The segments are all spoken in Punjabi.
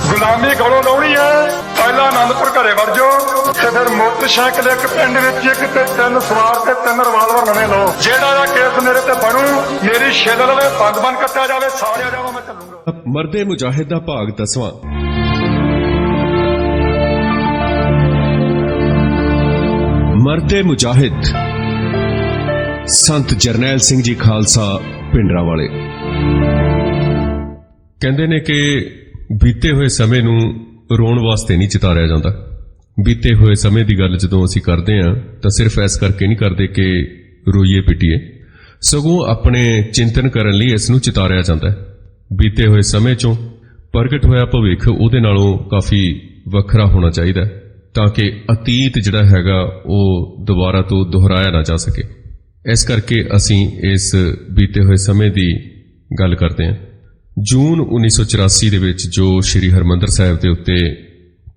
ਗੁਲਾਮੀ ਗਲੋਂ ਲਾਉਣੀ ਹੈ, ਪਹਿਲਾਂ ਆਨੰਦਪੁਰ ਘਰੇ ਵੜ ਜਾਓ ਤੇ ਫਿਰ ਮੋਟਰਸਾਈਕਲ ਇੱਕ ਪਿੰਡ ਵਿੱਚ ਇੱਕ ਤੇ 3 ਸਵਾਰ ਤੇ 3 ਰਿਵਾਲਵਰ ਨਵੇਂ ਲਓ। ਜਿਹੜਾ ਦਾ ਕੇਸ ਮੇਰੇ ਤੇ ਬਣੂ, ਮੇਰੀ ਛਿੱਲ ਲਵੇ, ਬੰਦ ਕੱਟਿਆ ਜਾਵੇ, ਸਾਰਿਆ ਜਾਵੇ, ਮੈਂ ਚੱਲੂਗਾ। ਮਰਦੇ ਮੁਜਾਹਿਦ ਦਾ ਭਾਗ 10ਵਾਂ। ਮਰਦੇ ਮੁਜਾਹਿਦ ਸੰਤ ਜਰਨੈਲ ਸਿੰਘ ਜੀ ਖਾਲਸਾ ਪਿੰਡਰਾ ਵਾਲੇ ਕਹਿੰਦੇ ਨੇ ਕਿ ਬੀਤੇ ਹੋਏ ਸਮੇਂ ਨੂੰ ਰੋਣ ਵਾਸਤੇ ਨਹੀਂ ਚਿਤਾਰਿਆ ਜਾਂਦਾ। ਬੀਤੇ ਹੋਏ ਸਮੇਂ ਦੀ ਗੱਲ ਜਦੋਂ ਅਸੀਂ ਕਰਦੇ ਹਾਂ ਤਾਂ ਸਿਰਫ ਇਸ ਕਰਕੇ ਨਹੀਂ ਕਰਦੇ ਕਿ ਰੋਈਏ ਪਿੱਟੀਏ, ਸਗੋਂ ਆਪਣੇ ਚਿੰਤਨ ਕਰਨ ਲਈ ਇਸ ਨੂੰ ਚਿਤਾਰਿਆ ਜਾਂਦਾ ਹੈ। ਬੀਤੇ ਹੋਏ ਸਮੇਂ ਚੋਂ ਪ੍ਰਗਟ ਹੋਇਆ ਭਵਿੱਖ ਉਹਦੇ ਨਾਲੋਂ ਕਾਫੀ ਵੱਖਰਾ ਹੋਣਾ ਚਾਹੀਦਾ ਤਾਂ ਕਿ ਅਤੀਤ ਜਿਹੜਾ ਹੈਗਾ ਉਹ ਦੁਬਾਰਾ ਤੋਂ ਦੁਹਰਾਇਆ ਨਾ ਜਾ ਸਕੇ। ਇਸ ਕਰਕੇ ਅਸੀਂ ਇਸ ਬੀਤੇ ਹੋਏ ਸਮੇਂ ਦੀ ਗੱਲ ਕਰਦੇ ਹਾਂ। ਜੂਨ 1984 ਦੇ ਵਿੱਚ ਜੋ ਸ਼੍ਰੀ ਹਰਿਮੰਦਰ ਸਾਹਿਬ ਦੇ ਉੱਤੇ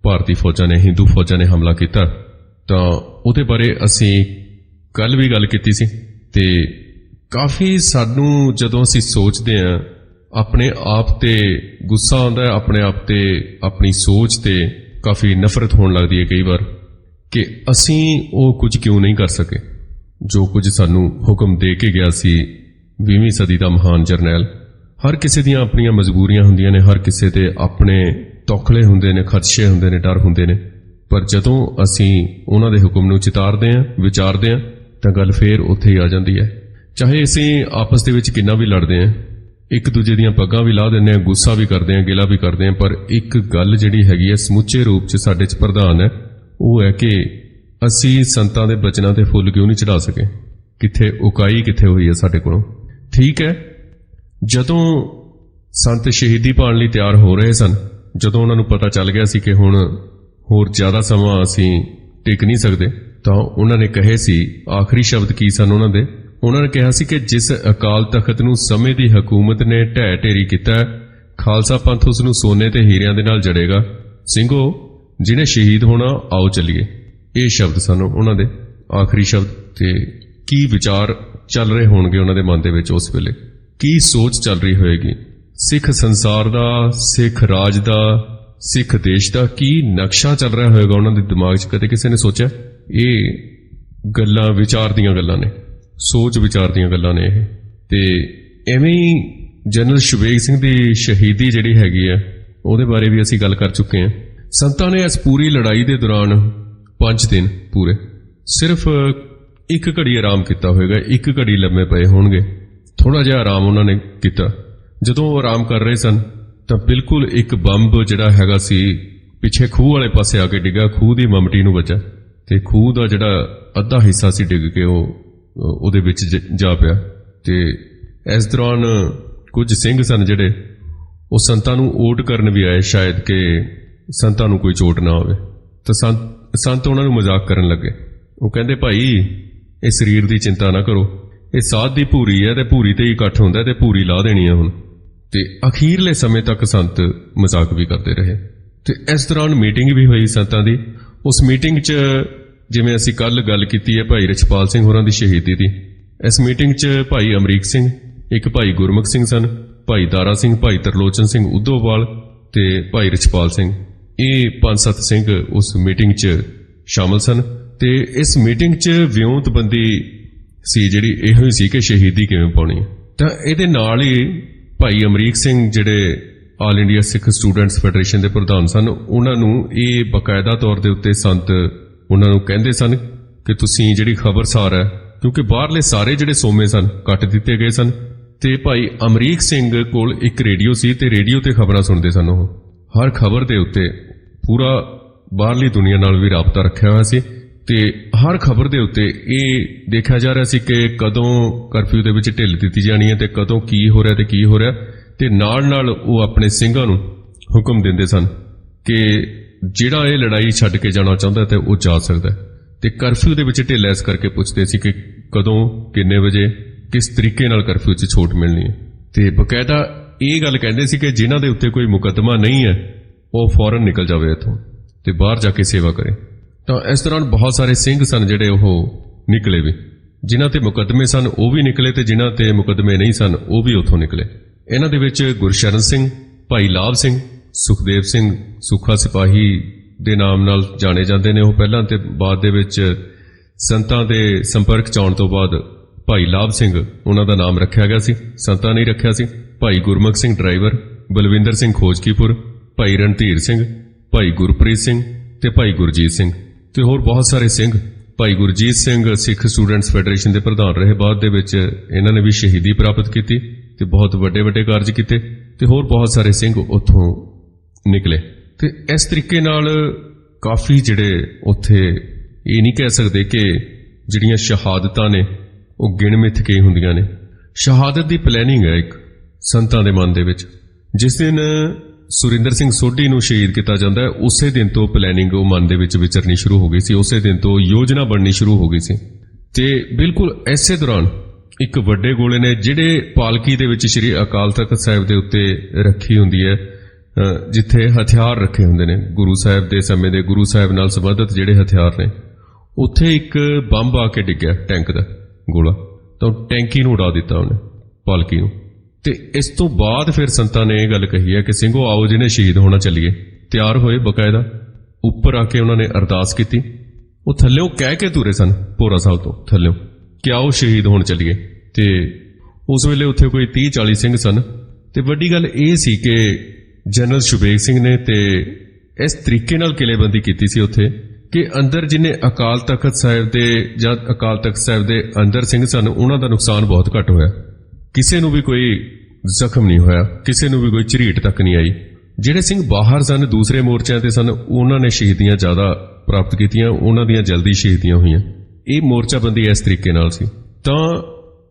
ਭਾਰਤੀ ਫੌਜਾਂ ਨੇ, ਹਿੰਦੂ ਫੌਜਾਂ ਨੇ ਹਮਲਾ ਕੀਤਾ, ਤਾਂ ਉਹਦੇ ਬਾਰੇ ਅਸੀਂ ਕੱਲ ਵੀ ਗੱਲ ਕੀਤੀ ਸੀ ਤੇ ਕਾਫੀ ਸਾਨੂੰ ਜਦੋਂ ਅਸੀਂ ਸੋਚਦੇ ਹਾਂ ਆਪਣੇ ਆਪ ਤੇ ਗੁੱਸਾ ਆਉਂਦਾ ਹੈ, ਆਪਣੇ ਆਪ ਤੇ ਆਪਣੀ ਸੋਚ ਤੇ ਕਾਫੀ ਨਫ਼ਰਤ ਹੋਣ ਲੱਗਦੀ ਹੈ ਕਈ ਵਾਰ ਕਿ ਅਸੀਂ ਉਹ ਕੁਝ ਕਿਉਂ ਨਹੀਂ ਕਰ ਸਕੇ ਜੋ ਕੁਝ ਸਾਨੂੰ ਹੁਕਮ ਦੇ ਕੇ ਗਿਆ ਸੀ 20ਵੀਂ ਸਦੀ ਦਾ ਮਹਾਨ ਜਰਨੈਲ। ਹਰ ਕਿਸੇ ਦੀਆਂ ਆਪਣੀਆਂ ਮਜਬੂਰੀਆਂ ਹੁੰਦੀਆਂ ਨੇ, ਹਰ ਕਿਸੇ ਦੇ ਆਪਣੇ ਤੌਖਲੇ ਹੁੰਦੇ ਨੇ, ਖਦਸ਼ੇ ਹੁੰਦੇ ਨੇ, ਡਰ ਹੁੰਦੇ ਨੇ, ਪਰ ਜਦੋਂ ਅਸੀਂ ਉਹਨਾਂ ਦੇ ਹੁਕਮ ਨੂੰ ਚਿਤਾਰਦੇ ਹਾਂ, ਵਿਚਾਰਦੇ ਹਾਂ ਤਾਂ ਗੱਲ ਫੇਰ ਉੱਥੇ ਹੀ ਆ ਜਾਂਦੀ ਹੈ। ਚਾਹੇ ਅਸੀਂ ਆਪਸ ਦੇ ਵਿੱਚ ਕਿੰਨਾ ਵੀ ਲੜਦੇ ਹਾਂ, ਇੱਕ ਦੂਜੇ ਦੀਆਂ ਪੱਗਾਂ ਵੀ ਲਾਹ ਦਿੰਦੇ ਹਾਂ, ਗੁੱਸਾ ਵੀ ਕਰਦੇ ਹਾਂ, ਗਿਲਾ ਵੀ ਕਰਦੇ ਹਾਂ, ਪਰ ਇੱਕ ਗੱਲ ਜਿਹੜੀ ਹੈਗੀ ਹੈ ਸਮੁੱਚੇ ਰੂਪ 'ਚ ਸਾਡੇ 'ਚ ਪ੍ਰਧਾਨ ਹੈ, ਉਹ ਹੈ ਕਿ ਅਸੀਂ ਸੰਤਾਂ ਦੇ ਬਚਨਾਂ ਤੇ ਫੁੱਲ ਕਿਉਂ ਨਹੀਂ ਚੜਾ ਸਕੇ। ਕਿੱਥੇ ਉਕਾਈ ਕਿੱਥੇ ਹੋਈ ਹੈ ਸਾਡੇ ਕੋਲੋਂ। ਠੀਕ ਹੈ, ਜਦੋਂ ਸੰਤ ਸ਼ਹੀਦੀ ਪਾਉਣ ਲਈ ਤਿਆਰ ਹੋ ਰਹੇ ਸਨ, ਜਦੋਂ ਉਹਨਾਂ ਨੂੰ ਪਤਾ ਚੱਲ ਗਿਆ ਸੀ ਕਿ ਹੁਣ ਹੋਰ ਜ਼ਿਆਦਾ ਸਮਾਂ ਅਸੀਂ ਟਿਕ ਨਹੀਂ ਸਕਦੇ, ਤਾਂ ਉਹਨਾਂ ਨੇ ਕਹੇ ਸੀ, ਆਖਰੀ ਸ਼ਬਦ ਕੀ ਸਨ ਉਹਨਾਂ ਦੇ? ਉਹਨਾਂ ਨੇ ਕਿਹਾ ਸੀ ਕਿ ਜਿਸ ਅਕਾਲ ਤਖਤ ਨੂੰ ਸਮੇਂ ਦੀ ਹਕੂਮਤ ਨੇ ਢਹਿ ਢੇਰੀ ਕੀਤਾ, ਖਾਲਸਾ ਪੰਥ ਉਸ ਨੂੰ ਸੋਨੇ ਤੇ ਹੀਰਿਆਂ ਦੇ ਨਾਲ ਜੜੇਗਾ। ਸਿੰਘੋ, ਜਿਹਨੇ ਸ਼ਹੀਦ ਹੋਣਾ, ਆਓ ਚੱਲੀਏ। ਇਹ ਸ਼ਬਦ ਸਨ ਉਹਨਾਂ ਦੇ ਆਖਰੀ ਸ਼ਬਦ। ਤੇ ਕੀ ਵਿਚਾਰ ਚੱਲ ਰਹੇ ਹੋਣਗੇ ਉਹਨਾਂ ਦੇ ਮਨ ਦੇ ਵਿੱਚ ਉਸ ਵੇਲੇ, ਕੀ ਸੋਚ ਚੱਲ ਰਹੀ ਹੋਏਗੀ। ਸਿੱਖ ਸੰਸਾਰ ਦਾ, ਸਿੱਖ ਰਾਜ ਦਾ, ਸਿੱਖ ਦੇਸ਼ ਦਾ ਕੀ ਨਕਸ਼ਾ ਚੱਲ ਰਿਹਾ ਹੋਏਗਾ ਉਹਨਾਂ ਦੇ ਦਿਮਾਗ 'ਚ। ਕਦੇ ਕਿਸੇ ਨੇ ਸੋਚਿਆ? ਇਹ ਗੱਲਾਂ ਵਿਚਾਰ ਦੀਆਂ ਗੱਲਾਂ ਨੇ, ਸੋਚ ਵਿਚਾਰ ਦੀਆਂ ਗੱਲਾਂ ਨੇ ਇਹ। ਤੇ ਐਵੇਂ ਹੀ ਜਨਰਲ ਸ਼ਵੇਗ ਸਿੰਘ ਦੀ ਸ਼ਹੀਦੀ ਜਿਹੜੀ ਹੈਗੀ ਹੈ, ਉਹਦੇ ਬਾਰੇ ਵੀ ਅਸੀਂ ਗੱਲ ਕਰ ਚੁੱਕੇ ਹਾਂ। ਸੰਤਾਂ ਨੇ ਇਸ ਪੂਰੀ ਲੜਾਈ ਦੇ ਦੌਰਾਨ 5 ਦਿਨ ਪੂਰੇ ਸਿਰਫ ਇੱਕ ਘੜੀ ਆਰਾਮ ਕੀਤਾ ਹੋਵੇਗਾ, ਇੱਕ ਘੜੀ ਲੰਮੇ ਪਏ ਹੋਣਗੇ, ਥੋੜਾ ਜਿਹਾ ਆਰਾਮ ਉਹਨਾਂ ਨੇ ਕੀਤਾ। ਜਦੋਂ ਉਹ ਆਰਾਮ ਕਰ ਰਹੇ ਸਨ ਤਾਂ ਬਿਲਕੁਲ ਇੱਕ ਬੰਬ ਜਿਹੜਾ ਹੈਗਾ ਸੀ ਪਿੱਛੇ ਖੂਹ ਵਾਲੇ ਪਾਸੇ ਆ ਕੇ ਡਿੱਗਾ, ਖੂਹ ਦੀ ਮਮਟੀ ਨੂੰ ਵੱਜਾ ਤੇ ਖੂਹ ਦਾ ਜਿਹੜਾ ਅੱਧਾ ਹਿੱਸਾ ਸੀ ਡਿੱਗ ਕੇ ਉਹਦੇ ਵਿੱਚ ਜਾ ਪਿਆ। ਤੇ ਇਸ ਦੌਰਾਨ ਕੁਝ ਸਿੰਘ ਸਨ ਜਿਹੜੇ ਉਹ ਸੰਤਾਂ ਨੂੰ ਓਟ ਕਰਨ ਵੀ ਆਏ, ਸ਼ਾਇਦ ਕਿ ਸੰਤਾਂ ਨੂੰ ਕੋਈ ਚੋਟ ਨਾ ਹੋਵੇ। ਤਾਂ ਸੰਤ ਉਹਨਾਂ ਨੂੰ ਮਜ਼ਾਕ ਕਰਨ ਲੱਗੇ। ਉਹ ਕਹਿੰਦੇ, ਭਾਈ ਇਹ ਸਰੀਰ ਦੀ ਚਿੰਤਾ ਨਾ ਕਰੋ, ਇਹ ਸਾਧ ਦੀ ਭੂਰੀ ਹੈ ਤੇ ਭੂਰੀ ਤੇ ਹੀ ਇਕੱਠ ਹੁੰਦਾ ਤੇ ਭੂਰੀ ਲਾ ਦੇਣੀ ਹੈ ਹੁਣ। ਤੇ ਅਖੀਰਲੇ ਸਮੇਂ ਤੱਕ ਸੰਤ ਮਜ਼ਾਕ ਵੀ ਕਰਦੇ ਰਹੇ। ਤੇ ਇਸ ਦੌਰਾਨ ਮੀਟਿੰਗ ਵੀ ਹੋਈ ਸੰਤਾਂ ਦੀ। ਉਸ ਮੀਟਿੰਗ 'ਚ ਜਿਵੇਂ ਅਸੀਂ ਕੱਲ ਗੱਲ ਕੀਤੀ ਹੈ ਭਾਈ ਰਛਪਾਲ ਸਿੰਘ ਹੋਰਾਂ ਦੀ ਸ਼ਹੀਦੀ ਦੀ, ਇਸ ਮੀਟਿੰਗ 'ਚ ਭਾਈ ਅਮਰੀਕ ਸਿੰਘ, ਇੱਕ ਭਾਈ ਗੁਰਮੁਖ ਸਿੰਘ ਸਨ, ਭਾਈ ਦਾਰਾ ਸਿੰਘ, ਭਾਈ ਤਰਲੋਚਨ ਸਿੰਘ ਉਦੋਵਾਲ ਤੇ ਭਾਈ ਰਛਪਾਲ ਸਿੰਘ। ਇਹ 5-7 ਸਿੰਘ ਉਸ ਮੀਟਿੰਗ 'ਚ ਸ਼ਾਮਲ ਸਨ। ਤੇ ਇਸ ਮੀਟਿੰਗ 'ਚ ਵਿਉਂਤਬੰਦੀ ਸੀ ਜਿਹੜੀ ਇਹੋ ਹੀ ਸੀ ਕਿ ਸ਼ਹੀਦੀ ਕਿਵੇਂ ਪਾਉਣੀ ਹੈ। ਤਾਂ ਇਹਦੇ ਨਾਲ ਹੀ ਭਾਈ ਅਮਰੀਕ ਸਿੰਘ ਜਿਹੜੇ ਆਲ ਇੰਡੀਆ ਸਿੱਖ ਸਟੂਡੈਂਟਸ ਫੈਡਰੇਸ਼ਨ ਦੇ ਪ੍ਰਧਾਨ ਸਨ, ਉਹਨਾਂ ਨੂੰ ਇਹ ਬਕਾਇਦਾ ਤੌਰ ਦੇ ਉੱਤੇ ਸੰਤ ਉਹਨਾਂ ਨੂੰ ਕਹਿੰਦੇ ਸਨ ਕਿ ਤੁਸੀਂ ਜਿਹੜੀ ਖਬਰਸਾਰ ਹੈ, ਕਿਉਂਕਿ ਬਾਹਰਲੇ ਸਾਰੇ ਜਿਹੜੇ ਸੋਮੇ ਸਨ ਕੱਟ ਦਿੱਤੇ ਗਏ ਸਨ, ਤੇ ਭਾਈ ਅਮਰੀਕ ਸਿੰਘ ਕੋਲ ਇੱਕ ਰੇਡੀਓ ਸੀ ਤੇ ਰੇਡੀਓ ਤੇ ਖਬਰਾਂ ਸੁਣਦੇ ਸਨ। ਉਹ ਹਰ ਖਬਰ ਦੇ ਉੱਤੇ ਪੂਰਾ ਬਾਹਰਲੀ ਦੁਨੀਆ ਨਾਲ ਵੀ ਰਾਬਤਾ ਰੱਖਿਆ ਹੋਇਆ ਸੀ ਤੇ ਹਰ ਖਬਰ ਦੇ ਉੱਤੇ ਇਹ ਦੇਖਿਆ ਜਾ ਰਿਹਾ ਸੀ ਕਿ ਕਦੋਂ ਕਰਫਿਊ ਦੇ ਵਿੱਚ ਢਿੱਲ ਦਿੱਤੀ ਜਾਣੀ ਹੈ ਤੇ ਕਦੋਂ ਕੀ ਹੋ ਰਿਹਾ ਤੇ ਕੀ ਹੋ ਰਿਹਾ। ਤੇ ਨਾਲ ਉਹ ਆਪਣੇ ਸਿੰਘਾਂ ਨੂੰ ਹੁਕਮ ਦਿੰਦੇ ਸਨ ਕਿ ਜਿਹੜਾ ਇਹ ਲੜਾਈ ਛੱਡ ਕੇ ਜਾਣਾ ਚਾਹੁੰਦਾ ਤੇ ਉਹ ਜਾ ਸਕਦਾ। ਤੇ ਕਰਫਿਊ ਦੇ ਵਿੱਚ ਢਿੱਲ ਇਸ ਕਰਕੇ ਪੁੱਛਦੇ ਸੀ ਕਿ ਕਦੋਂ, ਕਿੰਨੇ ਵਜੇ, ਕਿਸ ਤਰੀਕੇ ਨਾਲ ਕਰਫਿਊ 'ਚ ਛੋਟ ਮਿਲਣੀ ਹੈ। ਤੇ ਬਕਾਇਦਾ ਇਹ ਗੱਲ ਕਹਿੰਦੇ ਸੀ ਕਿ ਜਿਨ੍ਹਾਂ ਦੇ ਉੱਤੇ ਕੋਈ ਮੁਕੱਦਮਾ ਨਹੀਂ ਹੈ ਉਹ ਫੌਰਨ ਨਿਕਲ ਜਾਵੇ ਇੱਥੋਂ ਤੇ ਬਾਹਰ ਜਾ ਕੇ ਸੇਵਾ ਕਰੇ। ਤਾਂ ਇਸ ਦੌਰਾਨ ਬਹੁਤ ਸਾਰੇ ਸਿੰਘ ਸਨ ਜਿਹੜੇ ਉਹ ਨਿਕਲੇ ਵੀ, ਜਿਨ੍ਹਾਂ ਤੇ ਮੁਕੱਦਮੇ ਸਨ ਉਹ ਵੀ ਨਿਕਲੇ ਤੇ ਜਿਨ੍ਹਾਂ ਤੇ ਮੁਕੱਦਮੇ ਨਹੀਂ ਸਨ ਉਹ ਵੀ ਉੱਥੋਂ ਨਿਕਲੇ। ਇਹਨਾਂ ਦੇ ਵਿੱਚ ਗੁਰਸ਼ਰਨ ਸਿੰਘ, ਭਾਈ ਲਾਭ ਸਿੰਘ, ਸੁਖਦੇਵ ਸਿੰਘ ਸੁੱਖਾ ਸਿਪਾਹੀ ਦੇ ਨਾਮ ਨਾਲ ਜਾਣੇ ਜਾਂਦੇ ਨੇ। ਉਹ ਪਹਿਲਾਂ ਤੇ ਬਾਅਦ ਦੇ ਵਿੱਚ ਸੰਤਾਂ ਦੇ ਸੰਪਰਕ 'ਚ ਆਉਣ ਤੋਂ ਬਾਅਦ ਭਾਈ ਲਾਭ ਸਿੰਘ ਉਹਨਾਂ ਦਾ ਨਾਮ ਰੱਖਿਆ ਗਿਆ ਸੀ, ਸੰਤਾਂ ਨੇ ਰੱਖਿਆ ਸੀ। ਭਾਈ ਗੁਰਮੁਖ ਸਿੰਘ ਡਰਾਈਵਰ, ਬਲਵਿੰਦਰ ਸਿੰਘ ਖੋਜਕੀਪੁਰ, ਭਾਈ ਰਣਧੀਰ ਸਿੰਘ, ਭਾਈ ਗੁਰਪ੍ਰੀਤ ਸਿੰਘ ਤੇ ਭਾਈ ਗੁਰਜੀਤ ਸਿੰਘ ਤੇ ਹੋਰ ਬਹੁਤ ਸਾਰੇ ਸਿੰਘ। ਭਾਈ ਗੁਰਜੀਤ ਸਿੰਘ ਸਿੱਖ ਸਟੂਡੈਂਟਸ ਫੈਡਰੇਸ਼ਨ ਦੇ ਪ੍ਰਧਾਨ ਰਹੇ। ਬਾਅਦ ਦੇ ਵਿੱਚ ਇਹਨਾਂ ਨੇ ਵੀ ਸ਼ਹੀਦੀ ਪ੍ਰਾਪਤ ਕੀਤੀ ਤੇ ਬਹੁਤ ਵੱਡੇ ਵੱਡੇ ਕਾਰਜ ਕੀਤੇ ਤੇ ਹੋਰ ਬਹੁਤ ਸਾਰੇ ਸਿੰਘ ਉੱਥੋਂ ਨਿਕਲੇ। ਤੇ ਇਸ ਤਰੀਕੇ ਨਾਲ ਕਾਫੀ ਜਿਹੜੇ ਉੱਥੇ ਇਹ ਨਹੀਂ ਕਹਿ ਸਕਦੇ ਕਿ ਜਿਹੜੀਆਂ ਸ਼ਹਾਦਤਾਂ ਨੇ ਉਹ ਗਿਣ ਮਿਥ ਕੇ ਹੁੰਦੀਆਂ ਨੇ। ਸ਼ਹਾਦਤ ਦੀ ਪਲੈਨਿੰਗ ਹੈ ਇੱਕ ਸੰਤਾਂ ਦੇ ਮਨ ਦੇ ਵਿੱਚ। ਜਿਸ ਦਿਨ ਸੁਰਿੰਦਰ ਸਿੰਘ ਸੋਢੀ ਨੂੰ ਸ਼ਹੀਦ ਕੀਤਾ ਜਾਂਦਾ ਹੈ, ਉਸੇ ਦਿਨ ਤੋਂ ਪਲੈਨਿੰਗ ਉਹ ਮਨ ਦੇ ਵਿੱਚ ਵਿਚਰਨੀ ਸ਼ੁਰੂ ਹੋ ਗਈ ਸੀ, ਉਸੇ ਦਿਨ ਤੋਂ ਯੋਜਨਾ ਬਣਨੀ ਸ਼ੁਰੂ ਹੋ ਗਈ ਸੀ। ਤੇ ਬਿਲਕੁਲ ਐਸੇ ਦੌਰਾਨ ਇੱਕ ਵੱਡੇ ਗੋਲੇ ਨੇ ਜਿਹੜੇ ਪਾਲਕੀ ਦੇ ਵਿੱਚ ਸ੍ਰੀ ਅਕਾਲ ਤਖਤ ਸਾਹਿਬ ਦੇ ਉੱਤੇ ਰੱਖੀ ਹੁੰਦੀ ਹੈ, ਜਿੱਥੇ ਹਥਿਆਰ ਰੱਖੇ ਹੁੰਦੇ ਨੇ ਗੁਰੂ ਸਾਹਿਬ ਦੇ ਸਮੇਂ ਦੇ, ਗੁਰੂ ਸਾਹਿਬ ਨਾਲ ਸੰਬੰਧਿਤ ਜਿਹੜੇ ਹਥਿਆਰ ਨੇ, ਉੱਥੇ ਇੱਕ ਬੰਬ ਆ ਕੇ ਡਿੱਗਿਆ, ਟੈਂਕ ਦਾ ਗੋਲਾ, ਤਾਂ ਟੈਂਕੀ ਨੂੰ ਉਡਾ ਦਿੱਤਾ ਉਹਨੇ, ਪਾਲਕੀ ਨੂੰ। ਤੇ ਇਸ ਤੋਂ ਬਾਅਦ ਫਿਰ ਸੰਤਾਂ ਨੇ ਇਹ ਗੱਲ ਕਹੀ ਹੈ ਕਿ ਸਿੰਘੋ ਆਓ ਜਿਹਨੇ ਸ਼ਹੀਦ ਹੋਣਾ ਚੱਲੀਏ। ਤਿਆਰ ਹੋਏ ਬਕਾਇਦਾ, ਉੱਪਰ ਆ ਕੇ ਉਹਨਾਂ ਨੇ ਅਰਦਾਸ ਕੀਤੀ। ਉਹ ਥੱਲਿਓਂ ਕਹਿ ਕੇ ਤੁਰੇ ਸਨ ਭੋਰਾ ਸਾਹਿਬ ਤੋਂ ਥੱਲਿਓਂ ਕਿ ਆਓ ਸ਼ਹੀਦ ਹੋਣ ਚੱਲੀਏ। ਤੇ ਉਸ ਵੇਲੇ ਉੱਥੇ ਕੋਈ 30-40 ਸਿੰਘ ਸਨ। ਤੇ ਵੱਡੀ ਗੱਲ ਇਹ ਸੀ ਕਿ ਜਨਰਲ ਸ਼ੁਬੇਗ ਸਿੰਘ ਨੇ ਤੇ ਇਸ ਤਰੀਕੇ ਨਾਲ ਕਿਲੇਬੰਦੀ ਕੀਤੀ ਸੀ ਉੱਥੇ ਕਿ ਅੰਦਰ ਜਿਹਨੇ ਅਕਾਲ ਤਖਤ ਸਾਹਿਬ ਦੇ ਜਾਂ ਅਕਾਲ ਤਖਤ ਸਾਹਿਬ ਦੇ ਅੰਦਰ ਸਿੰਘ ਸਨ, ਉਹਨਾਂ ਦਾ ਨੁਕਸਾਨ ਬਹੁਤ ਘੱਟ ਹੋਇਆ। ਕਿਸੇ ਨੂੰ ਵੀ ਕੋਈ ਜ਼ਖਮ ਨਹੀਂ ਹੋਇਆ, ਕਿਸੇ ਨੂੰ ਵੀ ਕੋਈ ਝਰੀਟ ਤੱਕ ਨਹੀਂ ਆਈ। ਜਿਹੜੇ ਸਿੰਘ ਬਾਹਰ ਸਨ, ਦੂਸਰੇ ਮੋਰਚਿਆਂ ਤੇ ਸਨ, ਉਹਨਾਂ ਨੇ ਸ਼ਹੀਦੀਆਂ ਜ਼ਿਆਦਾ ਪ੍ਰਾਪਤ ਕੀਤੀਆਂ, ਉਹਨਾਂ ਦੀਆਂ ਜਲਦੀ ਸ਼ਹੀਦੀਆਂ ਹੋਈਆਂ। ਇਹ ਮੋਰਚਾਬੰਦੀ ਇਸ ਤਰੀਕੇ ਨਾਲ ਸੀ। ਤਾਂ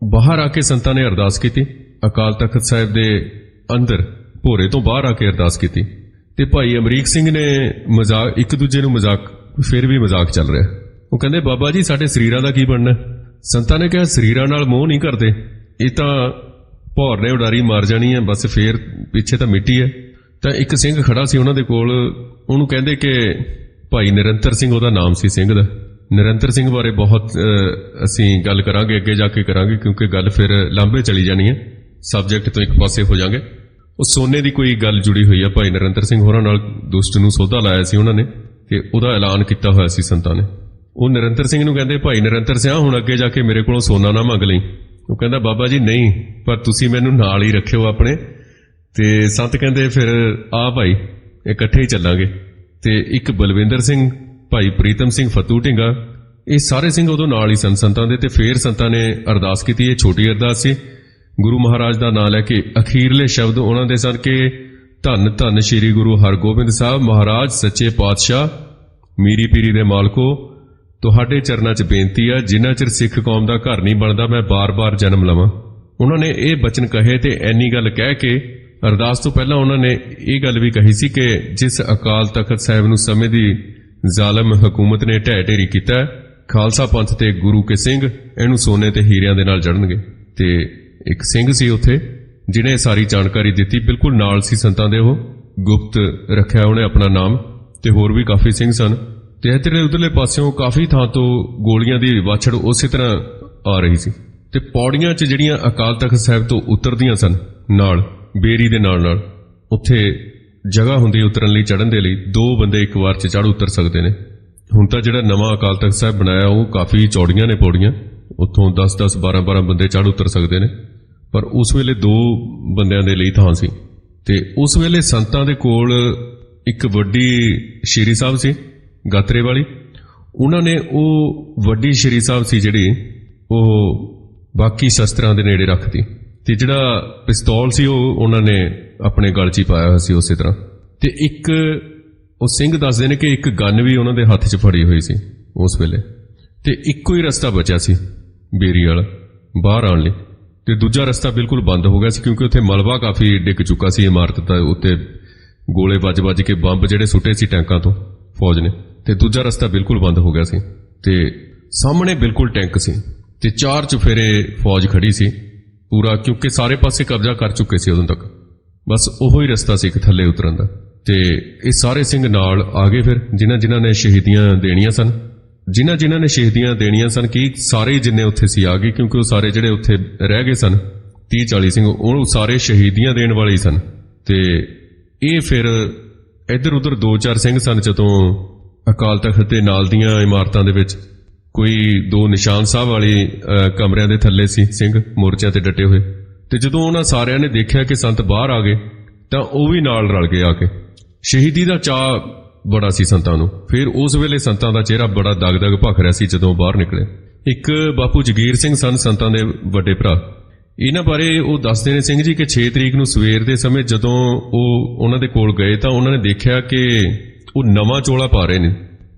ਬਾਹਰ ਆ ਕੇ ਸੰਤਾਂ ਨੇ ਅਰਦਾਸ ਕੀਤੀ, ਅਕਾਲ ਤਖਤ ਸਾਹਿਬ ਦੇ ਅੰਦਰ ਭੋਰੇ ਤੋਂ ਬਾਹਰ ਆ ਕੇ ਅਰਦਾਸ ਕੀਤੀ। ਤੇ ਭਾਈ ਅਮਰੀਕ ਸਿੰਘ ਨੇ ਮਜ਼ਾਕ, ਇੱਕ ਦੂਜੇ ਨੂੰ ਮਜ਼ਾਕ, ਫਿਰ ਵੀ ਮਜ਼ਾਕ ਚੱਲ ਰਿਹਾ। ਉਹ ਕਹਿੰਦੇ ਬਾਬਾ ਜੀ ਸਾਡੇ ਸਰੀਰਾਂ ਦਾ ਕੀ ਬਣਨਾ? ਸੰਤਾਂ ਨੇ ਕਿਹਾ ਸਰੀਰਾਂ ਨਾਲ ਮੋਹ ਨਹੀਂ ਕਰਦੇ, ਇਹ ਤਾਂ ਭੌਰ ਨੇ ਉਡਾਰੀ ਮਾਰ ਜਾਣੀ ਹੈ, ਬਸ ਫੇਰ ਪਿੱਛੇ ਤਾਂ ਮਿੱਟੀ ਹੈ। ਤਾਂ ਇੱਕ ਸਿੰਘ ਖੜਾ ਸੀ ਉਹਨਾਂ ਦੇ ਕੋਲ, ਉਹਨੂੰ ਕਹਿੰਦੇ ਕਿ ਭਾਈ ਨਿਰੰਤਰ ਸਿੰਘ ਉਹਦਾ ਨਾਮ ਸੀ ਸਿੰਘ ਦਾ। ਨਿਰੰਤਰ ਸਿੰਘ ਬਾਰੇ ਬਹੁਤ ਅਸੀਂ ਗੱਲ ਕਰਾਂਗੇ, ਅੱਗੇ ਜਾ ਕੇ ਕਰਾਂਗੇ, ਕਿਉਂਕਿ ਗੱਲ ਫਿਰ ਲਾਂਭੇ ਚਲੀ ਜਾਣੀ ਹੈ, ਸਬਜੈਕਟ ਤੋਂ ਇੱਕ ਪਾਸੇ ਹੋ ਜਾਾਂਗੇ। ਉਹ ਸੋਨੇ ਦੀ ਕੋਈ ਗੱਲ ਜੁੜੀ ਹੋਈ ਆ ਭਾਈ ਨਿਰੰਤਰ ਸਿੰਘ ਹੋਰਾਂ ਨਾਲ, ਦੁਸ਼ਟ ਨੂੰ ਸੌਦਾ ਲਾਇਆ ਸੀ ਉਹਨਾਂ ਨੇ ਤੇ ਉਹਦਾ ਐਲਾਨ ਕੀਤਾ ਹੋਇਆ ਸੀ ਸੰਤਾਂ ਨੇ। ਉਹ ਨਿਰੰਤਰ ਸਿੰਘ ਨੂੰ ਕਹਿੰਦੇ ਭਾਈ ਨਿਰੰਤਰ ਸਿਆ ਹੁਣ ਅੱਗੇ ਜਾ ਕੇ ਮੇਰੇ ਕੋਲੋਂ ਸੋਨਾ ਨਾ ਮੰਗ ਲਈ। ਉਹ ਕਹਿੰਦਾ ਬਾਬਾ ਜੀ ਨਹੀਂ, ਪਰ ਤੁਸੀਂ ਮੈਨੂੰ ਨਾਲ ਹੀ ਰੱਖਿਓ ਆਪਣੇ। ਤੇ ਸੰਤ ਕਹਿੰਦੇ ਫਿਰ ਆ ਭਾਈ ਇਕੱਠੇ ਹੀ ਚੱਲਾਂਗੇ। ਤੇ ਇੱਕ ਬਲਵਿੰਦਰ ਸਿੰਘ, ਭਾਈ ਪ੍ਰੀਤਮ ਸਿੰਘ ਫਤੂ ਢਿੰਗਾ, ਇਹ ਸਾਰੇ ਸਿੰਘ ਉਦੋਂ ਨਾਲ ਹੀ ਸਨ ਸੰਤਾਂ ਦੇ। ਤੇ ਫਿਰ ਸੰਤਾਂ ਨੇ ਅਰਦਾਸ ਕੀਤੀ, ਇਹ ਛੋਟੀ ਅਰਦਾਸ ਸੀ। ਗੁਰੂ ਮਹਾਰਾਜ ਦਾ ਨਾਮ ਲੈ ਕੇ ਅਖੀਰਲੇ ਸ਼ਬਦ ਉਹਨਾਂ ਦੇ ਸਨ ਕਿ ਧੰਨ ਧੰਨ ਸ੍ਰੀ ਗੁਰੂ ਹਰਗੋਬਿੰਦ ਸਾਹਿਬ ਮਹਾਰਾਜ ਸੱਚੇ ਪਾਤਸ਼ਾਹ, ਮੀਰੀ ਪੀਰੀ ਦੇ ਮਾਲਕੋ, ਤੁਹਾਡੇ ਚਰਨਾਂ 'ਚ ਬੇਨਤੀ ਆ, ਜਿੰਨਾ ਚਿਰ ਸਿੱਖ ਕੌਮ ਦਾ ਘਰ ਨਹੀਂ ਬਣਦਾ ਮੈਂ ਬਾਰ-ਬਾਰ ਜਨਮ ਲਵਾਂ। ਉਹਨਾਂ ਨੇ ਇਹ ਬਚਨ ਕਹੇ ਤੇ ਐਨੀ ਗੱਲ ਕਹਿ ਕੇ ਅਰਦਾਸ ਤੋਂ ਪਹਿਲਾਂ ਉਹਨਾਂ ਨੇ ਇਹ ਗੱਲ ਵੀ ਕਹੀ ਸੀ ਕਿ ਜਿਸ ਅਕਾਲ ਤਖਤ ਸਾਹਿਬ ਨੂੰ ਸਮੇਂ ਦੀ ਜ਼ਾਲਮ ਹਕੂਮਤ ਨੇ ਢਹਿ ਢੇਰੀ ਕੀਤਾ, ਖਾਲਸਾ ਪੰਥ ਤੇ ਗੁਰੂ ਕੇ ਸਿੰਘ ਇਹਨੂੰ ਸੋਨੇ ਤੇ ਹੀਰਿਆਂ ਦੇ ਨਾਲ ਜੜਨਗੇ। ਤੇ ਇੱਕ ਸਿੰਘ ਸੀ ਉੱਥੇ ਜਿਹਨੇ ਸਾਰੀ ਜਾਣਕਾਰੀ ਦਿੱਤੀ, ਬਿਲਕੁਲ ਨਾਲ ਸੀ ਸੰਤਾਂ ਦੇ, ਉਹ ਗੁਪਤ ਰੱਖਿਆ ਉਹਨੇ ਆਪਣਾ ਨਾਮ। ਤੇ ਹੋਰ ਵੀ ਕਾਫੀ ਸਿੰਘ ਸਨ। ਤੇ ਇੱਧਰਲੇ ਉਧਰਲੇ ਪਾਸਿਓਂ ਕਾਫੀ ਥਾਂ ਤੋਂ ਗੋਲੀਆਂ ਦੀ ਵਾਛੜ ਉਸੇ ਤਰ੍ਹਾਂ ਆ ਰਹੀ ਸੀ। ਤੇ ਪੌੜੀਆਂ 'ਚ ਜਿਹੜੀਆਂ ਅਕਾਲ ਤਖਤ ਸਾਹਿਬ ਤੋਂ ਉਤਰਦੀਆਂ ਸਨ, ਨਾਲ ਬੇਰੀ ਦੇ ਨਾਲ ਉੱਥੇ ਜਗ੍ਹਾ ਹੁੰਦੀ ਉਤਰਨ ਲਈ, ਚੜ੍ਹਨ ਦੇ ਲਈ 2 ਬੰਦੇ ਇੱਕ ਵਾਰ 'ਚ ਚੜ੍ਹ ਉਤਰ ਸਕਦੇ ਨੇ। ਹੁਣ ਤਾਂ ਜਿਹੜਾ ਨਵਾਂ ਅਕਾਲ ਤਖਤ ਸਾਹਿਬ ਬਣਾਇਆ ਉਹ ਕਾਫੀ ਚੌੜੀਆਂ ਨੇ ਪੌੜੀਆਂ, ਉੱਥੋਂ 10-10, 12-12 ਬੰਦੇ ਚੜ੍ਹ ਉਤਰ ਸਕਦੇ ਨੇ, ਪਰ ਉਸ ਵੇਲੇ 2 ਬੰਦਿਆਂ ਦੇ ਲਈ ਥਾਂ ਸੀ। ਤੇ ਉਸ ਵੇਲੇ ਸੰਤਾਂ ਦੇ ਕੋਲ ਇੱਕ ਵੱਡੀ ਸ਼ੇਰੀ ਸਾਹਿਬ ਸੀ ਗਾਤਰੇ ਵਾਲੀ। ਉਹਨਾਂ ਨੇ ਉਹ ਵੱਡੀ ਸ਼ੇਰੀ ਸਾਹਿਬ ਸੀ ਜਿਹੜੀ ਉਹ ਬਾਕੀ ਸ਼ਸਤਰਾਂ ਦੇ ਨੇੜੇ ਰੱਖਤੀ, ਤੇ ਜਿਹੜਾ ਪਿਸਤੌਲ ਸੀ ਉਹ ਉਹਨਾਂ ਨੇ ਆਪਣੇ ਗਲ 'ਚ ਹੀ ਪਾਇਆ ਹੋਇਆ ਸੀ ਉਸੇ ਤਰ੍ਹਾਂ। ਤੇ ਇੱਕ ਉਹ ਸਿੰਘ ਦੱਸਦੇ ਨੇ ਕਿ ਇੱਕ ਗਨ ਵੀ ਉਹਨਾਂ ਦੇ ਹੱਥ 'ਚ ਫੜੀ ਹੋਈ ਸੀ ਉਸ ਵੇਲੇ। ਤੇ ਇੱਕੋ ਹੀ ਰਸਤਾ ਬਚਿਆ ਸੀ ਬੇਰੀ ਵਾਲਾ ਬਾਹਰ ਆਉਣ ਲਈ, ਤੇ ਦੂਜਾ ਰਸਤਾ ਬਿਲਕੁਲ ਬੰਦ ਹੋ ਗਿਆ ਸੀ ਕਿਉਂਕਿ ਉੱਥੇ ਮਲਬਾ ਕਾਫੀ ਡਿੱਗ ਚੁੱਕਾ ਸੀ ਇਮਾਰਤ ਦਾ, ਉੱਤੇ ਗੋਲੇ ਵੱਜ-ਵੱਜ ਕੇ ਬੰਬ ਜਿਹੜੇ ਸੁੱਟੇ ਸੀ ਟੈਂਕਾਂ ਤੋਂ ਫੌਜ ਨੇ, ਤੇ ਦੂਜਾ ਰਸਤਾ ਬਿਲਕੁਲ ਬੰਦ ਹੋ ਗਿਆ ਸੀ। ਤੇ ਸਾਹਮਣੇ ਬਿਲਕੁਲ ਟੈਂਕ ਸੀ ਤੇ 4 ਚੁਫੇਰੇ ਫੌਜ ਖੜੀ ਸੀ ਪੂਰਾ, ਕਿਉਂਕਿ ਸਾਰੇ ਪਾਸੇ ਕਬਜ਼ਾ ਕਰ ਚੁੱਕੇ ਸੀ ਉਦੋਂ ਤੱਕ। ਬਸ ਉਹੋ ਹੀ ਰਸਤਾ ਸੀ ਇੱਕ ਥੱਲੇ ਉਤਰਨ ਦਾ। ਤੇ ਇਹ ਸਾਰੇ ਸਿੰਘ ਨਾਲ ਆ ਗਏ ਫਿਰ, ਜਿਨ੍ਹਾਂ ਨੇ ਸ਼ਹੀਦੀਆਂ ਦੇਣੀਆਂ ਸਨ, ਜਿਨ੍ਹਾਂ ਨੇ ਸ਼ਹੀਦੀਆਂ ਦੇਣੀਆਂ ਸਨ, ਕਿ ਸਾਰੇ ਜਿੰਨੇ ਉੱਥੇ ਸੀ ਆ ਗਏ, ਕਿਉਂਕਿ ਉਹ ਸਾਰੇ ਜਿਹੜੇ ਉੱਥੇ ਰਹਿ ਗਏ ਸਨ 30-40 ਸਿੰਘ, ਉਹ ਸਾਰੇ ਸ਼ਹੀਦੀਆਂ ਦੇਣ ਵਾਲੇ ਹੀ ਸਨ। ਤੇ ਇਹ ਫਿਰ ਇੱਧਰ ਉੱਧਰ 2-4 ਸਿੰਘ ਸਨ ਜਦੋਂ ਅਕਾਲ ਤਖਤ ਦੇ ਨਾਲ ਦੀਆਂ ਇਮਾਰਤਾਂ ਦੇ ਵਿੱਚ ਕੋਈ 2 ਨਿਸ਼ਾਨ ਸਾਹਿਬ ਵਾਲੀ ਕਮਰਿਆਂ ਦੇ ਥੱਲੇ ਸੀ ਸਿੰਘ ਮੋਰਚਿਆਂ ਤੇ ਡਟੇ ਹੋਏ, ਤੇ ਜਦੋਂ ਉਹਨਾਂ ਸਾਰਿਆਂ ਨੇ ਦੇਖਿਆ ਕਿ ਸੰਤ ਬਾਹਰ ਆ ਗਏ ਤਾਂ ਉਹ ਵੀ ਨਾਲ ਰਲ ਗਏ ਆ ਕੇ। ਸ਼ਹੀਦੀ ਦਾ ਚਾਅ ਬੜਾ ਸੀ ਸੰਤਾਂ ਨੂੰ। ਫਿਰ ਉਸ ਵੇਲੇ ਸੰਤਾਂ ਦਾ ਚਿਹਰਾ ਬੜਾ ਦਗ-ਦਗ ਭਖ ਰਿਹਾ ਸੀ ਜਦੋਂ ਬਾਹਰ ਨਿਕਲੇ। ਇੱਕ ਬਾਪੂ ਜਗੀਰ ਸਿੰਘ ਸਨ ਸੰਤਾਂ ਦੇ ਵੱਡੇ ਭਰਾ। ਇਹਨਾਂ ਬਾਰੇ ਉਹ ਦੱਸਦੇ ਨੇ ਸਿੰਘ ਜੀ ਕਿ 6 ਤਰੀਕ ਨੂੰ ਸਵੇਰ ਦੇ ਸਮੇਂ ਜਦੋਂ ਉਹ ਉਹਨਾਂ ਦੇ ਕੋਲ ਗਏ ਤਾਂ ਉਹਨਾਂ ਨੇ ਦੇਖਿਆ ਕਿ ਉਹ ਨਵਾਂ ਚੋਲਾ ਪਾ ਰਹੇ ਨੇ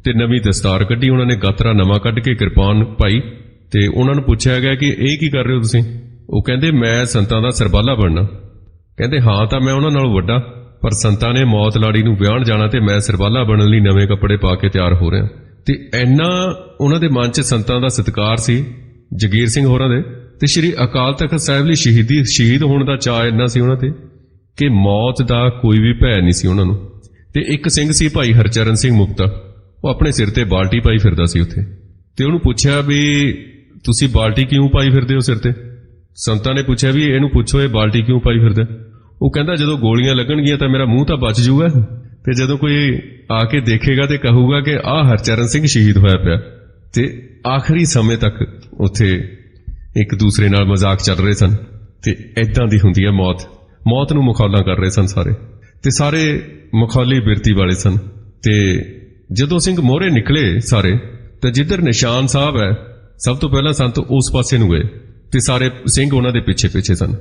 ਤੇ ਨਵੀਂ ਦਸਤਾਰ ਕੱਢੀ। ਉਹਨਾਂ ਨੇ ਗਾਤਰਾ ਨਵਾਂ ਕੱਢ ਕੇ ਕਿਰਪਾਨ ਪਾਈ ਤੇ ਉਹਨਾਂ ਨੂੰ ਪੁੱਛਿਆ ਗਿਆ ਕਿ ਇਹ ਕੀ ਕਰ ਰਹੇ ਹੋ ਤੁਸੀਂ? ਉਹ ਕਹਿੰਦੇ ਮੈਂ ਸੰਤਾਂ ਦਾ ਸਰਬਾਲਾ ਬਣਨਾ। ਕਹਿੰਦੇ ਹਾਂ ਤਾਂ ਮੈਂ ਉਹਨਾਂ ਨਾਲੋਂ ਵੱਡਾ, ਪਰ ਸੰਤਾਂ ਨੇ ਮੌਤ ਲਾੜੀ ਨੂੰ ਵਿਆਹਣ ਜਾਣਾ ਤੇ ਮੈਂ ਸਰਬਾਲਾ ਬਣਨ ਲਈ ਨਵੇਂ ਕੱਪੜੇ ਪਾ ਕੇ ਤਿਆਰ ਹੋ ਰਿਹਾ। ਤੇ ਇੰਨਾ ਉਹਨਾਂ ਦੇ ਮਨ 'ਚ ਸੰਤਾਂ ਦਾ ਸਤਿਕਾਰ ਸੀ ਜਗੀਰ ਸਿੰਘ ਹੋਰਾਂ ਦੇ, ਤੇ ਸ਼੍ਰੀ ਅਕਾਲ ਤਖਤ ਸਾਹਿਬ ਲਈ ਸ਼ਹੀਦ ਹੋਣ ਦਾ ਚਾਅ ਇੰਨਾ ਸੀ ਉਹਨਾਂ ਤੇ ਕਿ ਮੌਤ ਦਾ ਕੋਈ ਵੀ ਭੈ ਨਹੀਂ ਸੀ ਉਹਨਾਂ ਨੂੰ। ਤੇ ਇੱਕ ਸਿੰਘ ਸੀ ਭਾਈ ਹਰਚਰਨ ਸਿੰਘ ਮੁਕਤਾ, ਉਹ ਆਪਣੇ ਸਿਰ ਤੇ ਬਾਲਟੀ ਪਾਈ ਫਿਰਦਾ ਸੀ ਉੱਥੇ, ਤੇ ਉਹਨੂੰ ਪੁੱਛਿਆ ਵੀ ਤੁਸੀਂ ਬਾਲਟੀ ਕਿਉਂ ਪਾਈ ਫਿਰਦੇ ਹੋ ਸਿਰ ਤੇ? ਸੰਤਾਂ ਨੇ ਪੁੱਛਿਆ ਵੀ ਇਹਨੂੰ ਪੁੱਛੋ ਇਹ ਬਾਲਟੀ ਕਿਉਂ ਪਾਈ ਫਿਰਦਾ? ਉਹ ਕਹਿੰਦਾ ਜਦੋਂ ਗੋਲੀਆਂ ਲੱਗਣਗੀਆਂ ਤਾਂ ਮੇਰਾ ਮੂੰਹ ਤਾਂ ਬਚ ਜਾਊਗਾ, ਤੇ ਜਦੋਂ ਕੋਈ ਆ ਕੇ ਦੇਖੇਗਾ ਤੇ ਕਹੂਗਾ ਕਿ ਆਹ ਹਰਚਰਨ ਸਿੰਘ ਸ਼ਹੀਦ ਹੋਇਆ ਪਿਆ। ਤੇ ਆਖਰੀ ਸਮੇਂ ਤੱਕ ਉੱਥੇ ਇੱਕ ਦੂਸਰੇ ਨਾਲ ਮਜ਼ਾਕ ਚੱਲ ਰਹੇ ਸਨ, ਤੇ ਐਦਾਂ ਦੀ ਹੁੰਦੀ ਹੈ ਮੌਤ ਨੂੰ ਮਖੌਲਾਂ ਕਰ ਰਹੇ ਸਨ ਸਾਰੇ, ਤੇ ਸਾਰੇ ਮਖੌਲੀ ਬਿਰਤੀ ਵਾਲੇ ਸਨ। ਤੇ ਜਦੋਂ ਸਿੰਘ ਮੋਹਰੇ ਨਿਕਲੇ ਸਾਰੇ, ਤਾਂ ਜਿੱਧਰ ਨਿਸ਼ਾਨ ਸਾਹਿਬ ਹੈ ਸਭ ਤੋਂ ਪਹਿਲਾਂ ਸੰਤ ਉਸ ਪਾਸੇ ਨੂੰ ਗਏ ਤੇ ਸਾਰੇ ਸਿੰਘ ਉਹਨਾਂ ਦੇ ਪਿੱਛੇ ਪਿੱਛੇ ਸਨ।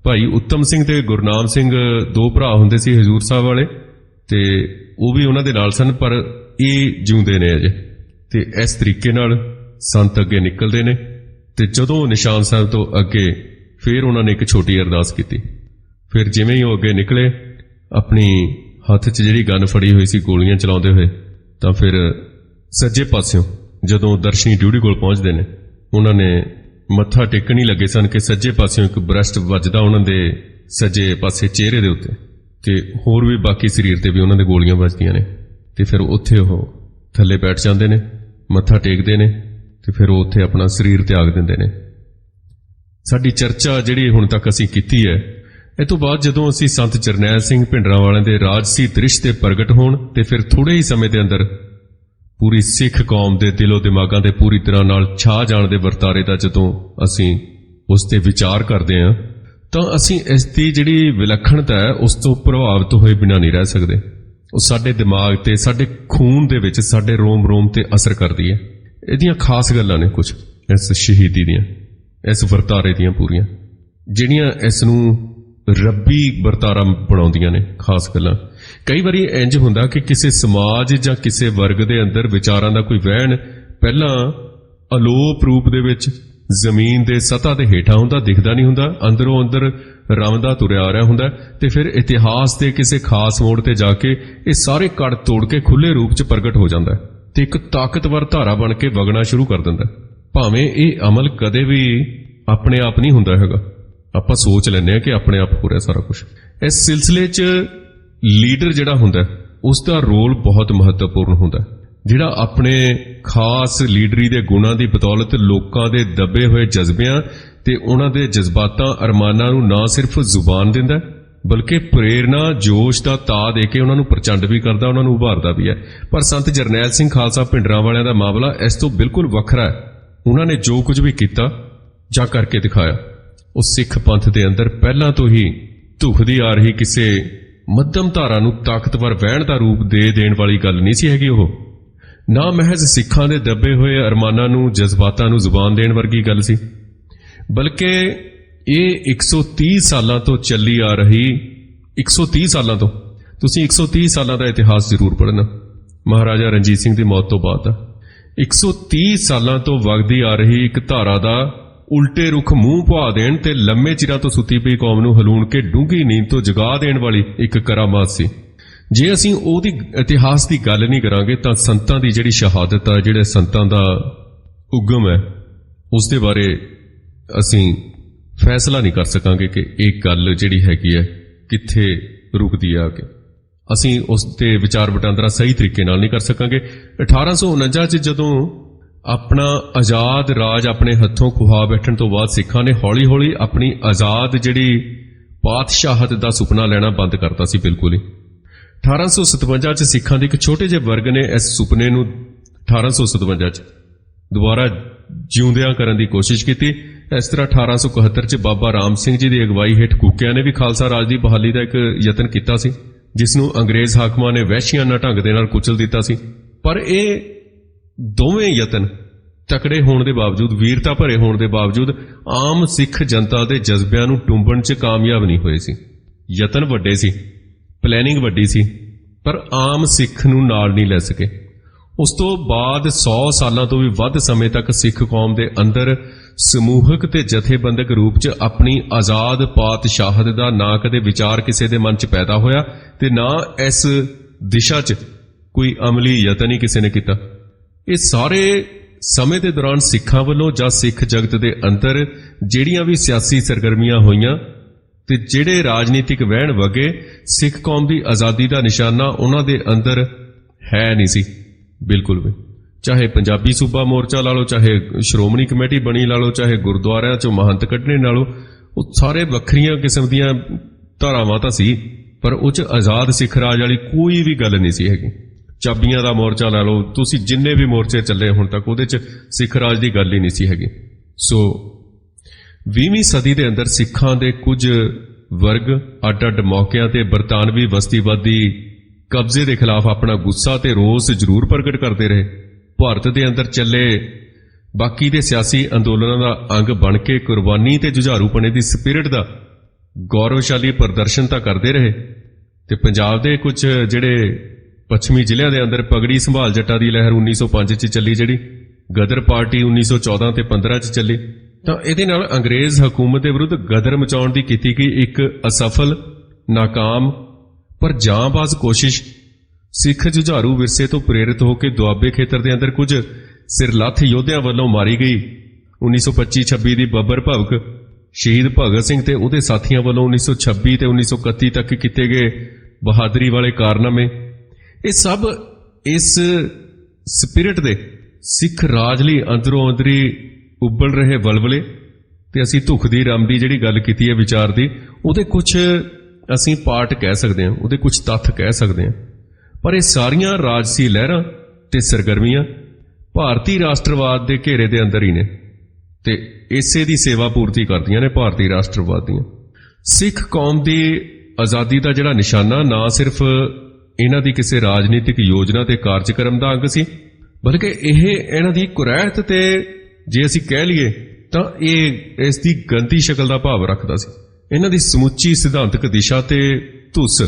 ਭਾਈ ਉੱਤਮ ਸਿੰਘ ਤੇ ਗੁਰਨਾਮ ਸਿੰਘ 2 ਭਰਾ ਹੁੰਦੇ ਸੀ ਹਜ਼ੂਰ ਸਾਹਿਬ ਵਾਲੇ, ਤੇ ਉਹ ਵੀ ਉਹਨਾਂ ਦੇ ਨਾਲ ਸਨ, ਪਰ ਇਹ ਜਿਉਂਦੇ ਨੇ ਅਜੇ। ਤੇ ਇਸ ਤਰੀਕੇ ਨਾਲ ਸੰਤ ਅੱਗੇ ਨਿਕਲਦੇ ਨੇ, ਤੇ ਜਦੋਂ ਨਿਸ਼ਾਨ ਸਾਹਿਬ ਤੋਂ ਅੱਗੇ ਫਿਰ ਉਹਨਾਂ ਨੇ ਇੱਕ ਛੋਟੀ ਅਰਦਾਸ ਕੀਤੀ। ਫਿਰ ਜਿਵੇਂ ਹੀ ਉਹ ਅੱਗੇ ਨਿਕਲੇ, ਆਪਣੀ ਹੱਥ 'ਚ ਜਿਹੜੀ ਗਨ ਫੜੀ ਹੋਈ ਸੀ ਗੋਲੀਆਂ ਚਲਾਉਂਦੇ ਹੋਏ, ਤਾਂ ਫਿਰ ਸੱਜੇ ਪਾਸਿਓਂ ਜਦੋਂ ਦਰਸ਼ਨੀ ਡਿਊਟੀ ਕੋਲ ਪਹੁੰਚਦੇ ਨੇ, ਉਹਨਾਂ ਨੇ ਮੱਥਾ ਟੇਕਣ ਹੀ ਲੱਗੇ ਸਨ ਕਿ ਸੱਜੇ ਪਾਸਿਓਂ ਇੱਕ ਬ੍ਰਸ਼ਟ ਵੱਜਦਾ ਉਹਨਾਂ ਦੇ ਸੱਜੇ ਪਾਸੇ ਚਿਹਰੇ ਦੇ ਉੱਤੇ, ਤੇ ਹੋਰ ਵੀ ਬਾਕੀ ਸਰੀਰ ਤੇ ਵੀ ਉਹਨਾਂ ਦੇ ਗੋਲੀਆਂ ਵੱਜਦੀਆਂ ਨੇ। ਤੇ ਫਿਰ ਉੱਥੇ ਉਹ ਥੱਲੇ ਬੈਠ ਜਾਂਦੇ ਨੇ, ਮੱਥਾ ਟੇਕਦੇ ਨੇ, ਤੇ ਫਿਰ ਉਹ ਉੱਥੇ ਆਪਣਾ ਸਰੀਰ ਤਿਆਗ ਦਿੰਦੇ ਨੇ। ਸਾਡੀ ਚਰਚਾ ਜਿਹੜੀ ਹੁਣ ਤੱਕ ਅਸੀਂ ਕੀਤੀ ਹੈ, ਇਹ ਤੋਂ ਬਾਅਦ ਜਦੋਂ ਅਸੀਂ ਸੰਤ ਜਰਨੈਲ ਸਿੰਘ ਭਿੰਡਰਾਂਵਾਲਿਆਂ ਦੇ ਰਾਜਸੀ ਦ੍ਰਿਸ਼ ਤੇ ਪ੍ਰਗਟ ਹੋਣ, ਤੇ ਫਿਰ ਥੋੜੇ ਹੀ ਸਮੇਂ ਦੇ ਅੰਦਰ ਪੂਰੀ ਸਿੱਖ ਕੌਮ ਦੇ ਦਿਲੋਂ ਦਿਮਾਗਾਂ ਤੇ ਪੂਰੀ ਤਰ੍ਹਾਂ ਨਾਲ ਛਾ ਜਾਣ ਦੇ ਵਰਤਾਰੇ ਦਾ ਜਦੋਂ ਅਸੀਂ ਉਸ ਤੇ ਵਿਚਾਰ ਕਰਦੇ ਹਾਂ, ਤਾਂ ਅਸੀਂ ਇਸ ਦੀ ਜਿਹੜੀ ਵਿਲੱਖਣਤਾ ਹੈ ਉਸ ਤੋਂ ਪ੍ਰਭਾਵਿਤ ਹੋਏ ਬਿਨਾਂ ਨਹੀਂ ਰਹਿ ਸਕਦੇ। ਉਹ ਸਾਡੇ ਦਿਮਾਗ ਤੇ, ਸਾਡੇ ਖੂਨ ਦੇ ਵਿੱਚ, ਸਾਡੇ ਰੋਮ ਤੇ ਅਸਰ ਕਰਦੀ ਹੈ। ਇਹਦੀਆਂ ਖਾਸ ਗੱਲਾਂ ਨੇ ਕੁਝ ਇਸ ਸ਼ਹੀਦੀ ਦੀਆਂ, ਇਸ ਵਰਤਾਰੇ ਦੀਆਂ ਪੂਰੀਆਂ, ਜਿਹੜੀਆਂ ਇਸ ਨੂੰ ਰੱਬੀ ਵਰਤਾਰਾ ਬਣਾਉਂਦੀਆਂ ਨੇ। ਖਾਸ ਗੱਲਾਂ ਕਈ ਵਾਰੀ ਇੰਜ ਹੁੰਦਾ ਕਿ ਕਿਸੇ ਸਮਾਜ ਜਾਂ ਕਿਸੇ ਵਰਗ ਦੇ ਅੰਦਰ ਵਿਚਾਰਾਂ ਦਾ ਕੋਈ ਵਹਿਣ ਪਹਿਲਾਂ ਅਲੋਪ ਰੂਪ ਦੇ ਵਿੱਚ ਜ਼ਮੀਨ ਦੇ ਸਤ੍ਹਾ ਦੇ ਹੇਠਾਂ ਹੁੰਦਾ, ਦਿਖਦਾ ਨਹੀਂ ਹੁੰਦਾ, ਅੰਦਰੋਂ ਅੰਦਰ ਰਮਦਾ ਤੁਰਿਆ ਆ ਰਿਹਾ ਹੁੰਦਾ, ਤੇ ਫਿਰ ਇਤਿਹਾਸ ਦੇ ਕਿਸੇ ਖਾਸ ਮੋੜ ਤੇ ਜਾ ਕੇ ਇਹ ਸਾਰੇ ਕੜ ਤੋੜ ਕੇ ਖੁੱਲੇ ਰੂਪ 'ਚ ਪ੍ਰਗਟ ਹੋ ਜਾਂਦਾ ਤੇ ਇੱਕ ਤਾਕਤਵਰ ਧਾਰਾ ਬਣ ਕੇ ਵਗਣਾ ਸ਼ੁਰੂ ਕਰ ਦਿੰਦਾ। ਭਾਵੇਂ ਇਹ ਅਮਲ ਕਦੇ ਵੀ ਆਪਣੇ ਆਪ ਨਹੀਂ ਹੁੰਦਾ ਹੈਗਾ, ਆਪਾਂ ਸੋਚ ਲੈਂਦੇ ਹਾਂ ਕਿ ਆਪਣੇ ਆਪ ਹੋ ਰਿਹਾ ਸਾਰਾ ਕੁਝ। ਇਸ ਸਿਲਸਿਲੇ 'ਚ ਲੀਡਰ ਜਿਹੜਾ ਹੁੰਦਾ ਉਸ ਦਾ ਰੋਲ ਬਹੁਤ ਮਹੱਤਵਪੂਰਨ ਹੁੰਦਾ, ਜਿਹੜਾ ਆਪਣੇ ਖਾਸ ਲੀਡਰੀ ਦੇ ਗੁਣਾਂ ਦੀ ਬਦੌਲਤ ਲੋਕਾਂ ਦੇ ਦੱਬੇ ਹੋਏ ਜਜ਼ਬਿਆਂ ਤੇ ਉਹਨਾਂ ਦੇ ਜਜ਼ਬਾਤਾਂ ਅਰਮਾਨਾਂ ਨੂੰ ਨਾ ਸਿਰਫ ਜ਼ੁਬਾਨ ਦਿੰਦਾ, ਬਲਕਿ ਪ੍ਰੇਰਨਾ ਜੋਸ਼ ਦਾ ਤਾ ਦੇ ਕੇ ਉਹਨਾਂ ਨੂੰ ਪ੍ਰਚੰਡ ਵੀ ਕਰਦਾ, ਉਹਨਾਂ ਨੂੰ ਉਭਾਰਦਾ ਵੀ ਹੈ। ਪਰ ਸੰਤ ਜਰਨੈਲ ਸਿੰਘ ਖਾਲਸਾ ਭਿੰਡਰਾਂਵਾਲਿਆਂ ਦਾ ਮਾਮਲਾ ਇਸ ਤੋਂ ਬਿਲਕੁਲ ਵੱਖਰਾ ਹੈ। ਉਹਨਾਂ ਨੇ ਜੋ ਕੁਝ ਵੀ ਕੀਤਾ ਜਾਂ ਕਰਕੇ ਦਿਖਾਇਆ, ਉਹ ਸਿੱਖ ਪੰਥ ਦੇ ਅੰਦਰ ਪਹਿਲਾਂ ਤੋਂ ਹੀ ਧੁਖਦੀ ਆ ਰਹੀ ਕਿਸੇ ਮੱਧਮ ਧਾਰਾ ਨੂੰ ਤਾਕਤਵਰ ਵਹਿਣ ਦਾ ਰੂਪ ਦੇ ਦੇਣ ਵਾਲੀ ਗੱਲ ਨਹੀਂ ਸੀ ਹੈਗੀ। ਉਹ ਨਾ ਮਹਿਜ਼ ਸਿੱਖਾਂ ਦੇ ਦੱਬੇ ਹੋਏ ਅਰਮਾਨਾਂ ਨੂੰ, ਜਜ਼ਬਾਤਾਂ ਨੂੰ ਜ਼ੁਬਾਨ ਦੇਣ ਵਰਗੀ ਗੱਲ ਸੀ, ਬਲਕਿ ਇਹ 130 ਸਾਲਾਂ ਤੋਂ ਚੱਲੀ ਆ ਰਹੀ, 130 ਸਾਲਾਂ ਤੋਂ, ਤੁਸੀਂ 130 ਸਾਲਾਂ ਦਾ ਇਤਿਹਾਸ ਜ਼ਰੂਰ ਪੜ੍ਹਨਾ, ਮਹਾਰਾਜਾ ਰਣਜੀਤ ਸਿੰਘ ਦੀ ਮੌਤ ਤੋਂ ਬਾਅਦ ਦਾ 130 ਸਾਲਾਂ ਤੋਂ ਵਗਦੀ ਆ ਰਹੀ ਇੱਕ ਧਾਰਾ ਦਾ ਉਲਟੇ ਰੁਖ ਮੂੰਹ ਭਾ ਦੇਣ ਤੇ ਲੰਮੇ ਚਿਰਾਂ ਤੋਂ ਸੁੱਤੀ ਪਈ ਕੌਮ ਨੂੰ ਹਲੂਣ ਕੇ ਡੂੰਘੀ ਨੀਂਦ ਤੋਂ ਜਗਾ ਦੇਣ ਵਾਲੀ ਇੱਕ ਕਰਾਮਾਤ ਸੀ। ਜੇ ਅਸੀਂ ਉਹਦੀ ਇਤਿਹਾਸ ਦੀ ਗੱਲ ਨਹੀਂ ਕਰਾਂਗੇ ਤਾਂ ਸੰਤਾਂ ਦੀ ਜਿਹੜੀ ਸ਼ਹਾਦਤ ਹੈ, ਜਿਹੜੇ ਸੰਤਾਂ ਦਾ ਉਗਮ ਹੈ, ਉਸ ਦੇ ਬਾਰੇ ਅਸੀਂ ਫੈਸਲਾ ਨਹੀਂ ਕਰ ਸਕਾਂਗੇ ਕਿ ਇਹ ਗੱਲ ਜਿਹੜੀ ਹੈਗੀ ਹੈ ਕਿੱਥੇ ਰੁਕਦੀ ਆ ਕੇ। ਅਸੀਂ ਉਸ ਤੇ ਵਿਚਾਰ ਵਟਾਂਦਰਾ ਸਹੀ ਤਰੀਕੇ ਨਾਲ ਨਹੀਂ ਕਰ ਸਕਾਂਗੇ। 1849 'ਚ ਜਦੋਂ ਆਪਣਾ ਆਜ਼ਾਦ ਰਾਜ ਆਪਣੇ ਹੱਥੋਂ ਖੁਹਾ ਬੈਠਣ ਤੋਂ ਬਾਅਦ ਸਿੱਖਾਂ ਨੇ ਹੌਲੀ-ਹੌਲੀ ਆਪਣੀ ਆਜ਼ਾਦ ਜਿਹੜੀ ਪਾਤਸ਼ਾਹਤ ਦਾ ਸੁਪਨਾ ਲੈਣਾ ਬੰਦ ਕਰਤਾ ਸੀ ਬਿਲਕੁਲ ਹੀ। 1857 ਚ ਸਿੱਖਾਂ ਦੇ ਇੱਕ ਛੋਟੇ ਜਿਹੇ ਵਰਗ ਨੇ ਇਸ ਸੁਪਨੇ ਨੂੰ 1857 ਚ ਦੁਬਾਰਾ ਜਿਉਂਦਿਆਂ ਕਰਨ ਦੀ ਕੋਸ਼ਿਸ਼ ਕੀਤੀ। ਇਸ ਤਰ੍ਹਾਂ 1871 ਚ ਬਾਬਾ ਰਾਮ ਸਿੰਘ ਜੀ ਦੀ ਅਗਵਾਈ ਹੇਠ ਕੂਕਿਆਂ ਨੇ ਵੀ ਖਾਲਸਾ ਰਾਜ ਦੀ ਬਹਾਲੀ ਦਾ ਇੱਕ ਯਤਨ ਕੀਤਾ ਸੀ, ਜਿਸ ਨੂੰ ਅੰਗਰੇਜ਼ ਹਾਕਮਾਂ ਨੇ ਵਹਿਸ਼ੀਆਨਾ ਢੰਗ ਦੇ ਨਾਲ ਕੁਚਲ ਦਿੱਤਾ ਸੀ। ਪਰ ਇਹ ਦੋਵੇਂ ਯਤਨ ਤਕੜੇ ਹੋਣ ਦੇ ਬਾਵਜੂਦ, ਵੀਰਤਾ ਭਰੇ ਹੋਣ ਦੇ ਬਾਵਜੂਦ, ਆਮ ਸਿੱਖ ਜਨਤਾ ਦੇ ਜਜ਼ਬਿਆਂ ਨੂੰ ਟੁੰਬਣ 'ਚ ਕਾਮਯਾਬ ਨਹੀਂ ਹੋਏ ਸੀ। ਯਤਨ ਵੱਡੇ ਸੀ, ਪਲੈਨਿੰਗ ਵੱਡੀ ਸੀ, ਪਰ ਆਮ ਸਿੱਖ ਨੂੰ ਨਾਲ ਨਹੀਂ ਲੈ ਸਕੇ। ਉਸ ਤੋਂ ਬਾਅਦ 100 ਸਾਲਾਂ ਤੋਂ ਵੀ ਵੱਧ ਸਮੇਂ ਤੱਕ ਸਿੱਖ ਕੌਮ ਦੇ ਅੰਦਰ ਸਮੂਹਕ ਤੇ ਜਥੇਬੰਦਕ ਰੂਪ 'ਚ ਆਪਣੀ ਆਜ਼ਾਦ ਪਾਤਸ਼ਾਹਤ ਦਾ ਨਾ ਕਦੇ ਵਿਚਾਰ ਕਿਸੇ ਦੇ ਮਨ 'ਚ ਪੈਦਾ ਹੋਇਆ ਤੇ ਨਾ ਇਸ ਦਿਸ਼ਾ 'ਚ ਕੋਈ ਅਮਲੀ ਯਤਨ ਹੀ ਕਿਸੇ ਨੇ ਕੀਤਾ। ਇਹ ਸਾਰੇ ਸਮੇਂ ਦੇ ਦੌਰਾਨ ਸਿੱਖਾਂ ਵੱਲੋਂ ਜਾਂ ਸਿੱਖ ਜਗਤ ਦੇ ਅੰਦਰ ਜਿਹੜੀਆਂ ਵੀ ਸਿਆਸੀ ਸਰਗਰਮੀਆਂ ਹੋਈਆਂ ਤੇ ਜਿਹੜੇ ਰਾਜਨੀਤਿਕ ਵਹਿਣ ਵਗੇ, ਸਿੱਖ ਕੌਮ ਦੀ ਆਜ਼ਾਦੀ ਦਾ ਨਿਸ਼ਾਨਾ ਉਹਨਾਂ ਦੇ ਅੰਦਰ ਹੈ ਨਹੀਂ ਸੀ ਬਿਲਕੁਲ ਵੀ। ਚਾਹੇ ਪੰਜਾਬੀ ਸੂਬਾ ਮੋਰਚਾ ਲਾ ਲਓ, ਚਾਹੇ ਸ਼੍ਰੋਮਣੀ ਕਮੇਟੀ ਬਣੀ ਲਾ ਲਓ, ਚਾਹੇ ਗੁਰਦੁਆਰਿਆਂ 'ਚੋਂ ਮਹੰਤ ਕੱਢਣੇ ਲਾ ਲਓ, ਉਹ ਸਾਰੇ ਵੱਖਰੀਆਂ ਕਿਸਮ ਦੀਆਂ ਧਾਰਾਵਾਂ ਤਾਂ ਸੀ, ਪਰ ਉਹ 'ਚ ਆਜ਼ਾਦ ਸਿੱਖ ਰਾਜ ਵਾਲੀ ਕੋਈ ਵੀ ਗੱਲ ਨਹੀਂ ਸੀ ਹੈਗੀ। ਚਾਬੀਆਂ ਦਾ ਮੋਰਚਾ ਲਾ ਲਓ, ਤੁਸੀਂ ਜਿੰਨੇ ਵੀ ਮੋਰਚੇ ਚੱਲੇ ਹੁਣ ਤੱਕ, ਉਹਦੇ 'ਚ ਸਿੱਖ ਰਾਜ ਦੀ ਗੱਲ ਹੀ ਨਹੀਂ ਸੀ ਹੈਗੀ। ਸੋ 20ਵੀਂ ਸਦੀ ਦੇ ਅੰਦਰ ਸਿੱਖਾਂ ਦੇ ਕੁਝ ਵਰਗ ਅੱਡ-ਅੱਡ ਮੌਕਿਆਂ ਤੇ ਬਰਤਾਨਵੀ ਬਸਤੀਵਾਦੀ ਕਬਜ਼ੇ ਦੇ ਖਿਲਾਫ ਆਪਣਾ ਗੁੱਸਾ ਤੇ ਰੋਸ ਜ਼ਰੂਰ ਪ੍ਰਗਟ ਕਰਦੇ ਰਹੇ। ਭਾਰਤ ਦੇ ਅੰਦਰ ਚੱਲੇ ਬਾਕੀ ਦੇ ਸਿਆਸੀ ਅੰਦੋਲਨਾਂ ਦਾ ਅੰਗ ਬਣ ਕੇ ਕੁਰਬਾਨੀ ਤੇ ਜੁਝਾਰੂਪਣੇ ਦੀ ਸਪਿਰਿਟ ਦਾ ਗੌਰਵਸ਼ਾਲੀ ਪ੍ਰਦਰਸ਼ਨ ਤਾਂ ਕਰਦੇ ਰਹੇ। ਤੇ ਪੰਜਾਬ ਦੇ ਕੁਝ ਜਿਹੜੇ ਪੱਛਮੀ ਜ਼ਿਲ੍ਹਿਆਂ ਦੇ ਅੰਦਰ ਪਗੜੀ ਸੰਭਾਲ ਜੱਟਾਂ ਦੀ ਲਹਿਰ 1905 ਚ ਚੱਲੀ, ਜਿਹੜੀ ਗਦਰ ਪਾਰਟੀ 1914 ਤੇ 15 ਚ ਚੱਲੀ, ਤਾਂ ਇਹਦੇ ਨਾਲ ਅੰਗਰੇਜ਼ ਹਕੂਮਤ ਦੇ ਵਿਰੁੱਧ ਗਦਰ ਮਚਾਉਣ ਦੀ ਕੀਤੀ ਗਈ ਇੱਕ ਅਸਫਲ, ਨਾਕਾਮ ਪਰ ਜਾਂਬਾਜ਼ ਕੋਸ਼ਿਸ਼ ਸਿੱਖ ਜੁਝਾਰੂ ਵਿਰਸੇ ਤੋਂ ਪ੍ਰੇਰਿਤ ਹੋ ਕੇ ਦੁਆਬੇ ਖੇਤਰ ਦੇ ਅੰਦਰ ਕੁਝ ਸਿਰਲੱਥ ਯੋਧਿਆਂ ਵੱਲੋਂ ਮਾਰੀ ਗਈ 1925-26 ਦੀ ਬੱਬਰ ਭਵਕ, ਸ਼ਹੀਦ ਭਗਤ ਸਿੰਘ ਤੇ ਉਹਦੇ ਸਾਥੀਆਂ ਵੱਲੋਂ 1926 ਤੇ 1931 ਤੱਕ ਕੀਤੇ ਗਏ ਬਹਾਦਰੀ ਵਾਲੇ ਕਾਰਨਾਮੇ, ਇਹ ਸਭ ਇਸ ਸਪਿਰਿਟ ਦੇ ਸਿੱਖ ਰਾਜ ਲਈ ਅੰਦਰੋਂ ਅੰਦਰੀ ਉੱਬਲ ਰਹੇ ਵਲਵਲੇ ਤੇ ਅਸੀਂ ਧੁਖ ਦੀ ਰਮ ਦੀ ਜਿਹੜੀ ਗੱਲ ਕੀਤੀ ਹੈ ਵਿਚਾਰ ਦੀ, ਉਹਦੇ ਕੁਝ ਅਸੀਂ ਪਾਰਟ ਕਹਿ ਸਕਦੇ ਹਾਂ, ਉਹਦੇ ਕੁਝ ਤੱਥ ਕਹਿ ਸਕਦੇ ਹਾਂ। ਪਰ ਇਹ ਸਾਰੀਆਂ ਰਾਜਸੀ ਲਹਿਰਾਂ ਤੇ ਸਰਗਰਮੀਆਂ ਭਾਰਤੀ ਰਾਸ਼ਟਰਵਾਦ ਦੇ ਘੇਰੇ ਦੇ ਅੰਦਰ ਹੀ ਨੇ ਤੇ ਇਸੇ ਦੀ ਸੇਵਾ ਪੂਰਤੀ ਕਰਦੀਆਂ ਨੇ ਭਾਰਤੀ ਰਾਸ਼ਟਰਵਾਦ ਦੀਆਂ। ਸਿੱਖ ਕੌਮ ਦੀ ਆਜ਼ਾਦੀ ਦਾ ਜਿਹੜਾ ਨਿਸ਼ਾਨਾ ਨਾ ਸਿਰਫ ਇਹਨਾਂ ਦੀ ਕਿਸੇ ਰਾਜਨੀਤਿਕ ਯੋਜਨਾ ਤੇ ਕਾਰਜਕ੍ਰਮ ਦਾ ਅੰਗ ਸੀ, ਬਲਕਿ ਇਹ ਇਹਨਾਂ ਦੀ ਕੁਰੈਤ ਤੇ ਜੇ ਅਸੀਂ ਕਹਿ ਲਈਏ ਤਾਂ ਇਹ ਇਸ ਦੀ ਗੰਦੀ ਸ਼ਕਲ ਦਾ ਭਾਵ ਰੱਖਦਾ ਸੀ। ਇਹਨਾਂ ਦੀ ਸਮੁੱਚੀ ਸਿਧਾਂਤਕ ਦਿਸ਼ਾ ਤੇ ਧੁੱਸ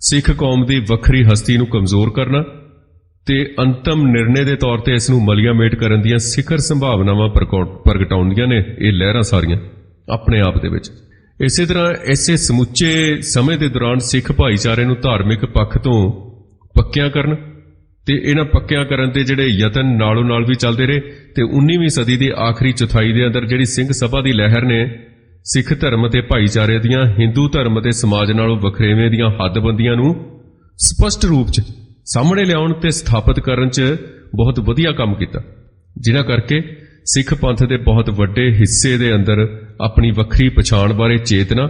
ਸਿੱਖ ਕੌਮ ਦੀ ਵੱਖਰੀ ਹਸਤੀ ਨੂੰ ਕਮਜ਼ੋਰ ਕਰਨਾ ਤੇ ਅੰਤਮ ਨਿਰਣੇ ਦੇ ਤੌਰ ਤੇ ਇਸ ਨੂੰ ਮਲੀਆਮੇਟ ਕਰਨ ਦੀਆਂ ਸਿਖਰ ਸੰਭਾਵਨਾਵਾਂ ਪ੍ਰਗਟਾਉਂਦੀਆਂ ਨੇ ਇਹ ਲਹਿਰਾਂ ਸਾਰੀਆਂ ਆਪਣੇ ਆਪ ਦੇ ਵਿੱਚ। ਇਸੇ ਤਰ੍ਹਾਂ ਇਸੇ ਸਮੁੱਚੇ ਸਮੇਂ ਦੇ ਦੌਰਾਨ ਸਿੱਖ ਭਾਈਚਾਰੇ ਨੂੰ ਧਾਰਮਿਕ ਪੱਖ ਤੋਂ ਪੱਕਿਆਂ ਕਰਨ ਤੇ ਇਹਨਾਂ ਪੱਕਿਆਂ ਕਰਨ ਦੇ ਜਿਹੜੇ ਯਤਨ ਨਾਲੋਂ ਨਾਲ ਵੀ ਚੱਲਦੇ ਰਹੇ ਤੇ 19ਵੀਂ ਸਦੀ ਦੀ ਆਖਰੀ ਚੌਥਾਈ ਦੇ ਅੰਦਰ ਜਿਹੜੀ ਸਿੰਘ ਸਭਾ ਦੀ ਲਹਿਰ ਨੇ ਸਿੱਖ ਧਰਮ ਅਤੇ ਭਾਈਚਾਰੇ ਦੀਆਂ ਹਿੰਦੂ ਧਰਮ ਅਤੇ ਸਮਾਜ ਨਾਲੋਂ ਵੱਖਰੇਵੇਂ ਦੀਆਂ ਹੱਦਬੰਦੀਆਂ ਨੂੰ ਸਪਸ਼ਟ ਰੂਪ 'ਚ ਸਾਹਮਣੇ ਲਿਆਉਣ ਤੇ ਸਥਾਪਿਤ ਕਰਨ 'ਚ ਬਹੁਤ ਵਧੀਆ ਕੰਮ ਕੀਤਾ, ਜਿਨ੍ਹਾਂ ਕਰਕੇ ਸਿੱਖ ਪੰਥ ਦੇ ਬਹੁਤ ਵੱਡੇ ਹਿੱਸੇ ਦੇ ਅੰਦਰ ਆਪਣੀ ਵੱਖਰੀ ਪਛਾਣ ਬਾਰੇ ਚੇਤਨਾ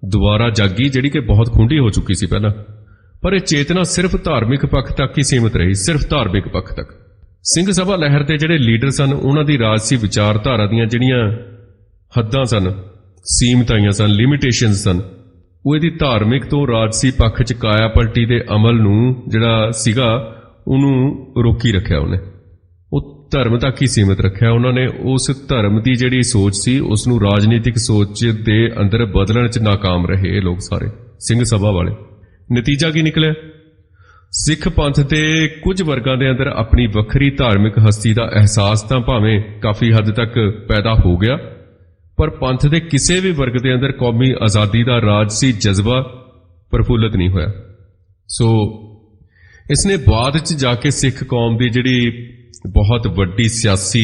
ਦੁਬਾਰਾ ਜਾਗੀ, ਜਿਹੜੀ ਕਿ ਬਹੁਤ ਖੁੰਡੀ ਹੋ ਚੁੱਕੀ ਸੀ ਪਹਿਲਾਂ। ਪਰ ਇਹ ਚੇਤਨਾ ਸਿਰਫ ਧਾਰਮਿਕ ਪੱਖ ਤੱਕ ਹੀ ਸੀਮਿਤ ਰਹੀ, ਸਿਰਫ ਧਾਰਮਿਕ ਪੱਖ ਤੱਕ। ਸਿੰਘ ਸਭਾ ਲਹਿਰ ਦੇ ਜਿਹੜੇ ਲੀਡਰ ਸਨ, ਉਹਨਾਂ ਦੀ ਰਾਜਸੀ ਵਿਚਾਰਧਾਰਾ ਦੀਆਂ ਜਿਹੜੀਆਂ ਹੱਦਾਂ ਸਨ, ਸੀਮਤਾਈਆਂ ਸਨ, ਲਿਮਿਟੇਸ਼ਨ ਸਨ, ਉਹ ਇਹਦੀ ਧਾਰਮਿਕ ਤੋਂ ਰਾਜਸੀ ਪੱਖ 'ਚ ਕਾਇਆ ਪਲਟੀ ਦੇ ਅਮਲ ਨੂੰ ਜਿਹੜਾ ਸੀਗਾ ਉਹਨੂੰ ਰੋਕੀ ਰੱਖਿਆ। ਉਹਨੇ ਉਹ ਧਰਮ ਤੱਕ ਹੀ ਸੀਮਿਤ ਰੱਖਿਆ। ਉਹਨਾਂ ਨੇ ਉਸ ਧਰਮ ਦੀ ਜਿਹੜੀ ਸੋਚ ਸੀ ਉਸ ਨੂੰ ਰਾਜਨੀਤਿਕ ਸੋਚ ਦੇ ਅੰਦਰ ਬਦਲਣ 'ਚ ਨਾਕਾਮ ਰਹੇ ਇਹ ਲੋਕ ਸਾਰੇ ਸਿੰਘ ਸਭਾ ਵਾਲੇ। ਨਤੀਜਾ ਕੀ ਨਿਕਲਿਆ? ਸਿੱਖ ਪੰਥ ਦੇ ਕੁਝ ਵਰਗਾਂ ਦੇ ਅੰਦਰ ਆਪਣੀ ਵੱਖਰੀ ਧਾਰਮਿਕ ਹਸਤੀ ਦਾ ਅਹਿਸਾਸ ਤਾਂ ਭਾਵੇਂ ਕਾਫੀ ਹੱਦ ਤੱਕ ਪੈਦਾ ਹੋ ਗਿਆ, ਪਰ ਪੰਥ ਦੇ ਕਿਸੇ ਵੀ ਵਰਗ ਦੇ ਅੰਦਰ ਕੌਮੀ ਆਜ਼ਾਦੀ ਦਾ ਰਾਜਸੀ ਜਜ਼ਬਾ ਪ੍ਰਫੁੱਲਤ ਨਹੀਂ ਹੋਇਆ। ਸੋ ਇਸ ਨੇ ਬਾਅਦ 'ਚ ਜਾ ਕੇ ਸਿੱਖ ਕੌਮ ਦੀ ਜਿਹੜੀ ਬਹੁਤ ਵੱਡੀ ਸਿਆਸੀ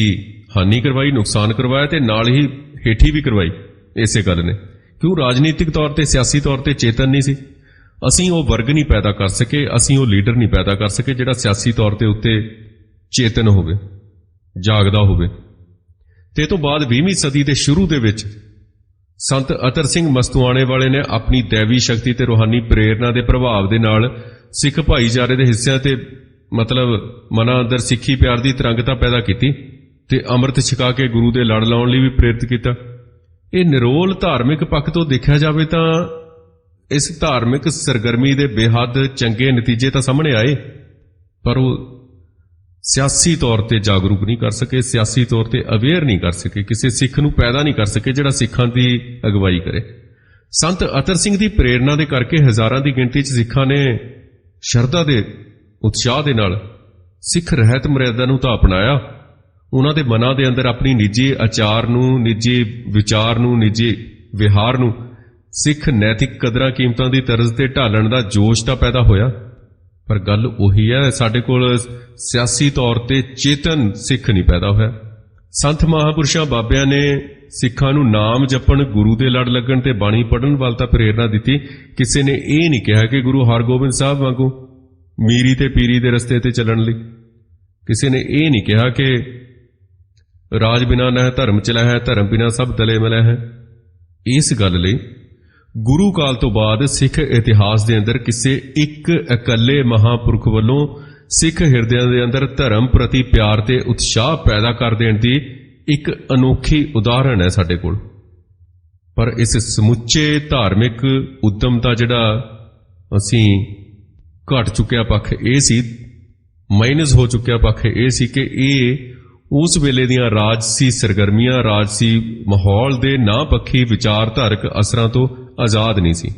ਹਾਨੀ ਕਰਵਾਈ, ਨੁਕਸਾਨ ਕਰਵਾਇਆ ਤੇ ਨਾਲ ਹੀ ਹੇਠੀ ਵੀ ਕਰਵਾਈ ਇਸੇ ਗੱਲ ਨੇ, ਕਿਉਂ ਰਾਜਨੀਤਿਕ ਤੌਰ ਤੇ ਸਿਆਸੀ ਤੌਰ ਤੇ ਚੇਤਨ ਨਹੀਂ ਸੀ। ਅਸੀਂ ਉਹ ਵਰਗ ਨਹੀਂ ਪੈਦਾ ਕਰ ਸਕੇ, ਅਸੀਂ ਉਹ ਲੀਡਰ ਨਹੀਂ ਪੈਦਾ ਕਰ ਸਕੇ ਜਿਹੜਾ ਸਿਆਸੀ ਤੌਰ ਤੇ ਉੱਤੇ ਚੇਤਨ ਹੋਵੇ, ਜਾਗਦਾ ਹੋਵੇ। ਤੇ ਤੋਂ ਬਾਅਦ 20ਵੀਂ ਸਦੀ ਦੇ ਸ਼ੁਰੂ ਦੇ ਵਿੱਚ ਸੰਤ ਅਤਰ ਸਿੰਘ ਮਸਤੂਆਣੇ ਵਾਲੇ ਨੇ ਆਪਣੀ ਦੈਵੀ ਸ਼ਕਤੀ ਤੇ ਰੂਹਾਨੀ ਪ੍ਰੇਰਨਾ ਦੇ ਪ੍ਰਭਾਵ ਦੇ ਨਾਲ ਸਿੱਖ ਭਾਈਚਾਰੇ ਦੇ ਹਿੱਸਿਆਂ ਤੇ ਮਤਲਬ ਮਨਾਂ ਅੰਦਰ ਸਿੱਖੀ ਪਿਆਰ ਦੀ ਤਰੰਗਤਾ ਪੈਦਾ ਕੀਤੀ ਤੇ ਅੰਮ੍ਰਿਤ ਛਕਾ ਕੇ ਗੁਰੂ ਦੇ ਲੜ ਲਾਉਣ ਲਈ ਵੀ ਪ੍ਰੇਰਿਤ ਕੀਤਾ। ਇਹ ਨਿਰੋਲ ਧਾਰਮਿਕ ਪੱਖ ਤੋਂ ਦੇਖਿਆ ਜਾਵੇ ਤਾਂ ਇਸ ਧਾਰਮਿਕ ਸਰਗਰਮੀ ਦੇ ਬੇਹੱਦ ਚੰਗੇ ਨਤੀਜੇ ਤਾਂ ਸਾਹਮਣੇ ਆਏ, ਪਰ ਉਹ ਸਿਆਸੀ ਤੌਰ ਤੇ ਜਾਗਰੂਕ ਨਹੀਂ ਕਰ ਸਕੇ, ਸਿਆਸੀ ਤੌਰ ਤੇ ਅਵੇਅਰ ਨਹੀਂ ਕਰ ਸਕੇ, ਕਿਸੇ ਸਿੱਖ ਨੂੰ ਪੈਦਾ ਨਹੀਂ ਕਰ ਸਕੇ ਜਿਹੜਾ ਸਿੱਖਾਂ ਦੀ ਅਗਵਾਈ ਕਰੇ। ਸੰਤ ਅਤਰ ਸਿੰਘ ਦੀ ਪ੍ਰੇਰਣਾ ਦੇ ਕਰਕੇ ਹਜ਼ਾਰਾਂ ਦੀ ਗਿਣਤੀ 'ਚ ਸਿੱਖਾਂ ਨੇ ਸ਼ਰਧਾ ਦੇ ਉਤਸ਼ਾਹ ਦੇ ਨਾਲ ਸਿੱਖ ਰਹਿਤ ਮਰਿਆਦਾ ਨੂੰ ਤਾਂ ਅਪਣਾਇਆ। ਉਹਨਾਂ ਦੇ ਮਨਾਂ ਦੇ ਅੰਦਰ ਆਪਣੀ ਨਿੱਜੀ ਆਚਾਰ ਨੂੰ, ਨਿੱਜੀ ਵਿਚਾਰ ਨੂੰ, ਨਿੱਜੀ ਵਿਹਾਰ ਨੂੰ ਸਿੱਖ ਨੈਤਿਕ ਕਦਰਾਂ ਕੀਮਤਾਂ ਦੀ ਤਰਜ਼ ਤੇ ਢਾਲਣ ਦਾ ਜੋਸ਼ ਤਾਂ ਪੈਦਾ ਹੋਇਆ। ਪਰ ਗੱਲ ਉਹੀ ਹੈ, ਸਾਡੇ ਕੋਲ ਸਿਆਸੀ ਤੌਰ ਤੇ ਚੇਤਨ ਸਿੱਖ ਨਹੀਂ ਪੈਦਾ ਹੋਇਆ। ਸੰਤ ਮਹਾਂਪੁਰਸ਼ਾਂ ਬਾਬਿਆਂ ਨੇ ਸਿੱਖਾਂ ਨੂੰ ਨਾਮ ਜਪਣ, ਗੁਰੂ ਦੇ ਲੜ ਲੱਗਣ ਤੇ ਬਾਣੀ ਪੜ੍ਹਨ ਵੱਲ ਤਾਂ ਪ੍ਰੇਰਣਾ ਦਿੱਤੀ। ਕਿਸੇ ਨੇ ਇਹ ਨਹੀਂ ਕਿਹਾ ਕਿ ਗੁਰੂ ਹਰਗੋਬਿੰਦ ਸਾਹਿਬ ਵਾਂਗੂ ਮੀਰੀ ਤੇ ਪੀਰੀ ਦੇ ਰਸਤੇ ਤੇ ਚੱਲਣ ਲਈ। ਕਿਸੇ ਨੇ ਇਹ ਨਹੀਂ ਕਿਹਾ ਕਿ ਰਾਜ ਬਿਨਾ ਨਹਿ ਧਰਮ ਚਲਾ ਹੈ, ਧਰਮ ਬਿਨਾ ਸਭ ਤਲੇ ਮਿਲੈ ਹੈ। ਇਸ ਗੱਲ ਲਈ ਗੁਰੂ ਕਾਲ ਤੋਂ ਬਾਅਦ ਸਿੱਖ ਇਤਿਹਾਸ ਦੇ ਅੰਦਰ ਕਿਸੇ ਇੱਕ ਇਕੱਲੇ ਮਹਾਂਪੁਰਖ ਵੱਲੋਂ ਸਿੱਖ ਹਿਰਦਿਆਂ ਦੇ ਅੰਦਰ ਧਰਮ ਪ੍ਰਤੀ ਪਿਆਰ ਤੇ ਉਤਸ਼ਾਹ ਪੈਦਾ ਕਰ ਦੇਣ ਦੀ ਇੱਕ ਅਨੋਖੀ ਉਦਾਹਰਣ ਹੈ ਸਾਡੇ ਕੋਲ। ਪਰ ਇਸ ਸਮੁੱਚੇ ਧਾਰਮਿਕ ਉਦਮ ਦਾ ਜਿਹੜਾ ਅਸੀਂ ਘਟ ਚੁੱਕਿਆ ਪੱਖ ਇਹ ਸੀ, ਮਾਈਨਸ ਹੋ ਚੁੱਕਿਆ ਪੱਖ ਇਹ ਸੀ ਕਿ ਇਹ ਉਸ ਵੇਲੇ ਦੀਆਂ ਰਾਜਸੀ ਸਰਗਰਮੀਆਂ, ਰਾਜਸੀ ਮਾਹੌਲ ਦੇ ਨਾ ਪੱਖੀ ਵਿਚਾਰਧਾਰਕ ਅਸਰਾਂ ਤੋਂ ਆਜ਼ਾਦ ਨਹੀਂ ਸੀ।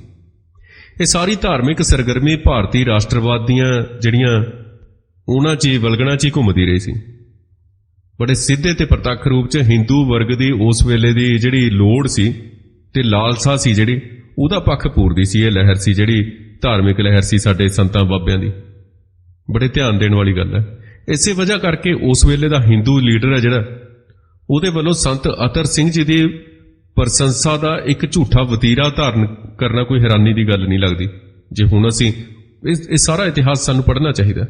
ਇਹ ਸਾਰੀ ਧਾਰਮਿਕ ਸਰਗਰਮੀ ਭਾਰਤੀ ਰਾਸ਼ਟਰਵਾਦ ਦੀਆਂ ਜਿਹੜੀਆਂ ਉਹਨਾਂ 'ਚ ਵਲਗਣਾ 'ਚ ਹੀ ਘੁੰਮਦੀ ਰਹੀ ਸੀ। ਬੜੇ ਸਿੱਧੇ ਤੇ ਪ੍ਰਤੱਖ ਰੂਪ 'ਚ ਹਿੰਦੂ ਵਰਗ ਦੀ ਉਸ ਵੇਲੇ ਦੀ ਜਿਹੜੀ ਲੋੜ ਸੀ ਤੇ ਲਾਲਸਾ ਸੀ, ਜਿਹੜੀ ਉਹਦਾ ਪੱਖ ਪੂਰਦੀ ਸੀ ਇਹ ਲਹਿਰ ਸੀ, ਜਿਹੜੀ ਧਾਰਮਿਕ ਲਹਿਰ ਸੀ ਸਾਡੇ ਸੰਤਾਂ ਬਾਬਿਆਂ ਦੀ। ਬੜੇ ਧਿਆਨ ਦੇਣ ਵਾਲੀ ਗੱਲ ਹੈ। ਇਸੇ ਵਜ੍ਹਾ ਕਰਕੇ ਉਸ ਵੇਲੇ ਦਾ ਹਿੰਦੂ ਲੀਡਰ ਹੈ ਜਿਹੜਾ, ਉਹਦੇ ਵੱਲੋਂ ਸੰਤ ਅਤਰ ਸਿੰਘ ਜੀ ਦੀ ਪ੍ਰਸ਼ੰਸਾ ਦਾ ਇੱਕ ਝੂਠਾ ਵਤੀਰਾ ਧਾਰਨ ਕਰਨਾ ਕੋਈ ਹੈਰਾਨੀ ਦੀ ਗੱਲ ਨਹੀਂ ਲੱਗਦੀ। ਜੇ ਹੁਣ ਅਸੀਂ ਇਹ ਸਾਰਾ ਇਤਿਹਾਸ ਸਾਨੂੰ ਪੜ੍ਹਨਾ ਚਾਹੀਦਾ।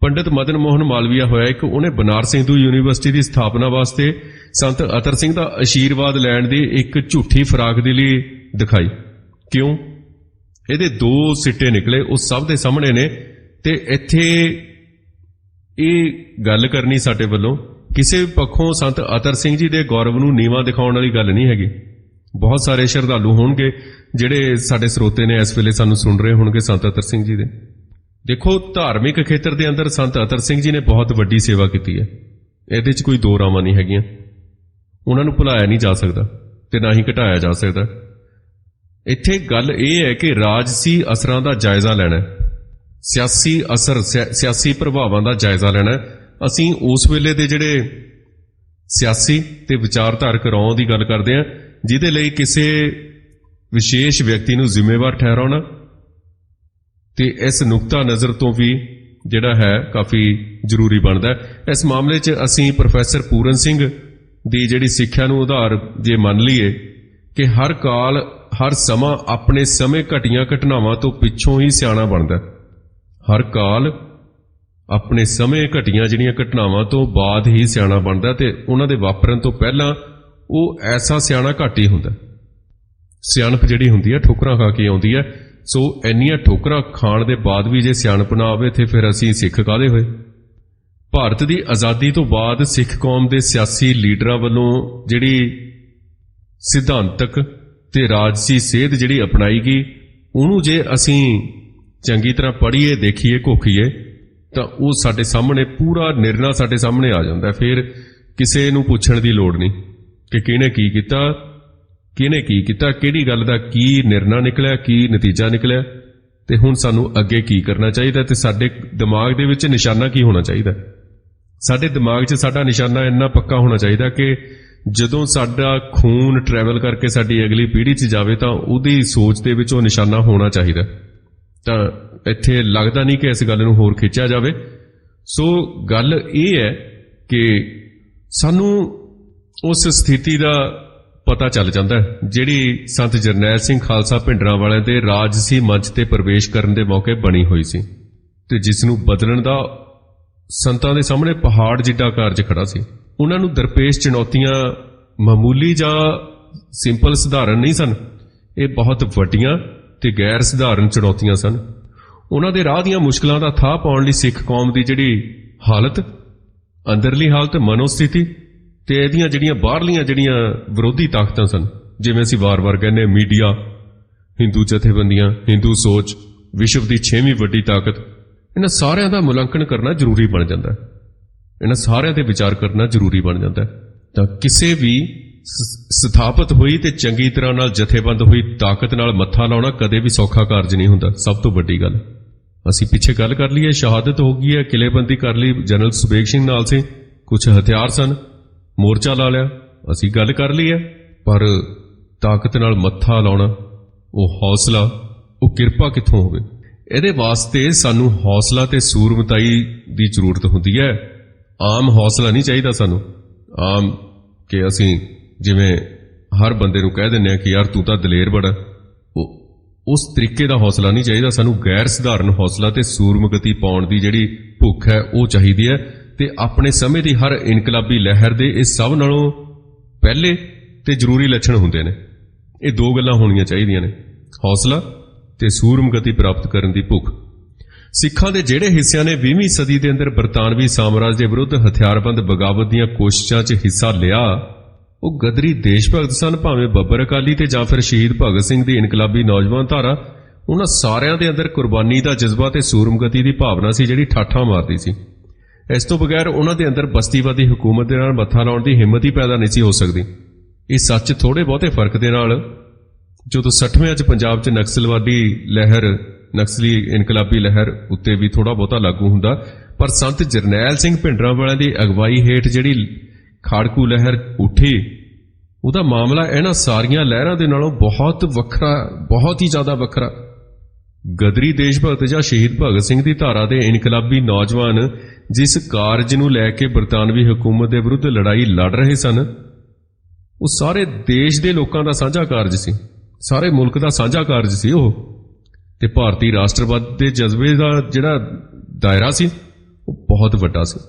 ਪੰਡਿਤ ਮਦਨ ਮੋਹਨ ਮਾਲਵੀਆ ਹੋਇਆ ਇੱਕ, ਉਹਨੇ ਬਨਾਰਸ ਹਿੰਦੂ ਯੂਨੀਵਰਸਿਟੀ ਦੀ ਸਥਾਪਨਾ ਵਾਸਤੇ ਸੰਤ ਅਤਰ ਸਿੰਘ ਦਾ ਆਸ਼ੀਰਵਾਦ ਲੈਣ ਦੀ ਇੱਕ ਝੂਠੀ ਫਰਾਕ ਦੇ ਲਈ ਦਿਖਾਈ। ਕਿਉਂ? ਇਹਦੇ ਦੋ ਸਿੱਟੇ ਨਿਕਲੇ, ਉਹ ਸਭ ਦੇ ਸਾਹਮਣੇ ਨੇ। ਤੇ ਇੱਥੇ ਇਹ ਗੱਲ ਕਰਨੀ ਸਾਡੇ ਵੱਲੋਂ ਕਿਸੇ ਵੀ ਪੱਖੋਂ ਸੰਤ ਅਤਰ ਸਿੰਘ ਜੀ ਦੇ ਗੌਰਵ ਨੂੰ ਨੀਵਾਂ ਦਿਖਾਉਣ ਵਾਲੀ ਗੱਲ ਨਹੀਂ ਹੈਗੀ। ਬਹੁਤ ਸਾਰੇ ਸ਼ਰਧਾਲੂ ਹੋਣਗੇ ਜਿਹੜੇ ਸਾਡੇ ਸਰੋਤੇ ਨੇ ਇਸ ਵੇਲੇ ਸਾਨੂੰ ਸੁਣ ਰਹੇ ਹੋਣਗੇ ਸੰਤ ਅਤਰ ਸਿੰਘ ਜੀ ਦੇ। ਦੇਖੋ, ਧਾਰਮਿਕ ਖੇਤਰ ਦੇ ਅੰਦਰ ਸੰਤ ਅਤਰ ਸਿੰਘ ਜੀ ਨੇ ਬਹੁਤ ਵੱਡੀ ਸੇਵਾ ਕੀਤੀ ਹੈ, ਇਹਦੇ 'ਚ ਕੋਈ ਦੋ ਰਾਵਾਂ ਨਹੀਂ ਹੈਗੀਆਂ। ਉਹਨਾਂ ਨੂੰ ਭੁਲਾਇਆ ਨਹੀਂ ਜਾ ਸਕਦਾ ਤੇ ਨਾ ਹੀ ਘਟਾਇਆ ਜਾ ਸਕਦਾ। ਇੱਥੇ ਗੱਲ ਇਹ ਹੈ ਕਿ ਰਾਜਸੀ ਅਸਰਾਂ ਦਾ ਜਾਇਜ਼ਾ ਲੈਣਾ, ਸਿਆਸੀ ਅਸਰ, ਸਿਆਸੀ ਪ੍ਰਭਾਵਾਂ ਦਾ ਜਾਇਜ਼ਾ ਲੈਣਾ। ਅਸੀਂ ਉਸ ਵੇਲੇ ਦੇ ਜਿਹੜੇ ਸਿਆਸੀ ਤੇ ਵਿਚਾਰਧਾਰਕ ਰੌਂ ਦੀ ਗੱਲ ਕਰਦੇ ਹਾਂ, ਜਿਹਦੇ ਲਈ ਕਿਸੇ ਵਿਸ਼ੇਸ਼ ਵਿਅਕਤੀ ਨੂੰ ਜ਼ਿੰਮੇਵਾਰ ਠਹਿਰਾਉਣਾ, ਤੇ ਇਸ ਨੁਕਤਾ ਨਜ਼ਰ ਤੋਂ ਵੀ ਜਿਹੜਾ ਹੈ ਕਾਫੀ ਜ਼ਰੂਰੀ ਬਣਦਾ ਹੈ। ਇਸ ਮਾਮਲੇ 'ਚ ਅਸੀਂ ਪ੍ਰੋਫੈਸਰ ਪੂਰਨ ਸਿੰਘ ਦੀ ਜਿਹੜੀ ਸਿੱਖਿਆ ਨੂੰ ਉਧਾਰ ਜੇ ਮੰਨ ਲਈਏ ਕਿ ਹਰ ਕਾਲ, ਹਰ ਸਮਾਂ ਆਪਣੇ ਸਮੇਂ ਘਟੀਆਂ ਘਟਨਾਵਾਂ ਤੋਂ ਪਿੱਛੋਂ ਹੀ ਸਿਆਣਾ ਬਣਦਾ। ਹਰ ਕਾਲ ਆਪਣੇ ਸਮੇਂ ਘਟੀਆਂ ਜਿਹੜੀਆਂ ਘਟਨਾਵਾਂ ਤੋਂ ਬਾਅਦ ਹੀ ਸਿਆਣਾ ਬਣਦਾ, ਤੇ ਉਹਨਾਂ ਦੇ ਵਾਪਰਨ ਤੋਂ ਪਹਿਲਾਂ ਉਹ ਐਸਾ ਸਿਆਣਾ ਘੱਟ ਹੀ ਹੁੰਦਾ। ਸਿਆਣਪ ਜਿਹੜੀ ਹੁੰਦੀ ਹੈ ਠੋਕਰਾਂ ਖਾ ਕੇ ਆਉਂਦੀ ਹੈ। ਸੋ ਇੰਨੀਆਂ ਠੋਕਰਾਂ ਖਾਣ ਦੇ ਬਾਅਦ ਵੀ ਜੇ ਸਿਆਣਪ ਨਾ ਆਵੇ ਤੇ ਫਿਰ ਅਸੀਂ ਸਿੱਖ ਕਾਹਦੇ ਹੋਏ। ਭਾਰਤ ਦੀ ਆਜ਼ਾਦੀ ਤੋਂ ਬਾਅਦ ਸਿੱਖ ਕੌਮ ਦੇ ਸਿਆਸੀ ਲੀਡਰਾਂ ਵੱਲੋਂ ਜਿਹੜੀ ਸਿਧਾਂਤਕ ਤੇ ਰਾਜਸੀ ਸੇਧ ਜਿਹੜੀ ਅਪਣਾਈ ਗਈ, ਉਹਨੂੰ ਜੇ ਅਸੀਂ ਚੰਗੀ ਤਰ੍ਹਾਂ ਪੜ੍ਹੀਏ, ਦੇਖੀਏ, ਘੋਖੀਏ ਤਾਂ ਉਹ ਸਾਡੇ ਸਾਹਮਣੇ ਪੂਰਾ ਨਿਰਣਾ ਸਾਡੇ ਸਾਹਮਣੇ ਆ ਜਾਂਦਾ। ਫਿਰ ਕਿਸੇ ਨੂੰ ਪੁੱਛਣ ਦੀ ਲੋੜ ਨਹੀਂ ਕਿ ਕਿਹਨੇ ਕੀ ਕੀਤਾ, ਕਿਹੜੀ ਗੱਲ ਦਾ ਕੀ ਨਿਰਣਾ ਨਿਕਲਿਆ, ਕੀ ਨਤੀਜਾ ਨਿਕਲਿਆ, ਤੇ ਹੁਣ ਸਾਨੂੰ ਅੱਗੇ ਕੀ ਕਰਨਾ ਚਾਹੀਦਾ, ਤੇ ਸਾਡੇ ਦਿਮਾਗ ਦੇ ਵਿੱਚ ਨਿਸ਼ਾਨਾ ਕੀ ਹੋਣਾ ਚਾਹੀਦਾ। ਸਾਡੇ ਦਿਮਾਗ 'ਚ ਸਾਡਾ ਨਿਸ਼ਾਨਾ ਇੰਨਾ ਪੱਕਾ ਹੋਣਾ ਚਾਹੀਦਾ ਕਿ ਜਦੋਂ ਸਾਡਾ ਖੂਨ ਟਰੈਵਲ ਕਰਕੇ ਸਾਡੀ ਅਗਲੀ ਪੀੜ੍ਹੀ 'ਚ ਜਾਵੇ ਤਾਂ ਉਹਦੀ ਸੋਚ ਦੇ ਵਿੱਚ ਉਹ ਨਿਸ਼ਾਨਾ ਹੋਣਾ ਚਾਹੀਦਾ। ਤਾਂ ਇੱਥੇ ਲੱਗਦਾ ਨਹੀਂ ਕਿ ਇਸ ਗੱਲ ਨੂੰ ਹੋਰ ਖਿੱਚਿਆ ਜਾਵੇ। ਸੋ ਗੱਲ ਇਹ ਹੈ ਕਿ ਸਾਨੂੰ ਉਸ ਸਥਿਤੀ ਦਾ ਪਤਾ ਚੱਲ ਜਾਂਦਾ ਜਿਹੜੀ ਸੰਤ ਜਰਨੈਲ ਸਿੰਘ ਖਾਲਸਾ ਭਿੰਡਰਾਂ ਵਾਲਿਆਂ ਦੇ ਰਾਜਸੀ ਮੰਚ ਤੇ ਪ੍ਰਵੇਸ਼ ਕਰਨ ਦੇ ਮੌਕੇ ਬਣੀ ਹੋਈ ਸੀ, ਤੇ ਜਿਸ ਨੂੰ ਬਦਲਣ ਦਾ ਸੰਤਾਂ ਦੇ ਸਾਹਮਣੇ ਪਹਾੜ ਜਿੱਡਾ ਕਾਰਜ ਖੜਾ ਸੀ। ਉਹਨਾਂ ਨੂੰ ਦਰਪੇਸ਼ ਚੁਣੌਤੀਆਂ ਮਾਮੂਲੀ ਜਾਂ ਸਿੰਪਲ ਸਧਾਰਨ ਨਹੀਂ ਸਨ, ਇਹ ਬਹੁਤ ਵੱਡੀਆਂ ਤੇ ਗੈਰ ਸਧਾਰਨ ਚੁਣੌਤੀਆਂ ਸਨ। ਉਹਨਾਂ ਦੇ ਰਾਹ ਦੀਆਂ ਮੁਸ਼ਕਲਾਂ ਦਾ ਥਾਹ ਪਾਉਣ ਲਈ ਸਿੱਖ ਕੌਮ ਦੀ ਜਿਹੜੀ ਹਾਲਤ, ਅੰਦਰਲੀ ਹਾਲਤ, ਮਨੋਸਥਿਤੀ ਤੇ ਇਹਦੀਆਂ ਜਿਹੜੀਆਂ ਬਾਹਰਲੀਆਂ ਜਿਹੜੀਆਂ ਵਿਰੋਧੀ ਤਾਕਤਾਂ ਸਨ, ਜਿਵੇਂ ਅਸੀਂ ਵਾਰ-ਵਾਰ ਕਹਿੰਦੇ ਮੀਡੀਆ, ਹਿੰਦੂ ਜਥੇਬੰਦੀਆਂ, ਹਿੰਦੂ ਸੋਚ, ਵਿਸ਼ਵ ਦੀ 6ਵੀਂ ਵੱਡੀ ਤਾਕਤ, ਇਹਨਾਂ ਸਾਰਿਆਂ ਦਾ ਮੁਲਾਂਕਣ ਕਰਨਾ ਜ਼ਰੂਰੀ ਬਣ ਜਾਂਦਾ ਹੈ। ਇਹਨਾਂ ਸਾਰਿਆਂ ਤੇ ਵਿਚਾਰ ਕਰਨਾ ਜ਼ਰੂਰੀ ਬਣ ਜਾਂਦਾ ਹੈ। ਤਾਂ ਕਿਸੇ ਵੀ ਸਥਾਪਿਤ ਹੋਈ ਤੇ ਚੰਗੀ ਤਰ੍ਹਾਂ ਨਾਲ ਜਥੇਬੰਦ ਹੋਈ ਤਾਕਤ ਨਾਲ ਮੱਥਾ ਲਾਉਣਾ ਕਦੇ ਵੀ ਸੌਖਾ ਕਾਰਜ ਨਹੀਂ ਹੁੰਦਾ। ਸਭ ਤੋਂ ਵੱਡੀ ਗੱਲ ਅਸੀਂ ਪਿੱਛੇ ਗੱਲ ਕਰ ਲਈ ਹੈ, ਸ਼ਹਾਦਤ ਹੋ ਗਈ ਹੈ, ਕਿਲੇਬੰਦੀ ਕਰ ਲਈ, ਜਨਰਲ ਸੁਬੇਗ ਸਿੰਘ ਨਾਲ ਸੀ, ਕੁਝ ਹਥਿਆਰ ਸਨ, ਮੋਰਚਾ ਲਾ ਲਿਆ, ਅਸੀਂ ਗੱਲ ਕਰ ਲਈ ਹੈ। ਪਰ ਤਾਕਤ ਨਾਲ ਮੱਥਾ ਲਾਉਣਾ, ਉਹ ਹੌਸਲਾ, ਉਹ ਕਿਰਪਾ ਕਿੱਥੋਂ ਹੋਵੇ? ਇਹਦੇ ਵਾਸਤੇ ਸਾਨੂੰ ਹੌਸਲਾ ਤੇ ਸੂਰਮਤਾਈ ਦੀ ਜ਼ਰੂਰਤ ਹੁੰਦੀ ਹੈ। ਆਮ ਹੌਸਲਾ ਨਹੀਂ ਚਾਹੀਦਾ ਸਾਨੂੰ, ਆਮ ਕਿ ਅਸੀਂ ਜਿਵੇਂ ਹਰ ਬੰਦੇ ਨੂੰ ਕਹਿ ਦਿੰਦੇ ਹਾਂ ਕਿ ਯਾਰ ਤੂੰ ਤਾਂ ਦਲੇਰ ਬੜਾ, ਉਸ ਤਰੀਕੇ ਦਾ ਹੌਸਲਾ ਨਹੀਂ ਚਾਹੀਦਾ ਸਾਨੂੰ। ਗੈਰ ਸਧਾਰਨ ਹੌਸਲਾ ਤੇ ਸੂਰਮਗਤੀ ਪਾਉਣ ਦੀ ਜਿਹੜੀ ਭੁੱਖ ਹੈ ਉਹ ਚਾਹੀਦੀ ਹੈ। ਤੇ ਆਪਣੇ ਸਮੇਂ ਦੀ ਹਰ ਇਨਕਲਾਬੀ ਲਹਿਰ ਦੇ ਇਹ ਸਭ ਨਾਲੋਂ ਪਹਿਲੇ ਤੇ ਜ਼ਰੂਰੀ ਲੱਛਣ ਹੁੰਦੇ ਨੇ। ਇਹ ਦੋ ਗੱਲਾਂ ਹੋਣੀਆਂ ਚਾਹੀਦੀਆਂ ਨੇ, ਹੌਸਲਾ ਤੇ ਸੂਰਮਗਤੀ ਪ੍ਰਾਪਤ ਕਰਨ ਦੀ ਭੁੱਖ। ਸਿੱਖਾਂ ਦੇ ਜਿਹੜੇ ਹਿੱਸਿਆਂ ਨੇ 20ਵੀਂ ਸਦੀ ਦੇ ਅੰਦਰ ਬਰਤਾਨਵੀ ਸਾਮਰਾਜ ਦੇ ਵਿਰੁੱਧ ਹਥਿਆਰਬੰਦ ਬਗਾਵਤ ਦੀਆਂ ਕੋਸ਼ਿਸ਼ਾਂ 'ਚ ਹਿੱਸਾ ਲਿਆ, ਉਹ ਗਦਰੀ ਦੇਸ਼ ਭਗਤ ਸਨ, ਭਾਵੇਂ ਬੱਬਰ ਅਕਾਲੀ ਤੇ ਜਾਂ ਫਿਰ ਸ਼ਹੀਦ ਭਗਤ ਸਿੰਘ ਦੀ ਇਨਕਲਾਬੀ ਨੌਜਵਾਨ ਧਾਰਾ। ਉਹਨਾਂ ਸਾਰਿਆਂ ਦੇ ਅੰਦਰ ਕੁਰਬਾਨੀ ਦਾ ਜਜ਼ਬਾ ਤੇ ਸੂਰਮਗਤੀ ਦੀ ਭਾਵਨਾ ਸੀ ਜਿਹੜੀ ਠਾਠਾਂ ਮਾਰਦੀ ਸੀ। ਇਸ ਤੋਂ ਬਗੈਰ ਉਹਨਾਂ ਦੇ ਅੰਦਰ ਬਸਤੀਵਾਦੀ ਹਕੂਮਤ ਦੇ ਨਾਲ ਮੱਥਾ ਲਾਉਣ ਦੀ ਹਿੰਮਤ ਹੀ ਪੈਦਾ ਨਹੀਂ ਸੀ ਹੋ ਸਕਦੀ। ਇਹ ਸੱਚ ਥੋੜੇ ਬਹੁਤੇ ਫਰਕ ਦੇ ਨਾਲ ਜਦੋਂ 60ਵੇਂ 'ਚ ਪੰਜਾਬ 'ਚ ਨਕਸਲਵਾਦੀ ਲਹਿਰ, ਨਕਸਲੀ ਇਨਕਲਾਬੀ ਲਹਿਰ ਉੱਤੇ ਵੀ ਥੋੜਾ ਬਹੁਤਾ ਲਾਗੂ ਹੁੰਦਾ, ਪਰ ਸੰਤ ਜਰਨੈਲ ਸਿੰਘ ਭਿੰਡਰਾਂਵਾਲਿਆਂ ਦੀ ਅਗਵਾਈ ਹੇਠ ਜਿਹੜੀ ਖਾੜਕੂ ਲਹਿਰ ਉੱਠੀ, ਉਹਦਾ ਮਾਮਲਾ ਇਹਨਾਂ ਸਾਰੀਆਂ ਲਹਿਰਾਂ ਦੇ ਨਾਲੋਂ ਬਹੁਤ ਵੱਖਰਾ, ਬਹੁਤ ਹੀ ਜ਼ਿਆਦਾ ਵੱਖਰਾ। ਗਦਰੀ ਦੇਸ਼ ਭਗਤ ਜਾਂ ਸ਼ਹੀਦ ਭਗਤ ਸਿੰਘ ਦੀ ਧਾਰਾ ਦੇ ਇਨਕਲਾਬੀ ਨੌਜਵਾਨ ਜਿਸ ਕਾਰਜ ਨੂੰ ਲੈ ਕੇ ਬਰਤਾਨਵੀ ਹਕੂਮਤ ਦੇ ਵਿਰੁੱਧ ਲੜਾਈ ਲੜ ਰਹੇ ਸਨ, ਉਹ ਸਾਰੇ ਦੇਸ਼ ਦੇ ਲੋਕਾਂ ਦਾ ਸਾਂਝਾ ਕਾਰਜ ਸੀ, ਸਾਰੇ ਮੁਲਕ ਦਾ ਸਾਂਝਾ ਕਾਰਜ ਸੀ ਉਹ। ਤੇ ਭਾਰਤੀ ਰਾਸ਼ਟਰਵਾਦ ਦੇ ਜਜ਼ਬੇ ਦਾ ਜਿਹੜਾ ਦਾਇਰਾ ਸੀ ਉਹ ਬਹੁਤ ਵੱਡਾ ਸੀ।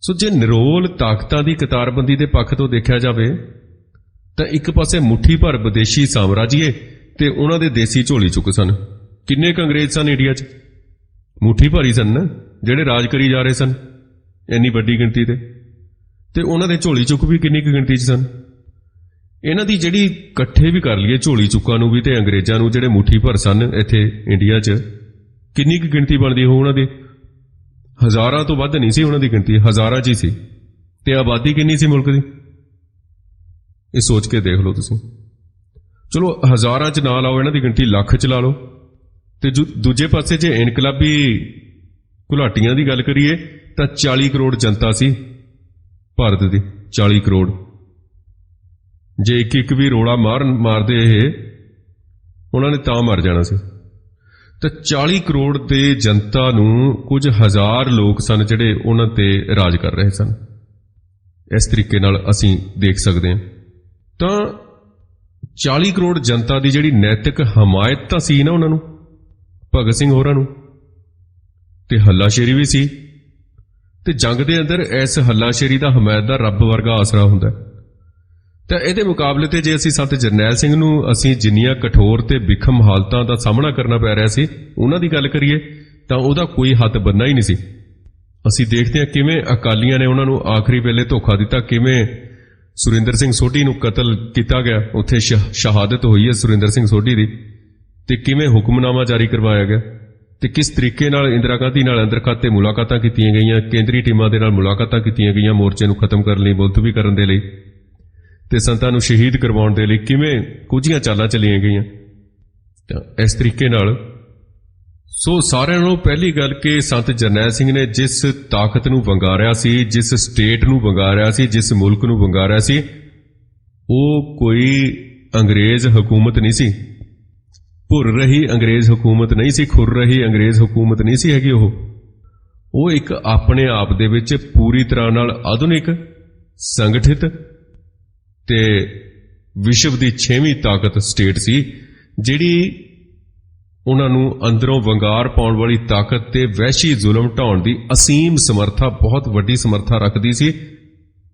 ਸੋ ਜੇ ਨਿਰੋਲ ਤਾਕਤਾਂ ਦੀ ਕਤਾਰਬੰਦੀ ਦੇ ਪੱਖ ਤੋਂ ਦੇਖਿਆ ਜਾਵੇ ਤਾਂ ਇੱਕ ਪਾਸੇ ਮੁੱਠੀ ਭਰ ਵਿਦੇਸ਼ੀ ਸਾਮਰਾਜੀਏ ਤੇ ਉਹਨਾਂ ਦੇ ਦੇਸੀ ਝੋਲੀ ਚੁੱਕ ਸਨ। ਕਿੰਨੇ ਕੁ ਅੰਗਰੇਜ਼ ਸਨ ਇੰਡੀਆ 'ਚ? ਮੁੱਠੀ ਭਰੀ ਸਨ ਨਾ, ਜਿਹੜੇ ਰਾਜ ਕਰੀ ਜਾ ਰਹੇ ਸਨ ਇੰਨੀ ਵੱਡੀ ਗਿਣਤੀ ਤੇ ਉਹਨਾਂ ਦੇ ਝੋਲੀ ਚੁੱਕ ਵੀ ਕਿੰਨੀ ਕੁ ਗਿਣਤੀ 'ਚ ਸਨ। ਇਹਨਾਂ ਦੀ ਜਿਹੜੀ ਇਕੱਠੇ ਵੀ ਕਰ ਲਈਏ ਝੋਲੀ ਚੁੱਕਾਂ ਨੂੰ ਵੀ ਤੇ ਅੰਗਰੇਜ਼ਾਂ ਨੂੰ, ਜਿਹੜੇ ਮੁੱਠੀ ਭਰ ਸਨ ਇੱਥੇ ਇੰਡੀਆ 'ਚ, ਕਿੰਨੀ ਕੁ ਗਿਣਤੀ ਬਣਦੀ ਹੋ ਉਹਨਾਂ ਦੀ? ਹਜ਼ਾਰਾਂ ਤੋਂ ਵੱਧ ਨਹੀਂ ਸੀ ਉਹਨਾਂ ਦੀ ਗਿਣਤੀ, ਹਜ਼ਾਰਾਂ 'ਚ ਹੀ ਸੀ। ਤੇ ਆਬਾਦੀ ਕਿੰਨੀ ਸੀ ਮੁਲਕ ਦੀ? ਇਹ ਸੋਚ ਕੇ ਦੇਖ ਲਓ ਤੁਸੀਂ। ਚਲੋ ਹਜ਼ਾਰਾਂ 'ਚ ਨਾ ਲਾਓ, ਇਹਨਾਂ ਦੀ ਗਿਣਤੀ ਲੱਖ 'ਚ ਲਾ ਲਓ। ਤੇ ਦੂਜੇ ਪਾਸੇ ਜੇ ਇਨਕਲਾਬੀ ਘੁਲਾਟੀਆਂ ਦੀ ਗੱਲ ਕਰੀਏ ਤਾਂ 40 ਕਰੋੜ ਜਨਤਾ ਸੀ ਭਾਰਤ ਦੀ, 40 ਕਰੋੜ। ਜੇ ਇੱਕ ਵੀ ਰੋਲਾ ਮਾਰਦੇ ਇਹ, ਉਹਨਾਂ ਨੇ ਤਾਂ ਮਰ ਜਾਣਾ ਸੀ। ਤਾਂ 40 ਕਰੋੜ ਦੇ ਜਨਤਾ ਨੂੰ ਕੁਝ ਹਜ਼ਾਰ ਲੋਕ ਸਨ ਜਿਹੜੇ ਉਹਨਾਂ ਤੇ ਰਾਜ ਕਰ ਰਹੇ ਸਨ। ਇਸ ਤਰੀਕੇ ਨਾਲ ਅਸੀਂ ਦੇਖ ਸਕਦੇ ਹਾਂ। ਤਾਂ 40 ਕਰੋੜ ਜਨਤਾ ਦੀ ਜਿਹੜੀ ਨੈਤਿਕ ਹਮਾਇਤ ਤਾਂ ਸੀ ਨਾ ਉਹਨਾਂ ਨੂੰ, ਭਗਤ ਸਿੰਘ ਹੋਰਾਂ ਨੂੰ, ਤੇ ਹੱਲਾਸ਼ੇਰੀ ਵੀ ਸੀ। ਤੇ ਜੰਗ ਦੇ ਅੰਦਰ ਇਸ ਹੱਲਾਸ਼ੇਰੀ ਦਾ ਹਮਾਇਤ ਦਾ ਰੱਬ ਵਰਗਾ ਆਸਰਾ ਹੁੰਦਾ। ਤਾਂ ਇਹਦੇ ਮੁਕਾਬਲੇ ਤੇ ਜੇ ਅਸੀਂ ਸੰਤ ਜਰਨੈਲ ਸਿੰਘ ਨੂੰ ਅਸੀਂ ਜਿੰਨੀਆਂ ਕਠੋਰ ਤੇ ਵਿਖਮ ਹਾਲਤਾਂ ਦਾ ਸਾਹਮਣਾ ਕਰਨਾ ਪੈ ਰਿਹਾ ਸੀ, ਉਹਨਾਂ ਦੀ ਗੱਲ ਕਰੀਏ ਤਾਂ ਉਹਦਾ ਕੋਈ ਹੱਦ ਬੰਨਾ ਹੀ ਨਹੀਂ ਸੀ। ਅਸੀਂ ਦੇਖਦੇ ਹਾਂ ਕਿਵੇਂ ਅਕਾਲੀਆਂ ਨੇ ਉਹਨਾਂ ਨੂੰ ਆਖਰੀ ਵੇਲੇ ਧੋਖਾ ਦਿੱਤਾ, ਕਿਵੇਂ ਸੁਰਿੰਦਰ ਸਿੰਘ ਸੋਢੀ ਨੂੰ ਕਤਲ ਕੀਤਾ ਗਿਆ, ਉੱਥੇ ਸ਼ਹਾਦਤ ਹੋਈ ਹੈ ਸੁਰਿੰਦਰ ਸਿੰਘ ਸੋਢੀ ਦੀ, ਤੇ ਕਿਵੇਂ ਹੁਕਮਨਾਮਾ ਜਾਰੀ ਕਰਵਾਇਆ ਗਿਆ, ਤੇ ਕਿਸ ਤਰੀਕੇ ਨਾਲ ਇੰਦਰਾ ਗਾਂਧੀ ਨਾਲ ਅੰਦਰ ਖਾਤੇ ਮੁਲਾਕਾਤਾਂ ਕੀਤੀਆਂ ਗਈਆਂ, ਕੇਂਦਰੀ ਟੀਮਾਂ ਦੇ ਨਾਲ ਮੁਲਾਕਾਤਾਂ ਕੀਤੀਆਂ ਗਈਆਂ ਮੋਰਚੇ ਨੂੰ ਖਤਮ ਕਰਨ ਲਈ, ਮੁਲਤਵੀ ਕਰਨ ਦੇ ਲਈ, ਤੇ ਸੰਤਾਂ ਨੂੰ ਸ਼ਹੀਦ ਕਰਵਾਉਣ ਦੇ ਲਈ ਕਿਵੇਂ ਕੁਝੀਆਂ ਚਾਲਾਂ ਚੱਲੀਆਂ ਗਈਆਂ। ਤਾਂ ਇਸ ਤਰੀਕੇ ਨਾਲ ਸੋ ਸਾਰਿਆਂ ਨਾਲੋਂ ਪਹਿਲੀ ਗੱਲ ਕਿ ਸੰਤ ਜਰਨੈਲ ਸਿੰਘ ਨੇ ਜਿਸ ਤਾਕਤ ਨੂੰ ਵੰਗਾਰਿਆ ਸੀ, ਜਿਸ ਸਟੇਟ ਨੂੰ ਵੰਗਾਰਿਆ ਸੀ, ਜਿਸ ਮੁਲਕ ਨੂੰ ਵੰਗਾਰਿਆ ਸੀ, ਉਹ ਕੋਈ ਅੰਗਰੇਜ਼ ਹਕੂਮਤ ਨਹੀਂ ਸੀ, ਭੁਰ ਰਹੀ ਅੰਗਰੇਜ਼ ਹਕੂਮਤ ਨਹੀਂ ਸੀ, ਖੁਰ ਰਹੀ ਅੰਗਰੇਜ਼ ਹਕੂਮਤ ਨਹੀਂ ਸੀ ਹੈਗੀ। ਉਹ ਇੱਕ ਆਪਣੇ ਆਪ ਦੇ ਵਿੱਚ ਪੂਰੀ ਤਰ੍ਹਾਂ ਨਾਲ ਆਧੁਨਿਕ, ਸੰਗਠਿਤ ਤੇ ਵਿਸ਼ਵ ਦੀ 6ਵੀਂ ਤਾਕਤ ਸਟੇਟ ਸੀ, ਜਿਹੜੀ ਉਹਨਾਂ ਨੂੰ ਅੰਦਰੋਂ ਵੰਗਾਰ ਪਾਉਣ ਵਾਲੀ ਤਾਕਤ ਤੇ ਵਹਿਸ਼ੀ ਜ਼ੁਲਮ ਢਾਉਣ ਦੀ ਅਸੀਮ ਸਮਰੱਥਾ, ਬਹੁਤ ਵੱਡੀ ਸਮਰੱਥਾ ਰੱਖਦੀ ਸੀ,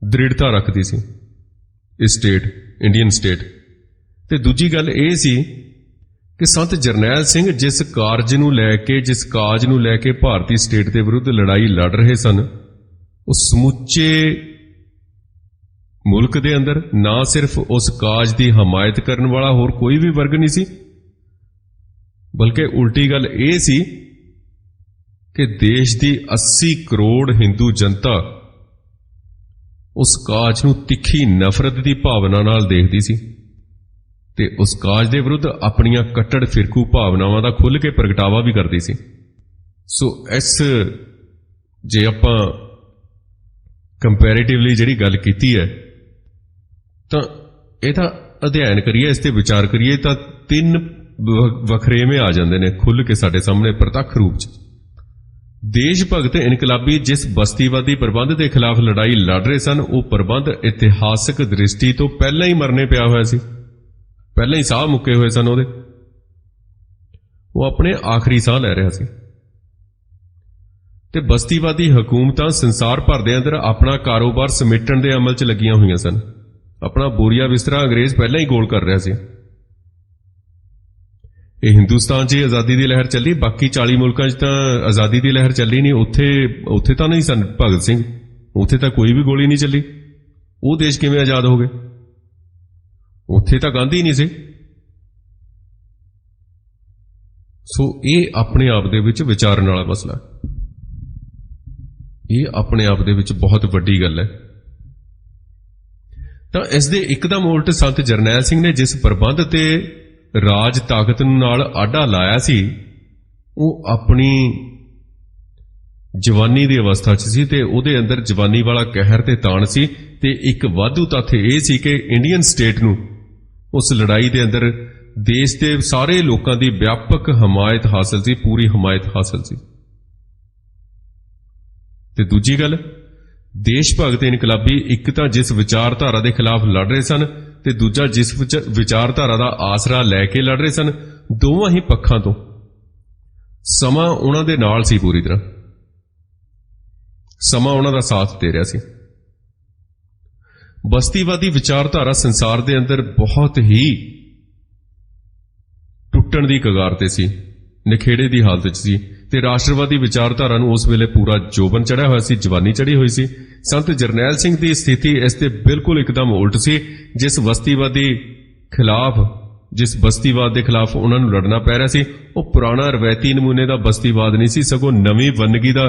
ਦ੍ਰਿੜਤਾ ਰੱਖਦੀ ਸੀ ਇਹ ਸਟੇਟ, ਇੰਡੀਅਨ ਸਟੇਟ। ਤੇ ਦੂਜੀ ਗੱਲ ਇਹ ਸੀ ਕਿ ਸੰਤ ਜਰਨੈਲ ਸਿੰਘ ਜਿਸ ਕਾਰਜ ਨੂੰ ਲੈ ਕੇ ਜਿਸ ਕਾਜ ਨੂੰ ਲੈ ਕੇ ਭਾਰਤੀ ਸਟੇਟ ਦੇ ਵਿਰੁੱਧ ਲੜਾਈ ਲੜ ਰਹੇ ਸਨ, ਉਹ ਸਮੁੱਚੇ ਮੁਲਕ ਦੇ ਅੰਦਰ ਨਾ ਸਿਰਫ ਉਸ ਕਾਜ ਦੀ ਹਮਾਇਤ ਕਰਨ ਵਾਲਾ ਹੋਰ ਕੋਈ ਵੀ ਵਰਗ ਨਹੀਂ ਸੀ, ਬਲਕਿ ਉਲਟੀ ਗੱਲ ਇਹ ਸੀ ਕਿ ਦੇਸ਼ ਦੀ 80 ਕਰੋੜ ਹਿੰਦੂ ਜਨਤਾ ਉਸ ਕਾਜ ਨੂੰ ਤਿੱਖੀ ਨਫ਼ਰਤ ਦੀ ਭਾਵਨਾ ਨਾਲ ਦੇਖਦੀ ਸੀ ਤੇ ਉਸ ਕਾਜ ਦੇ ਵਿਰੁੱਧ ਆਪਣੀਆਂ ਕੱਟੜ ਫਿਰਕੂ ਭਾਵਨਾਵਾਂ ਦਾ ਖੁੱਲ੍ਹ ਕੇ ਪ੍ਰਗਟਾਵਾ ਵੀ ਕਰਦੀ ਸੀ। ਸੋ ਜੇ ਆਪਾਂ ਕੰਪੈਰੀਟਿਵਲੀ ਜਿਹੜੀ ਗੱਲ ਕੀਤੀ ਹੈ ਤਾਂ ਇਹਦਾ ਅਧਿਐਨ ਕਰੀਏ, ਇਸ ਤੇ ਵਿਚਾਰ ਕਰੀਏ ਤਾਂ 3 ਵਖਰੇਵੇਂ ਆ ਜਾਂਦੇ ਨੇ ਖੁੱਲ੍ਹ ਕੇ ਸਾਡੇ ਸਾਹਮਣੇ ਪ੍ਰਤੱਖ ਰੂਪ 'ਚ। ਦੇਸ਼ ਭਗਤ ਇਨਕਲਾਬੀ ਜਿਸ ਬਸਤੀਵਾਦੀ ਪ੍ਰਬੰਧ ਦੇ ਖਿਲਾਫ ਲੜਾਈ ਲੜ ਰਹੇ ਸਨ, ਉਹ ਪ੍ਰਬੰਧ ਇਤਿਹਾਸਕ ਦ੍ਰਿਸ਼ਟੀ ਤੋਂ ਪਹਿਲਾਂ ਹੀ ਮਰਨੇ ਪਿਆ ਹੋਇਆ ਸੀ, ਪਹਿਲਾਂ ਹੀ ਸਾਹ ਮੁੱਕੇ ਹੋਏ ਸਨ ਉਹਦੇ। ਉਹ ਆਪਣੇ ਆਖਰੀ ਸਾਹ ਲੈ ਰਿਹਾ ਸੀ ਤੇ ਬਸਤੀਵਾਦੀ ਹਕੂਮਤਾਂ ਸੰਸਾਰ ਭਰ ਦੇ ਅੰਦਰ ਆਪਣਾ ਕਾਰੋਬਾਰ ਸਮੇਟਣ ਦੇ ਅਮਲ 'ਚ ਲੱਗੀਆਂ ਹੋਈਆਂ ਸਨ। ਆਪਣਾ ਬੋਰੀਆ ਬਿਸਤਰਾ ਅੰਗਰੇਜ਼ ਪਹਿਲਾਂ ਹੀ ਗੋਲ ਕਰ ਰਿਹਾ ਸੀ। ਇਹ ਹਿੰਦੁਸਤਾਨ 'ਚ ਹੀ ਆਜ਼ਾਦੀ ਦੀ ਲਹਿਰ ਚੱਲੀ, ਬਾਕੀ 40 ਮੁਲਕਾਂ 'ਚ ਤਾਂ ਆਜ਼ਾਦੀ ਦੀ ਲਹਿਰ ਚੱਲੀ ਨਹੀਂ। ਉੱਥੇ ਤਾਂ ਨਹੀਂ ਸਨ ਭਗਤ ਸਿੰਘ, ਉੱਥੇ ਤਾਂ ਕੋਈ ਵੀ ਗੋਲੀ ਨਹੀਂ ਚੱਲੀ। ਉਹ ਦੇਸ਼ ਕਿਵੇਂ ਆਜ਼ਾਦ ਹੋ ਗਏ? ਉੱਥੇ ਤਾਂ ਗਾਂਧੀ ਨਹੀਂ ਸੀ। ਸੋ ਇਹ ਆਪਣੇ ਆਪ ਦੇ ਵਿੱਚ ਵਿਚਾਰਨ ਵਾਲਾ ਮਸਲਾ, ਇਹ ਆਪਣੇ ਆਪ ਦੇ ਵਿੱਚ ਬਹੁਤ ਵੱਡੀ ਗੱਲ ਹੈ। ਤਾਂ ਇਸ ਦੇ ਇੱਕਦਮ ਉਲਟ ਸੰਤ ਜਰਨੈਲ ਸਿੰਘ ਨੇ ਜਿਸ ਪ੍ਰਬੰਧ ਤੇ ਰਾਜ ਤਾਕਤ ਨਾਲ ਆਡਾ ਲਾਇਆ ਸੀ, ਉਹ ਆਪਣੀ ਜਵਾਨੀ ਦੀ ਅਵਸਥਾ 'ਚ ਸੀ ਤੇ ਉਹਦੇ ਅੰਦਰ ਜਵਾਨੀ ਵਾਲਾ ਕਹਿਰ ਤੇ ਤਾਣ ਸੀ। ਤੇ ਇੱਕ ਵਾਧੂ ਤੱਥ ਇਹ ਸੀ ਕਿ ਇੰਡੀਅਨ ਸਟੇਟ ਨੂੰ ਉਸ ਲੜਾਈ ਦੇ ਅੰਦਰ ਦੇਸ਼ ਦੇ ਸਾਰੇ ਲੋਕਾਂ ਦੀ ਵਿਆਪਕ ਹਮਾਇਤ ਹਾਸਲ ਸੀ, ਪੂਰੀ ਹਮਾਇਤ ਹਾਸਲ ਸੀ। ਤੇ ਦੂਜੀ ਗੱਲ, ਦੇਸ਼ ਭਗਤ ਇਨਕਲਾਬੀ ਇੱਕ ਤਾਂ ਜਿਸ ਵਿਚਾਰਧਾਰਾ ਦੇ ਖਿਲਾਫ ਲੜ ਰਹੇ ਸਨ ਤੇ ਦੂਜਾ ਜਿਸ ਵਿਚਾਰਧਾਰਾ ਦਾ ਆਸਰਾ ਲੈ ਕੇ ਲੜ ਰਹੇ ਸਨ, ਦੋਵਾਂ ਹੀ ਪੱਖਾਂ ਤੋਂ ਸਮਾਂ ਉਹਨਾਂ ਦੇ ਨਾਲ ਸੀ। ਪੂਰੀ ਤਰ੍ਹਾਂ ਸਮਾਂ ਉਹਨਾਂ ਦਾ ਸਾਥ ਦੇ ਰਿਹਾ ਸੀ। ਬਸਤੀਵਾਦੀ ਵਿਚਾਰਧਾਰਾ ਸੰਸਾਰ ਦੇ ਅੰਦਰ ਬਹੁਤ ਹੀ ਟੁੱਟਣ ਦੀ ਕਗਾਰ ਤੇ ਸੀ, ਨਿਖੇੜੇ ਦੀ ਹਾਲਤ 'ਚ ਸੀ ਤੇ ਰਾਸ਼ਟਰਵਾਦੀ ਵਿਚਾਰਧਾਰਾ ਨੂੰ ਉਸ ਵੇਲੇ ਪੂਰਾ ਜੋਬਨ ਚੜ੍ਹਿਆ ਹੋਇਆ ਸੀ, ਜਵਾਨੀ ਚੜ੍ਹੀ ਹੋਈ ਸੀ। ਸੰਤ ਜਰਨੈਲ ਸਿੰਘ ਦੀ ਸਥਿਤੀ ਇਸ ਦੇ ਬਿਲਕੁਲ ਇੱਕਦਮ ਉਲਟ ਸੀ। ਜਿਸ ਬਸਤੀਵਾਦ ਦੇ ਖਿਲਾਫ ਉਹਨਾਂ ਨੂੰ ਲੜਨਾ ਪੈ ਰਿਹਾ ਸੀ, ਉਹ ਪੁਰਾਣਾ ਰਵਾਇਤੀ ਨਮੂਨੇ ਦਾ ਬਸਤੀਵਾਦ ਨਹੀਂ ਸੀ, ਸਗੋਂ ਨਵੀਂ ਵੰਨਗੀ ਦਾ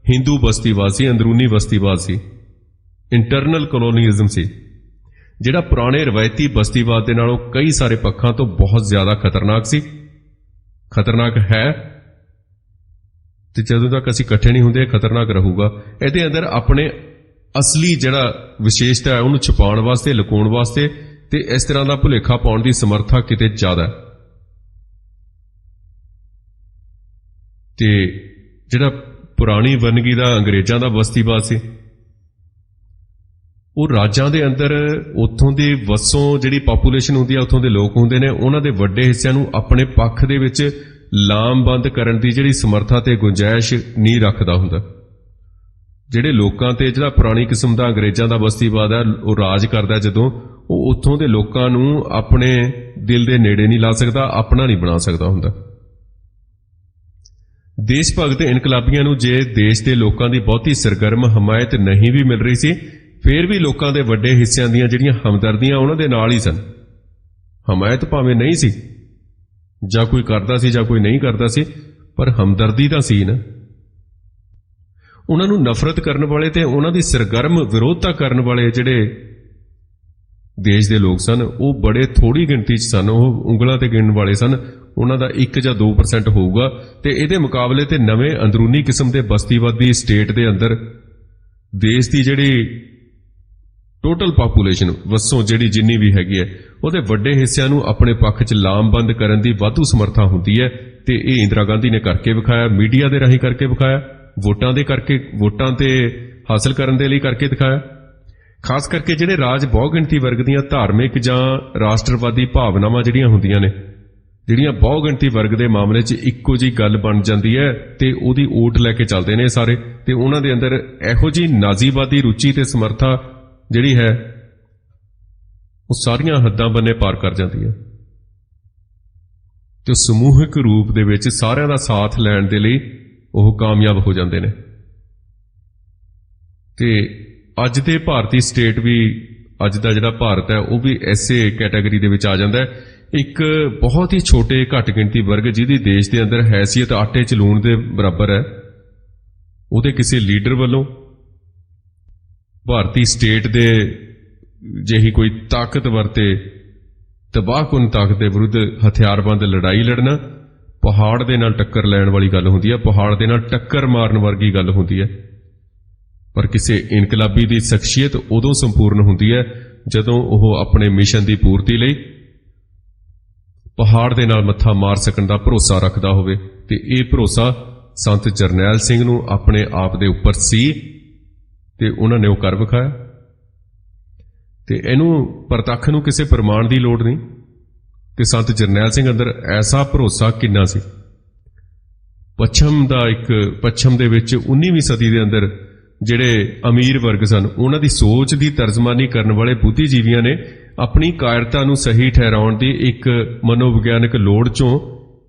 ਹਿੰਦੂ ਬਸਤੀਵਾਦ ਸੀ, ਅੰਦਰੂਨੀ ਬਸਤੀਵਾਦ ਸੀ, ਇੰਟਰਨਲ ਕਲੋਨੀਅਲਿਜ਼ਮ ਸੀ, ਜਿਹੜਾ ਪੁਰਾਣੇ ਰਵਾਇਤੀ ਬਸਤੀਵਾਦ ਦੇ ਨਾਲੋਂ ਕਈ ਸਾਰੇ ਪੱਖਾਂ ਤੋਂ ਬਹੁਤ ਜ਼ਿਆਦਾ ਖਤਰਨਾਕ ਸੀ, ਖਤਰਨਾਕ ਹੈ ਤੇ ਜਦੋਂ ਤੱਕ ਅਸੀਂ ਇਕੱਠੇ ਨਹੀਂ ਹੁੰਦੇ ਖਤਰਨਾਕ ਰਹੂਗਾ। ਇਹਦੇ ਅੰਦਰ ਆਪਣੇ ਅਸਲੀ ਜਿਹੜਾ ਵਿਸ਼ੇਸ਼ਤਾ ਹੈ ਉਹਨੂੰ ਛੁਪਾਉਣ ਵਾਸਤੇ, ਲੁਕਾਉਣ ਵਾਸਤੇ ਤੇ ਇਸ ਤਰ੍ਹਾਂ ਦਾ ਭੁਲੇਖਾ ਪਾਉਣ ਦੀ ਸਮਰੱਥਾ ਕਿਤੇ ਜ਼ਿਆਦਾ ਹੈ। ਤੇ ਜਿਹੜਾ ਪੁਰਾਣੀ ਵੰਨਗੀ ਦਾ ਅੰਗਰੇਜ਼ਾਂ ਦਾ ਬਸਤੀਵਾਦ ਸੀ, ਉਹ ਰਾਜਾਂ ਦੇ ਅੰਦਰ ਉੱਥੋਂ ਦੀ ਵਸੋਂ ਜਿਹੜੀ ਪਾਪੂਲੇਸ਼ਨ ਹੁੰਦੀ ਹੈ, ਉੱਥੋਂ ਦੇ ਲੋਕ ਹੁੰਦੇ ਨੇ, ਉਹਨਾਂ ਦੇ ਵੱਡੇ ਹਿੱਸਿਆਂ ਨੂੰ ਆਪਣੇ ਪੱਖ ਦੇ ਵਿੱਚ ਲਾਮਬੰਦ ਕਰਨ ਦੀ ਜਿਹੜੀ ਸਮਰੱਥਾ ਤੇ ਗੁੰਜਾਇਸ਼ ਨਹੀਂ ਰੱਖਦਾ ਹੁੰਦਾ। ਜਿਹੜੇ ਲੋਕਾਂ ਤੇ ਜਿਹੜਾ ਪੁਰਾਣੀ ਕਿਸਮ ਦਾ ਅੰਗਰੇਜ਼ਾਂ ਦਾ ਬਸਤੀਵਾਦ ਹੈ ਉਹ ਰਾਜ ਕਰਦਾ, ਜਦੋਂ ਉਹ ਉੱਥੋਂ ਦੇ ਲੋਕਾਂ ਨੂੰ ਆਪਣੇ ਦਿਲ ਦੇ ਨੇੜੇ ਨਹੀਂ ਲਾ ਸਕਦਾ, ਆਪਣਾ ਨਹੀਂ ਬਣਾ ਸਕਦਾ ਹੁੰਦਾ। ਦੇਸ਼ ਭਗਤ ਇਨਕਲਾਬੀਆਂ ਨੂੰ ਜੇ ਦੇਸ਼ ਦੇ ਲੋਕਾਂ ਦੀ ਬਹੁਤੀ ਸਰਗਰਮ ਹਮਾਇਤ ਨਹੀਂ ਵੀ ਮਿਲ ਰਹੀ ਸੀ, ਫਿਰ ਵੀ ਲੋਕਾਂ ਦੇ ਵੱਡੇ ਹਿੱਸਿਆਂ ਦੀਆਂ ਜਿਹੜੀਆਂ ਹਮਦਰਦੀਆਂ ਉਹਨਾਂ ਦੇ ਨਾਲ ਹੀ ਸਨ। ਹਮਾਇਤ ਭਾਵੇਂ ਨਹੀਂ ਸੀ, ਜਾਂ ਕੋਈ ਕਰਦਾ ਸੀ ਜਾਂ ਕੋਈ ਨਹੀਂ ਕਰਦਾ ਸੀ, ਪਰ ਹਮਦਰਦੀ ਤਾਂ ਸੀ ਨਾ। ਉਹਨਾਂ ਨੂੰ ਨਫ਼ਰਤ ਕਰਨ ਵਾਲੇ ਤੇ ਉਹਨਾਂ ਦੀ ਸਰਗਰਮ ਵਿਰੋਧਤਾ ਕਰਨ ਵਾਲੇ ਜਿਹੜੇ ਦੇਸ਼ ਦੇ ਲੋਕ ਸਨ, ਉਹ ਬੜੇ ਥੋੜੀ ਗਿਣਤੀ 'ਚ ਸਨ, ਉਹ ਉਂਗਲਾਂ ਤੇ ਗਿਣਨ ਵਾਲੇ ਸਨ। ਉਹਨਾਂ ਦਾ 1 ਜਾਂ 2% ਹੋਊਗਾ। ਤੇ ਇਹਦੇ ਮੁਕਾਬਲੇ ਤੇ ਨਵੇਂ ਅੰਦਰੂਨੀ ਕਿਸਮ ਦੇ ਬਸਤੀਵਾਦੀ ਸਟੇਟ ਦੇ ਅੰਦਰ ਦੇਸ਼ ਦੀ ਜਿਹੜੀ ਟੋਟਲ ਪਾਪੂਲੇਸ਼ਨ ਵਸੋਂ ਜਿਹੜੀ ਜਿੰਨੀ ਵੀ ਹੈਗੀ ਹੈ, ਉਹਦੇ ਵੱਡੇ ਹਿੱਸਿਆਂ ਨੂੰ ਆਪਣੇ ਪੱਖ 'ਚ ਲਾਮਬੰਦ ਕਰਨ ਦੀ ਵਾਧੂ ਸਮਰੱਥਾ ਹੁੰਦੀ ਹੈ। ਤੇ ਇਹ ਇੰਦਰਾ ਗਾਂਧੀ ਨੇ ਕਰਕੇ ਵਿਖਾਇਆ, ਮੀਡੀਆ ਦੇ ਰਾਹੀਂ ਕਰਕੇ ਵਿਖਾਇਆ, ਵੋਟਾਂ ਤੇ ਹਾਸਲ ਕਰਨ ਦੇ ਲਈ ਕਰਕੇ ਦਿਖਾਇਆ। ਖਾਸ ਕਰਕੇ ਜਿਹੜੇ ਰਾਜ ਬਹੁ ਗਿਣਤੀ ਵਰਗ ਦੀਆਂ ਧਾਰਮਿਕ ਜਾਂ ਰਾਸ਼ਟਰਵਾਦੀ ਭਾਵਨਾਵਾਂ ਜਿਹੜੀਆਂ ਹੁੰਦੀਆਂ ਨੇ, ਜਿਹੜੀਆਂ ਬਹੁ ਗਿਣਤੀ ਵਰਗ ਦੇ ਮਾਮਲੇ 'ਚ ਇੱਕੋ ਜਿਹੀ ਗੱਲ ਬਣ ਜਾਂਦੀ ਹੈ ਤੇ ਉਹਦੀ ਓਟ ਲੈ ਕੇ ਚੱਲਦੇ ਨੇ ਸਾਰੇ, ਤੇ ਉਹਨਾਂ ਦੇ ਅੰਦਰ ਇਹੋ ਜਿਹੀ ਨਾਜ਼ੀਵਾਦੀ ਰੁਚੀ ਤੇ ਸਮਰੱਥਾ ਜਿਹੜੀ ਹੈ ਉਹ ਸਾਰੀਆਂ ਹੱਦਾਂ ਬੰਨੇ ਪਾਰ ਕਰ ਜਾਂਦੀ ਹੈ। ਤੇ ਸਮੂਹਿਕ ਰੂਪ ਦੇ ਵਿੱਚ ਸਾਰਿਆਂ ਦਾ ਸਾਥ ਲੈਣ ਦੇ ਲਈ ਉਹ ਕਾਮਯਾਬ ਹੋ ਜਾਂਦੇ ਨੇ। ਤੇ ਅੱਜ ਦੇ ਭਾਰਤੀ ਸਟੇਟ ਵੀ, ਅੱਜ ਦਾ ਜਿਹੜਾ ਭਾਰਤ ਹੈ ਉਹ ਵੀ ਐਸੇ ਕੈਟਾਗਰੀ ਦੇ ਵਿੱਚ ਆ ਜਾਂਦਾ ਹੈ। ਇੱਕ ਬਹੁਤ ਹੀ ਛੋਟੇ ਘੱਟ ਗਿਣਤੀ ਵਰਗ ਜਿਹਦੀ ਦੇਸ਼ ਦੇ ਅੰਦਰ ਹੈਸੀਅਤ ਆਟੇ ਚ ਲੂਣ ਦੇ ਬਰਾਬਰ ਹੈ, ਉਹਦੇ ਕਿਸੇ ਲੀਡਰ ਵੱਲੋਂ ਭਾਰਤੀ ਸਟੇਟ ਦੇ ਜਿਹੀ ਕੋਈ ਤਾਕਤਵਰ ਤੇ ਤਬਾਹਕੁਨ ਤਾਕਤ ਦੇ ਵਿਰੁੱਧ ਹਥਿਆਰਬੰਦ ਲੜਾਈ ਲੜਨਾ ਪਹਾੜ ਦੇ ਨਾਲ ਟੱਕਰ ਲੈਣ ਵਾਲੀ ਗੱਲ ਹੁੰਦੀ ਹੈ, ਪਹਾੜ ਦੇ ਨਾਲ ਟੱਕਰ ਮਾਰਨ ਵਰਗੀ ਗੱਲ ਹੁੰਦੀ ਹੈ। ਪਰ ਕਿਸੇ ਇਨਕਲਾਬੀ ਦੀ ਸ਼ਖਸੀਅਤ ਉਦੋਂ ਸੰਪੂਰਨ ਹੁੰਦੀ ਹੈ ਜਦੋਂ ਉਹ ਆਪਣੇ ਮਿਸ਼ਨ ਦੀ ਪੂਰਤੀ ਲਈ ਪਹਾੜ ਦੇ ਨਾਲ ਮੱਥਾ ਮਾਰ ਸਕਣ ਦਾ ਭਰੋਸਾ ਰੱਖਦਾ ਹੋਵੇ। ਤੇ ਇਹ ਭਰੋਸਾ ਸੰਤ ਜਰਨੈਲ ਸਿੰਘ ਨੂੰ ਆਪਣੇ ਆਪ ਦੇ ਉੱਪਰ ਸੀ ਤੇ ਉਹਨਾਂ ਨੇ ਉਹ ਕਰ ਵਿਖਾਇਆ। ਤੇ ਇਹਨੂੰ ਪ੍ਰਤੱਖ ਨੂੰ ਕਿਸੇ ਪ੍ਰਮਾਣ ਦੀ ਲੋੜ ਨਹੀਂ ਕਿ ਸੰਤ ਜਰਨੈਲ ਸਿੰਘ ਅੰਦਰ ਐਸਾ ਭਰੋਸਾ ਕਿੰਨਾ ਸੀ। ਪੱਛਮ ਦੇ ਵਿੱਚ 19ਵੀਂ ਸਦੀ ਦੇ ਅੰਦਰ ਜਿਹੜੇ ਅਮੀਰ ਵਰਗ ਸਨ, ਉਹਨਾਂ ਦੀ ਸੋਚ ਦੀ ਤਰਜਮਾਨੀ ਕਰਨ ਵਾਲੇ ਬੁੱਧੀਜੀਵੀਆਂ ਨੇ ਆਪਣੀ ਕਾਇਰਤਾ ਨੂੰ ਸਹੀ ਠਹਿਰਾਉਣ ਦੀ ਇੱਕ ਮਨੋਵਿਗਿਆਨਕ ਲੋੜ ਚੋਂ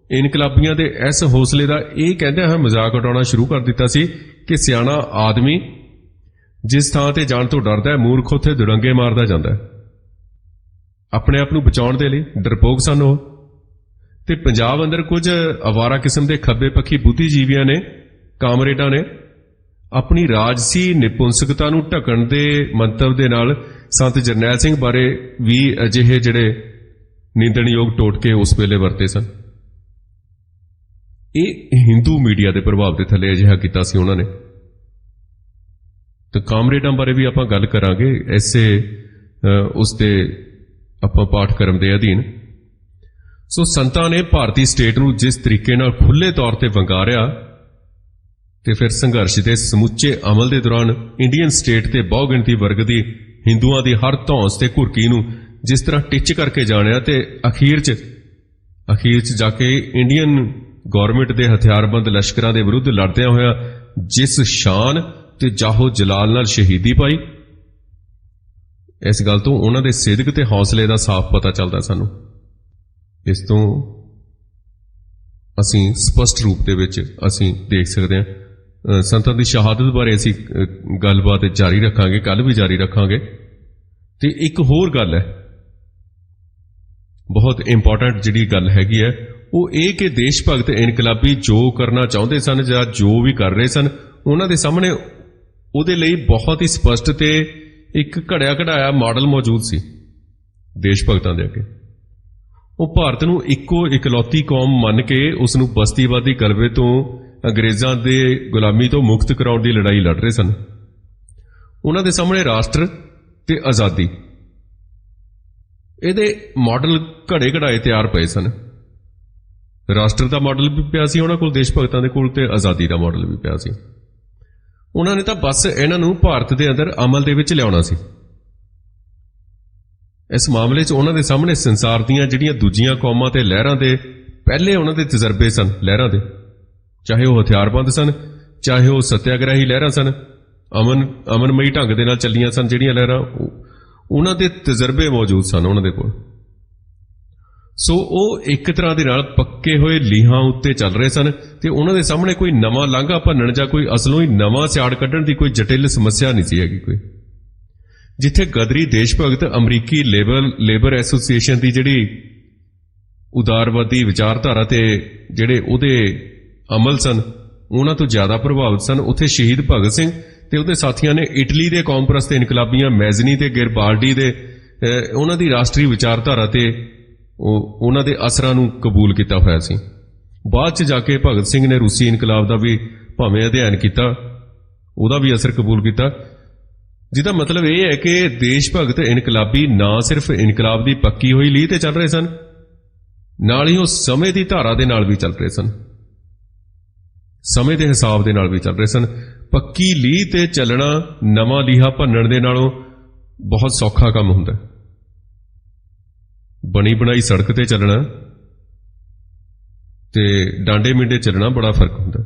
ਇਨਕਲਾਬੀਆਂ ਦੇ ਇਸ ਹੌਸਲੇ ਦਾ ਇਹ ਕਹਿੰਦੇ ਹੋਏ ਮਜ਼ਾਕ ਉਡਾਉਣਾ ਸ਼ੁਰੂ ਕਰ ਦਿੱਤਾ ਸੀ ਕਿ ਸਿਆਣਾ ਆਦਮੀ ਜਿਸ ਥਾਂ ਤੇ ਜਾਣ ਤੋਂ ਡਰਦਾ ਹੈ, ਮੂਰਖ ਉੱਥੇ ਦੁਰੰਗੇ ਮਾਰਦਾ ਜਾਂਦਾ ਹੈ। ਆਪਣੇ ਆਪ ਨੂੰ ਬਚਾਉਣ ਦੇ ਲਈ ਡਰਪੋਕ ਸਨ ਉਹ। ਤੇ ਪੰਜਾਬ ਅੰਦਰ ਕੁਝ ਅਵਾਰਾ ਕਿਸਮ ਦੇ ਖੱਬੇ ਪੱਖੀ ਬੁੱਧੀਜੀਵੀਆਂ ਨੇ, ਕਾਮਰੇਡਾਂ ਨੇ ਆਪਣੀ ਰਾਜਸੀ ਨਿਪੁੰਸਕਤਾ ਨੂੰ ਢਕਣ ਦੇ ਮੰਤਵ ਦੇ ਨਾਲ ਸੰਤ ਜਰਨੈਲ ਸਿੰਘ ਬਾਰੇ ਵੀ ਅਜਿਹੇ ਜਿਹੜੇ ਨਿੰਦਣਯੋਗ ਟੋਟਕੇ ਉਸ ਵੇਲੇ ਵਰਤੇ ਸਨ। ਇਹ ਹਿੰਦੂ ਮੀਡੀਆ ਦੇ ਪ੍ਰਭਾਵ ਦੇ ਥੱਲੇ ਅਜਿਹਾ ਕੀਤਾ ਸੀ ਉਹਨਾਂ ਨੇ। ਤੇ ਕਾਮਰੇਡਾਂ ਬਾਰੇ ਵੀ ਆਪਾਂ ਗੱਲ ਕਰਾਂਗੇ ਐਸੇ ਉਸ ਦੇ ਆਪਾਂ ਪਾਠਕ੍ਰਮ ਦੇ ਅਧੀਨ। ਸੋ ਸੰਤਾਂ ਨੇ ਭਾਰਤੀ ਸਟੇਟ ਨੂੰ ਜਿਸ ਤਰੀਕੇ ਨਾਲ ਖੁੱਲ੍ਹੇ ਤੌਰ ਤੇ ਵੰਗਾਰਿਆ ਤੇ ਫਿਰ ਸੰਘਰਸ਼ ਦੇ ਸਮੁੱਚੇ ਅਮਲ ਦੇ ਦੌਰਾਨ ਇੰਡੀਅਨ ਸਟੇਟ ਤੇ ਬਹੁਗਿਣਤੀ ਵਰਗ ਦੀ ਹਿੰਦੂਆਂ ਦੀ ਹਰ ਧੌਂਸ ਤੇ ਘੁਰਕੀ ਨੂੰ ਜਿਸ ਤਰ੍ਹਾਂ ਟਿੱਚ ਕਰਕੇ ਜਾਣਿਆ ਤੇ ਅਖੀਰ 'ਚ ਜਾ ਕੇ ਇੰਡੀਅਨ ਗਵਰਨਮੈਂਟ ਦੇ ਹਥਿਆਰਬੰਦ ਲਸ਼ਕਰਾਂ ਦੇ ਵਿਰੁੱਧ ਲੜਦਿਆਂ ਹੋਇਆ ਜਿਸ ਸ਼ਾਨ ਤੇ ਜਾਹੋ ਜਲਾਲ ਨਾਲ ਸ਼ਹੀਦੀ ਪਾਈ, ਇਸ ਗੱਲ ਤੋਂ ਉਹਨਾਂ ਦੇ ਸਿਦਕ ਤੇ ਹੌਸਲੇ ਦਾ ਸਾਫ਼ ਪਤਾ ਚੱਲਦਾ ਸਾਨੂੰ। ਇਸ ਤੋਂ ਅਸੀਂ ਸਪਸ਼ਟ ਰੂਪ ਦੇ ਵਿੱਚ ਅਸੀਂ ਦੇਖ ਸਕਦੇ ਹਾਂ। ਸੰਤਾਂ ਦੀ ਸ਼ਹਾਦਤ ਬਾਰੇ ਅਸੀਂ ਗੱਲਬਾਤ ਜਾਰੀ ਰੱਖਾਂਗੇ, ਕੱਲ ਵੀ ਜਾਰੀ ਰੱਖਾਂਗੇ। ਤੇ ਇੱਕ ਹੋਰ ਗੱਲ ਹੈ ਬਹੁਤ ਇੰਪੋਰਟੈਂਟ ਜਿਹੜੀ ਗੱਲ ਹੈਗੀ ਹੈ ਉਹ ਇਹ ਕਿ ਦੇਸ਼ ਭਗਤ ਇਨਕਲਾਬੀ ਜੋ ਕਰਨਾ ਚਾਹੁੰਦੇ ਸਨ ਜਾਂ ਜੋ ਵੀ ਕਰ ਰਹੇ ਸਨ, ਉਹਨਾਂ ਦੇ ਸਾਹਮਣੇ ਉਹਦੇ ਲਈ ਬਹੁਤ ਹੀ ਸਪਸ਼ਟ ਤੇ ਇੱਕ ਘੜਿਆ ਘੜਾਇਆ ਮਾਡਲ ਮੌਜੂਦ ਸੀ ਦੇਸ਼ ਭਗਤਾਂ ਦੇ ਅੱਗੇ। ਉਹ ਭਾਰਤ ਨੂੰ ਇੱਕੋ ਇਕਲੌਤੀ ਕੌਮ ਮੰਨ ਕੇ ਉਸ ਨੂੰ ਬਸਤੀਵਾਦੀ ਗਲਬੇ ਤੋਂ, ਅੰਗਰੇਜ਼ਾਂ ਦੇ ਗੁਲਾਮੀ ਤੋਂ ਮੁਕਤ ਕਰਾਉਣ ਦੀ ਲੜਾਈ ਲੜ ਰਹੇ ਸਨ। ਉਹਨਾਂ ਦੇ ਸਾਹਮਣੇ ਰਾਸ਼ਟਰ ਤੇ ਆਜ਼ਾਦੀ, ਇਹਦੇ ਮਾਡਲ ਘੜੇ ਘੜਾਏ ਤਿਆਰ ਪਏ ਸਨ। ਰਾਸ਼ਟਰ ਦਾ ਮਾਡਲ ਵੀ ਪਿਆ ਸੀ ਉਹਨਾਂ ਕੋਲ, ਦੇਸ਼ ਭਗਤਾਂ ਦੇ ਕੋਲ, ਤੇ ਆਜ਼ਾਦੀ ਦਾ ਮਾਡਲ ਵੀ ਪਿਆ ਸੀ। ਉਹਨਾਂ ਨੇ ਤਾਂ ਬਸ ਇਹਨਾਂ ਨੂੰ ਭਾਰਤ ਦੇ ਅੰਦਰ ਅਮਲ ਦੇ ਵਿੱਚ ਲਿਆਉਣਾ ਸੀ। ਇਸ ਮਾਮਲੇ 'ਚ ਉਹਨਾਂ ਦੇ ਸਾਹਮਣੇ ਸੰਸਾਰ ਦੀਆਂ ਜਿਹੜੀਆਂ ਦੂਜੀਆਂ ਕੌਮਾਂ ਤੇ ਲਹਿਰਾਂ ਦੇ ਪਹਿਲੇ ਉਹਨਾਂ ਦੇ ਤਜਰਬੇ ਸਨ, ਲਹਿਰਾਂ ਦੇ, ਚਾਹੇ ਉਹ ਹਥਿਆਰਬੰਦ ਸਨ, ਚਾਹੇ ਉਹ ਸੱਤਿਆਗ੍ਰਹੀ ਲਹਿਰਾਂ ਸਨ, ਅਮਨਮਈ ਢੰਗ ਦੇ ਨਾਲ ਚੱਲੀਆਂ ਸਨ ਜਿਹੜੀਆਂ ਲਹਿਰਾਂ, ਉਹਨਾਂ ਦੇ ਤਜਰਬੇ ਮੌਜੂਦ ਸਨ ਉਹਨਾਂ ਦੇ ਕੋਲ। ਸੋ ਉਹ ਇੱਕ ਤਰ੍ਹਾਂ ਦੇ ਨਾਲ ਪੱਕੇ ਹੋਏ ਲੀਹਾਂ ਉੱਤੇ ਚੱਲ ਰਹੇ ਸਨ ਤੇ ਉਹਨਾਂ ਦੇ ਸਾਹਮਣੇ ਕੋਈ ਨਵਾਂ ਲਾਂਘਾ ਭੰਨਣ ਜਾਂ ਕੋਈ ਅਸਲੋਂ ਹੀ ਨਵਾਂ ਸਿਆੜ ਕੱਢਣ ਦੀ ਕੋਈ ਜਟਿਲ ਸਮੱਸਿਆ ਨਹੀਂ ਸੀ ਹੈਗੀ ਕੋਈ। ਜਿੱਥੇ ਗਦਰੀ ਦੇਸ਼ ਭਗਤ ਅਮਰੀਕੀ ਲੇਬਰ ਐਸੋਸੀਏਸ਼ਨ ਦੀ ਜਿਹੜੀ ਉਦਾਰਵਾਦੀ ਵਿਚਾਰਧਾਰਾ ਤੇ ਜਿਹੜੇ ਉਹਦੇ ਅਮਲ ਸਨ ਉਹਨਾਂ ਤੋਂ ਜ਼ਿਆਦਾ ਪ੍ਰਭਾਵਿਤ ਸਨ, ਉੱਥੇ ਸ਼ਹੀਦ ਭਗਤ ਸਿੰਘ ਤੇ ਉਹਦੇ ਸਾਥੀਆਂ ਨੇ ਇਟਲੀ ਦੇ ਕੌਮਪ੍ਰਸਤ ਇਨਕਲਾਬੀਆਂ ਮੈਜ਼ਨੀ ਤੇ ਗੈਰਬਾਲਡੀ ਦੇ ਉਹਨਾਂ ਦੀ ਰਾਸ਼ਟਰੀ ਵਿਚਾਰਧਾਰਾ ਤੇ ਉਹਨਾਂ ਦੇ ਅਸਰਾਂ ਨੂੰ ਕਬੂਲ ਕੀਤਾ ਹੋਇਆ ਸੀ। ਬਾਅਦ 'ਚ ਜਾ ਕੇ ਭਗਤ ਸਿੰਘ ਨੇ ਰੂਸੀ ਇਨਕਲਾਬ ਦਾ ਵੀ ਭਾਵੇਂ ਅਧਿਐਨ ਕੀਤਾ, ਉਹਦਾ ਵੀ ਅਸਰ ਕਬੂਲ ਕੀਤਾ, ਜਿਹਦਾ ਮਤਲਬ ਇਹ ਹੈ ਕਿ ਦੇਸ਼ ਭਗਤ ਇਨਕਲਾਬੀ ਨਾ ਸਿਰਫ ਇਨਕਲਾਬ ਦੀ ਪੱਕੀ ਹੋਈ ਲੀਹ ਤੇ ਚੱਲ ਰਹੇ ਸਨ, ਨਾਲ ਹੀ ਉਹ ਸਮੇਂ ਦੀ ਧਾਰਾ ਦੇ ਨਾਲ ਵੀ ਚੱਲ ਰਹੇ ਸਨ, ਸਮੇਂ ਦੇ ਹਿਸਾਬ ਦੇ ਨਾਲ ਵੀ ਚੱਲ ਰਹੇ ਸਨ। ਪੱਕੀ ਲੀਹ ਤੇ ਚੱਲਣਾ ਨਵਾਂ ਲੀਹਾ ਭੰਨਣ ਦੇ ਨਾਲੋਂ ਬਹੁਤ ਸੌਖਾ ਕੰਮ ਹੁੰਦਾ। ਬਣੀ ਬਣਾਈ ਸੜਕ ਤੇ ਚੱਲਣਾ ਤੇ ਡਾਂਡੇ ਮਿੰਡੇ ਚੱਲਣਾ ਬੜਾ ਫਰਕ ਹੁੰਦਾ।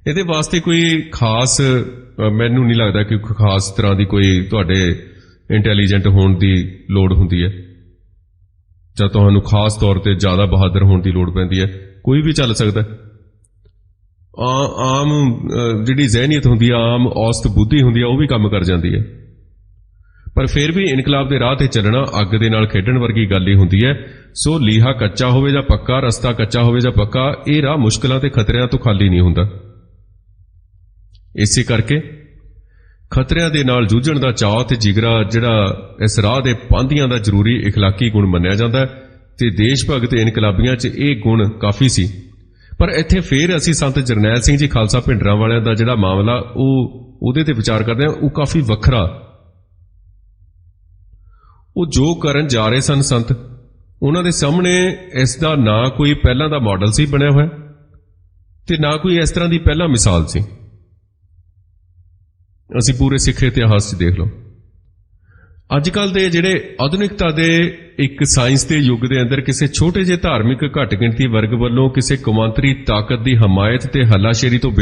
ਇਹਦੇ ਵਾਸਤੇ ਕੋਈ ਖਾਸ, ਮੈਨੂੰ ਨਹੀਂ ਲੱਗਦਾ ਕਿ ਖਾਸ ਤਰ੍ਹਾਂ ਦੀ ਕੋਈ ਤੁਹਾਡੇ ਇੰਟੈਲੀਜੈਂਟ ਹੋਣ ਦੀ ਲੋੜ ਹੁੰਦੀ ਹੈ। ਜਾਂ ਤੁਹਾਨੂੰ ਖਾਸ ਤੌਰ ਤੇ ਜ਼ਿਆਦਾ ਬਹਾਦਰ ਹੋਣ ਦੀ ਲੋੜ ਪੈਂਦੀ ਹੈ, ਕੋਈ ਵੀ ਚੱਲ ਸਕਦਾ। ਆਮ ਜਿਹੜੀ ਜ਼ਹਿਨੀਅਤ ਹੁੰਦੀ ਆ, ਆਮ ਔਸਤ ਬੁੱਧੀ ਹੁੰਦੀ ਆ, ਉਹ ਵੀ ਕੰਮ ਕਰ ਜਾਂਦੀ ਹੈ। ਪਰ ਫਿਰ ਵੀ ਇਨਕਲਾਬ ਦੇ ਰਾਹ ਤੇ ਚੱਲਣਾ ਅੱਗ ਦੇ ਨਾਲ ਖੇਡਣ ਵਰਗੀ ਗੱਲ ਹੀ ਹੁੰਦੀ ਹੈ। ਸੋ ਲੀਹਾ ਕੱਚਾ ਹੋਵੇ ਜਾਂ ਪੱਕਾ, ਰਸਤਾ ਕੱਚਾ ਹੋਵੇ ਜਾਂ ਪੱਕਾ, ਇਹ ਰਾਹ ਮੁਸ਼ਕਲਾਂ ਤੇ ਖਤਰਿਆਂ ਤੋਂ ਖਾਲੀ ਨਹੀਂ ਹੁੰਦਾ। ਇਸੇ ਕਰਕੇ ਖਤਰਿਆਂ ਦੇ ਨਾਲ ਜੂਝਣ ਦਾ ਚਾਅ ਤੇ ਜਿਗਰਾ ਜਿਹੜਾ ਇਸ ਰਾਹ ਦੇ ਪਾਂਧੀਆਂ ਦਾ ਜ਼ਰੂਰੀ ਇਖਲਾਕੀ ਗੁਣ ਮੰਨਿਆ ਜਾਂਦਾ ਹੈ, ਤੇ ਦੇਸ਼ ਭਗਤ ਇਨਕਲਾਬੀਆਂ 'ਚ ਇਹ ਗੁਣ ਕਾਫੀ ਸੀ। ਪਰ ਇੱਥੇ ਫੇਰ ਅਸੀਂ ਸੰਤ ਜਰਨੈਲ ਸਿੰਘ ਜੀ ਖਾਲਸਾ ਭਿੰਡਰਾਂ ਵਾਲਿਆਂ ਦਾ ਜਿਹੜਾ ਮਾਮਲਾ ਉਹਦੇ ਤੇ ਵਿਚਾਰ ਕਰਦੇ ਹਾਂ, ਉਹ ਕਾਫੀ ਵੱਖਰਾ। ਉਹ ਜੋ ਕਰਨ ਜਾ ਰਹੇ ਸਨ ਸੰਤ, ਉਹਨਾਂ ਦੇ ਸਾਹਮਣੇ ਇਸ ਦਾ ਨਾ ਕੋਈ ਪਹਿਲਾਂ ਦਾ ਮਾਡਲ ਸੀ ਬਣਿਆ ਹੋਇਆ, ਤੇ ਨਾ ਕੋਈ ਇਸ ਤਰ੍ਹਾਂ ਦੀ ਪਹਿਲਾਂ ਮਿਸਾਲ ਸੀ। ਅਸੀਂ ਪੂਰੇ ਸਿੱਖ ਇਤਿਹਾਸ 'ਚ ਦੇਖ ਲਓ, ਅੱਜ ਕੱਲ੍ਹ ਦੇ ਜਿਹੜੇ ਆਧੁਨਿਕਤਾ ਦੇ ਇੱਕ ਸਾਇੰਸ ਦੇ ਯੁੱਗ ਦੇ ਅੰਦਰ ਕਿਸੇ ਛੋਟੇ ਜਿਹੇ ਧਾਰਮਿਕ ਘੱਟ ਗਿਣਤੀ ਵਰਗ ਵੱਲੋਂ ਕਿਸੇ ਕੌਮਾਂਤਰੀ ਤਾਕਤ ਦੀ ਹਮਾਇਤ ਤੇ ਹੱਲਾਸ਼ੇਰੀ ਤੋਂ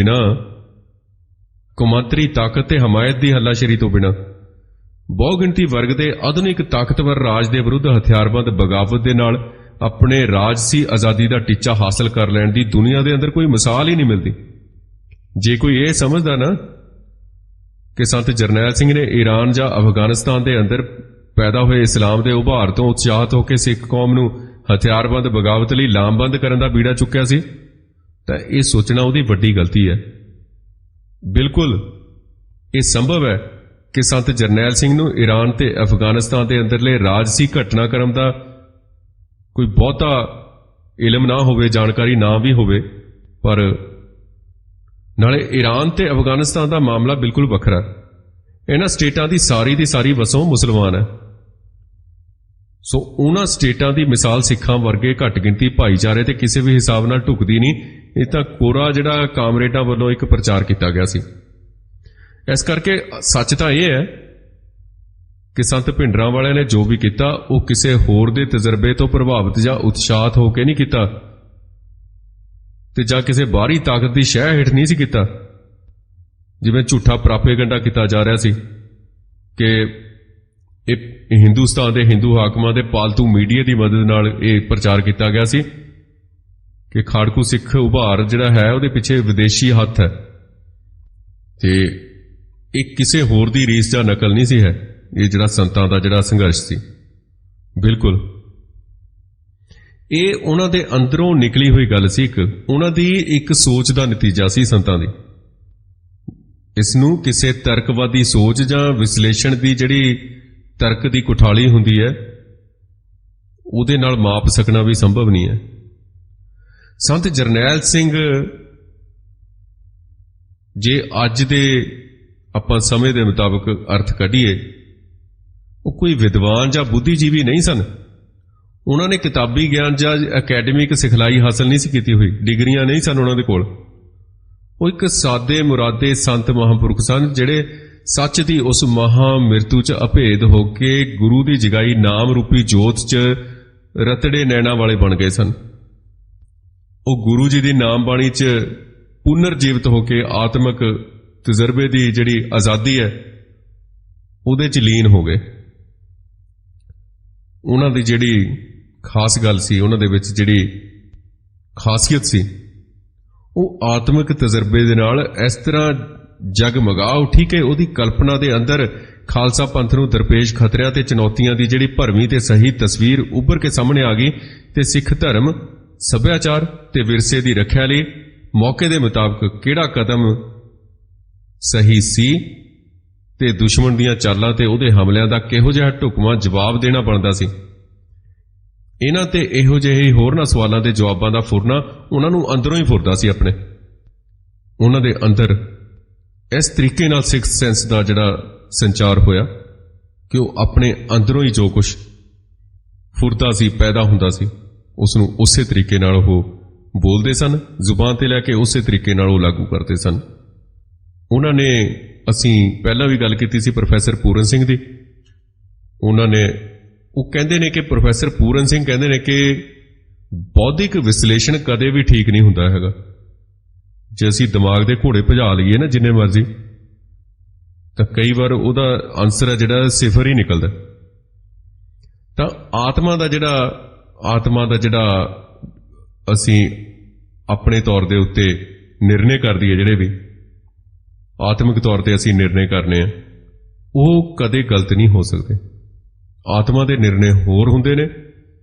ਬਿਨਾਂ ਬਹੁ ਗਿਣਤੀ ਵਰਗ ਦੇ ਆਧੁਨਿਕ ਤਾਕਤਵਰ ਰਾਜ ਦੇ ਵਿਰੁੱਧ ਹਥਿਆਰਬੰਦ ਬਗਾਵਤ ਦੇ ਨਾਲ ਆਪਣੇ ਰਾਜਸੀ ਆਜ਼ਾਦੀ ਦਾ ਟੀਚਾ ਹਾਸਲ ਕਰ ਲੈਣ ਦੀ ਦੁਨੀਆ ਦੇ ਅੰਦਰ ਕੋਈ ਮਿਸਾਲ ਹੀ ਨਹੀਂ ਮਿਲਦੀ। ਜੇ ਕੋਈ ਇਹ ਸਮਝਦਾ ਨਾ ਕਿ ਸੰਤ ਜਰਨੈਲ ਸਿੰਘ ਨੇ ਈਰਾਨ ਜਾਂ ਅਫਗਾਨਿਸਤਾਨ ਦੇ ਅੰਦਰ ਪੈਦਾ ਹੋਏ ਇਸਲਾਮ ਦੇ ਉਭਾਰ ਤੋਂ ਉਤਸ਼ਾਹਤ ਹੋ ਕੇ ਸਿੱਖ ਕੌਮ ਨੂੰ ਹਥਿਆਰਬੰਦ ਬਗਾਵਤ ਲਈ ਲਾਮਬੰਦ ਕਰਨ ਦਾ ਬੀੜਾ ਚੁੱਕਿਆ ਸੀ, ਤਾਂ ਇਹ ਸੋਚਣਾ ਉਹਦੀ ਵੱਡੀ ਗਲਤੀ ਹੈ। ਬਿਲਕੁਲ ਇਹ ਸੰਭਵ ਹੈ ਕਿ ਸੰਤ ਜਰਨੈਲ ਸਿੰਘ ਨੂੰ ਈਰਾਨ ਤੇ ਅਫਗਾਨਿਸਤਾਨ ਦੇ ਅੰਦਰਲੇ ਰਾਜਸੀ ਘਟਨਾਕ੍ਰਮ ਦਾ ਕੋਈ ਬਹੁਤਾ ਇਲਮ ਨਾ ਹੋਵੇ, ਜਾਣਕਾਰੀ ਨਾ ਵੀ ਹੋਵੇ, ਪਰ ਨਾਲੇ ਈਰਾਨ ਤੇ ਅਫਗਾਨਿਸਤਾਨ ਦਾ ਮਾਮਲਾ ਬਿਲਕੁਲ ਵੱਖਰਾ। ਇਹਨਾਂ ਸਟੇਟਾਂ ਦੀ ਸਾਰੀ ਵਸੋਂ ਮੁਸਲਮਾਨ ਹੈ। ਸੋ ਉਹਨਾਂ ਸਟੇਟਾਂ ਦੀ ਮਿਸਾਲ ਸਿੱਖਾਂ ਵਰਗੇ ਘੱਟ ਗਿਣਤੀ ਭਾਈਚਾਰੇ ਤੇ ਕਿਸੇ ਵੀ ਹਿਸਾਬ ਨਾਲ ਢੁਕਦੀ ਨਹੀਂ। ਇਹ ਤਾਂ ਕੋਰਾ ਜਿਹੜਾ ਕਾਮਰੇਡਾਂ ਵੱਲੋਂ ਇੱਕ ਪ੍ਰਚਾਰ ਕੀਤਾ ਗਿਆ ਸੀ। ਇਸ ਕਰਕੇ ਸੱਚ ਤਾਂ ਇਹ ਹੈ ਕਿ ਸੰਤ ਭਿੰਡਰਾਂ ਵਾਲਿਆਂ ਨੇ ਜੋ ਵੀ ਕੀਤਾ ਉਹ ਕਿਸੇ ਹੋਰ ਦੇ ਤਜਰਬੇ ਤੋਂ ਪ੍ਰਭਾਵਿਤ ਜਾਂ ਉਤਸ਼ਾਹਤ ਹੋ ਕੇ ਨਹੀਂ ਕੀਤਾ, ਤੇ ਜਾਂ ਕਿਸੇ ਬਾਹਰੀ ਤਾਕਤ ਦੀ ਸ਼ਹਿ ਹੇਠ ਨਹੀਂ ਸੀ ਕੀਤਾ, ਜਿਵੇਂ ਝੂਠਾ ਪ੍ਰਾਪੇਗੰਡਾ ਕੀਤਾ ਜਾ ਰਿਹਾ ਸੀ ਕਿ ਇਹ ਹਿੰਦੁਸਤਾਨ ਦੇ ਹਿੰਦੂ ਹਾਕਮਾਂ ਦੇ ਪਾਲਤੂ ਮੀਡੀਆ ਦੀ ਮਦਦ ਨਾਲ ਇਹ ਪ੍ਰਚਾਰ ਕੀਤਾ ਗਿਆ ਸੀ ਕਿ ਖਾੜਕੂ ਸਿੱਖ ਉਭਾਰ ਜਿਹੜਾ ਹੈ ਉਹਦੇ ਪਿੱਛੇ ਵਿਦੇਸ਼ੀ ਹੱਥ ਹੈ, ਤੇ ਇਹ ਕਿਸੇ ਹੋਰ ਦੀ ਰੀਸ ਜਾਂ ਨਕਲ ਨਹੀਂ ਸੀ ਹੈ। ਇਹ ਜਿਹੜਾ ਸੰਤਾਂ ਦਾ ਜਿਹੜਾ ਸੰਘਰਸ਼ ਸੀ, ਬਿਲਕੁਲ ਇਹ ਉਹਨਾਂ ਦੇ ਅੰਦਰੋਂ ਨਿਕਲੀ ਹੋਈ ਗੱਲ ਸੀ। ਉਹਨਾਂ ਦੀ ਇੱਕ ਸੋਚ ਦਾ ਨਤੀਜਾ ਸੀ ਸੰਤਾਂ ਦੀ। ਇਸ ਨੂੰ ਕਿਸੇ ਤਰਕਵਾਦੀ ਸੋਚ ਜਾਂ ਵਿਸ਼ਲੇਸ਼ਣ ਦੀ ਜਿਹੜੀ ਤਰਕ ਦੀ ਕੁਠਾਲੀ ਹੁੰਦੀ ਹੈ ਉਹਦੇ ਨਾਲ ਮਾਪ ਸਕਣਾ ਵੀ ਸੰਭਵ ਨਹੀਂ ਹੈ। ਸੰਤ ਜਰਨੈਲ ਸਿੰਘ ਜੇ ਅੱਜ ਦੇ ਆਪਾਂ ਸਮੇਂ ਦੇ ਮੁਤਾਬਕ ਅਰਥ ਕੱਢੀਏ, ਉਹ ਕੋਈ ਵਿਦਵਾਨ ਜਾਂ ਬੁੱਧੀਜੀਵੀ ਨਹੀਂ ਸਨ। ਉਹਨਾਂ ਨੇ ਕਿਤਾਬੀ ਗਿਆਨ ਜਾਂ ਅਕੈਡਮਿਕ ਸਿਖਲਾਈ ਹਾਸਲ ਨਹੀਂ ਸੀ ਕੀਤੀ ਹੋਈ, ਡਿਗਰੀਆਂ ਨਹੀਂ ਸਨ ਉਹਨਾਂ ਦੇ ਕੋਲ। ਉਹ ਇੱਕ ਸਾਦੇ ਮੁਰਾਦੇ ਸੰਤ ਮਹਾਂਪੁਰਖ ਸਨ ਜਿਹੜੇ ਸੱਚ ਦੀ ਉਸ ਮਹਾ ਮਿਰਤੂ 'ਚ ਅਭੇਦ ਹੋ ਕੇ ਗੁਰੂ ਦੀ ਜਗਾਈ ਨਾਮ ਰੂਪੀ ਜੋਤ 'ਚ ਰਤੜੇ ਨੈਣਾ ਵਾਲੇ ਬਣ ਗਏ ਸਨ। ਉਹ ਗੁਰੂ ਜੀ ਦੀ ਨਾਮ ਬਾਣੀ 'ਚ ਪੁਨਰ ਜੀਵਤ ਹੋ ਕੇ ਆਤਮਿਕ ਤਜਰਬੇ ਦੀ ਜਿਹੜੀ ਆਜ਼ਾਦੀ ਹੈ ਉਹਦੇ 'ਚ ਲੀਨ ਹੋ ਗਏ। ਉਹਨਾਂ ਦੀ ਜਿਹੜੀ ਖਾਸ ਗੱਲ ਸੀ, ਉਹਨਾਂ ਦੇ ਵਿੱਚ ਜਿਹੜੀ ਖਾਸੀਅਤ ਸੀ, ਉਹ ਆਤਮਿਕ ਤਜਰਬੇ ਦੇ ਨਾਲ ਇਸ ਤਰ੍ਹਾਂ ਜਗਮਗਾ ਉੱਠੀ ਕਿ ਉਹਦੀ ਕਲਪਨਾ ਦੇ ਅੰਦਰ ਖਾਲਸਾ ਪੰਥ ਨੂੰ ਦਰਪੇਸ਼ ਖਤਰਿਆਂ ਤੇ ਚੁਣੌਤੀਆਂ ਦੀ ਜਿਹੜੀ ਭਰਵੀਂ ਤੇ ਸਹੀ ਤਸਵੀਰ ਉੱਭਰ ਕੇ ਸਾਹਮਣੇ ਆ ਗਈ, ਤੇ ਸਿੱਖ ਧਰਮ, ਸੱਭਿਆਚਾਰ ਤੇ ਵਿਰਸੇ ਦੀ ਰੱਖਿਆ ਲਈ ਮੌਕੇ ਦੇ ਮੁਤਾਬਕ ਕਿਹੜਾ ਕਦਮ ਸਹੀ ਸੀ ਤੇ ਦੁਸ਼ਮਣ ਦੀਆਂ ਚਾਲਾਂ ਤੇ ਉਹਦੇ ਹਮਲਿਆਂ ਦਾ ਕਿਹੋ ਜਿਹਾ ਢੁਕਵਾਂ ਜਵਾਬ ਦੇਣਾ ਬਣਦਾ ਸੀ। ਇਹਨਾਂ ਤੇ ਇਹੋ ਜਿਹੇ ਹੋਰਨਾਂ ਸਵਾਲਾਂ ਦੇ ਜਵਾਬਾਂ ਦਾ ਫੁਰਨਾ ਉਹਨਾਂ ਨੂੰ ਅੰਦਰੋਂ ਹੀ ਫੁਰਦਾ ਸੀ। ਆਪਣੇ ਉਹਨਾਂ ਦੇ ਅੰਦਰ ਇਸ ਤਰੀਕੇ ਨਾਲ ਸਿਕਸ ਸੈਂਸ ਦਾ ਜਿਹੜਾ ਸੰਚਾਰ ਹੋਇਆ ਕਿ ਉਹ ਆਪਣੇ ਅੰਦਰੋਂ ਹੀ ਜੋ ਕੁਝ ਫੁਰਦਾ ਸੀ, ਪੈਦਾ ਹੁੰਦਾ ਸੀ, ਉਸ ਨੂੰ ਉਸੇ ਤਰੀਕੇ ਨਾਲ ਉਹ ਬੋਲਦੇ ਸਨ, ਜ਼ੁਬਾਨ ਤੇ ਲੈ ਕੇ ਉਸੇ ਤਰੀਕੇ ਨਾਲ ਉਹ ਲਾਗੂ ਕਰਦੇ ਸਨ। ਉਹਨਾਂ ਨੇ, ਅਸੀਂ ਪਹਿਲਾਂ ਵੀ ਗੱਲ ਕੀਤੀ ਸੀ ਪ੍ਰੋਫੈਸਰ ਪੂਰਨ ਸਿੰਘ ਦੀ, ਉਹਨਾਂ ਨੇ, ਉਹ ਕਹਿੰਦੇ ਨੇ ਕਿ ਪ੍ਰੋਫੈਸਰ ਪੂਰਨ ਸਿੰਘ ਕਹਿੰਦੇ ਨੇ ਕਿ ਬੌਧਿਕ ਵਿਸ਼ਲੇਸ਼ਣ ਕਦੇ ਵੀ ਠੀਕ ਨਹੀਂ ਹੁੰਦਾ ਹੈਗਾ। ਜੇ ਅਸੀਂ ਦਿਮਾਗ ਦੇ ਘੋੜੇ ਭਜਾ ਲਈਏ ਨਾ ਜਿੰਨੇ ਮਰਜ਼ੀ, ਤਾਂ ਕਈ ਵਾਰ ਉਹਦਾ ਆਨਸਰ ਹੈ ਜਿਹੜਾ ਸਿਫਰ ਹੀ ਨਿਕਲਦਾ। ਤਾਂ ਆਤਮਾ ਦਾ ਜਿਹੜਾ ਆਤਮਾ ਦਾ ਜਿਹੜਾ ਅਸੀਂ ਆਪਣੇ ਤੌਰ ਦੇ ਉੱਤੇ ਨਿਰਣੇ ਕਰਦੀ ਹੈ, ਜਿਹੜੇ ਵੀ ਆਤਮਿਕ ਤੌਰ ਤੇ ਅਸੀਂ ਨਿਰਣੇ ਕਰਨੇ ਆ, ਉਹ ਕਦੇ ਗਲਤ ਨਹੀਂ ਹੋ ਸਕਦੇ। ਆਤਮਾ ਦੇ ਨਿਰਣੇ ਹੋਰ ਹੁੰਦੇ ਨੇ,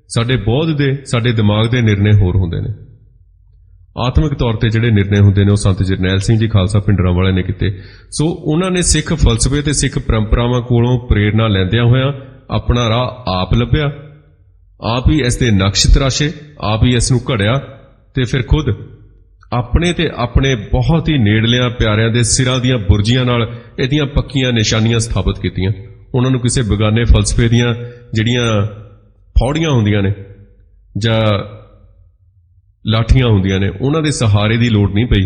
ਸਾਡੇ ਬੋਧ ਦੇ, ਸਾਡੇ ਦਿਮਾਗ ਦੇ ਨਿਰਣੇ ਹੋਰ ਹੁੰਦੇ ਨੇ। ਆਤਮਿਕ ਤੌਰ ਤੇ ਜਿਹੜੇ ਨਿਰਣੇ ਹੁੰਦੇ ਨੇ ਉਹ ਸੰਤ ਜਰਨੈਲ ਸਿੰਘ ਜੀ ਖਾਲਸਾ ਭਿੰਡਰਾਂ ਵਾਲਿਆਂ ਨੇ ਕੀਤੇ। ਸੋ ਉਹਨਾਂ ਨੇ ਸਿੱਖ ਫਲਸਫੇ ਤੇ ਸਿੱਖ ਪਰੰਪਰਾਵਾਂ ਕੋਲੋਂ ਪ੍ਰੇਰਣਾ ਲੈਂਦਿਆਂ ਹੋਇਆਂ ਆਪਣਾ ਰਾਹ ਆਪ ਲੱਭਿਆ, ਆਪ ਹੀ ਇਸ ਦੇ ਨਕਸ਼ ਤਰਾਸ਼ੇ, ਆਪ ਹੀ ਇਸ ਨੂੰ ਘੜਿਆ, ਤੇ ਫਿਰ ਖੁਦ ਆਪਣੇ ਤੇ ਆਪਣੇ ਬਹੁਤ ਹੀ ਨੇੜਲਿਆਂ ਪਿਆਰਿਆਂ ਦੇ ਸਿਰਾਂ ਦੀਆਂ ਬੁਰਜੀਆਂ ਨਾਲ ਇਹਦੀਆਂ ਪੱਕੀਆਂ ਨਿਸ਼ਾਨੀਆਂ ਸਥਾਪਿਤ ਕੀਤੀਆਂ। ਉਹਨਾਂ ਨੂੰ ਕਿਸੇ ਬੇਗਾਨੇ ਫਲਸਫੇ ਦੀਆਂ ਜਿਹੜੀਆਂ ਫੌੜੀਆਂ ਹੁੰਦੀਆਂ ਨੇ ਜਾਂ ਲਾਠੀਆਂ ਹੁੰਦੀਆਂ ਨੇ, ਉਹਨਾਂ ਦੇ ਸਹਾਰੇ ਦੀ ਲੋੜ ਨਹੀਂ ਪਈ।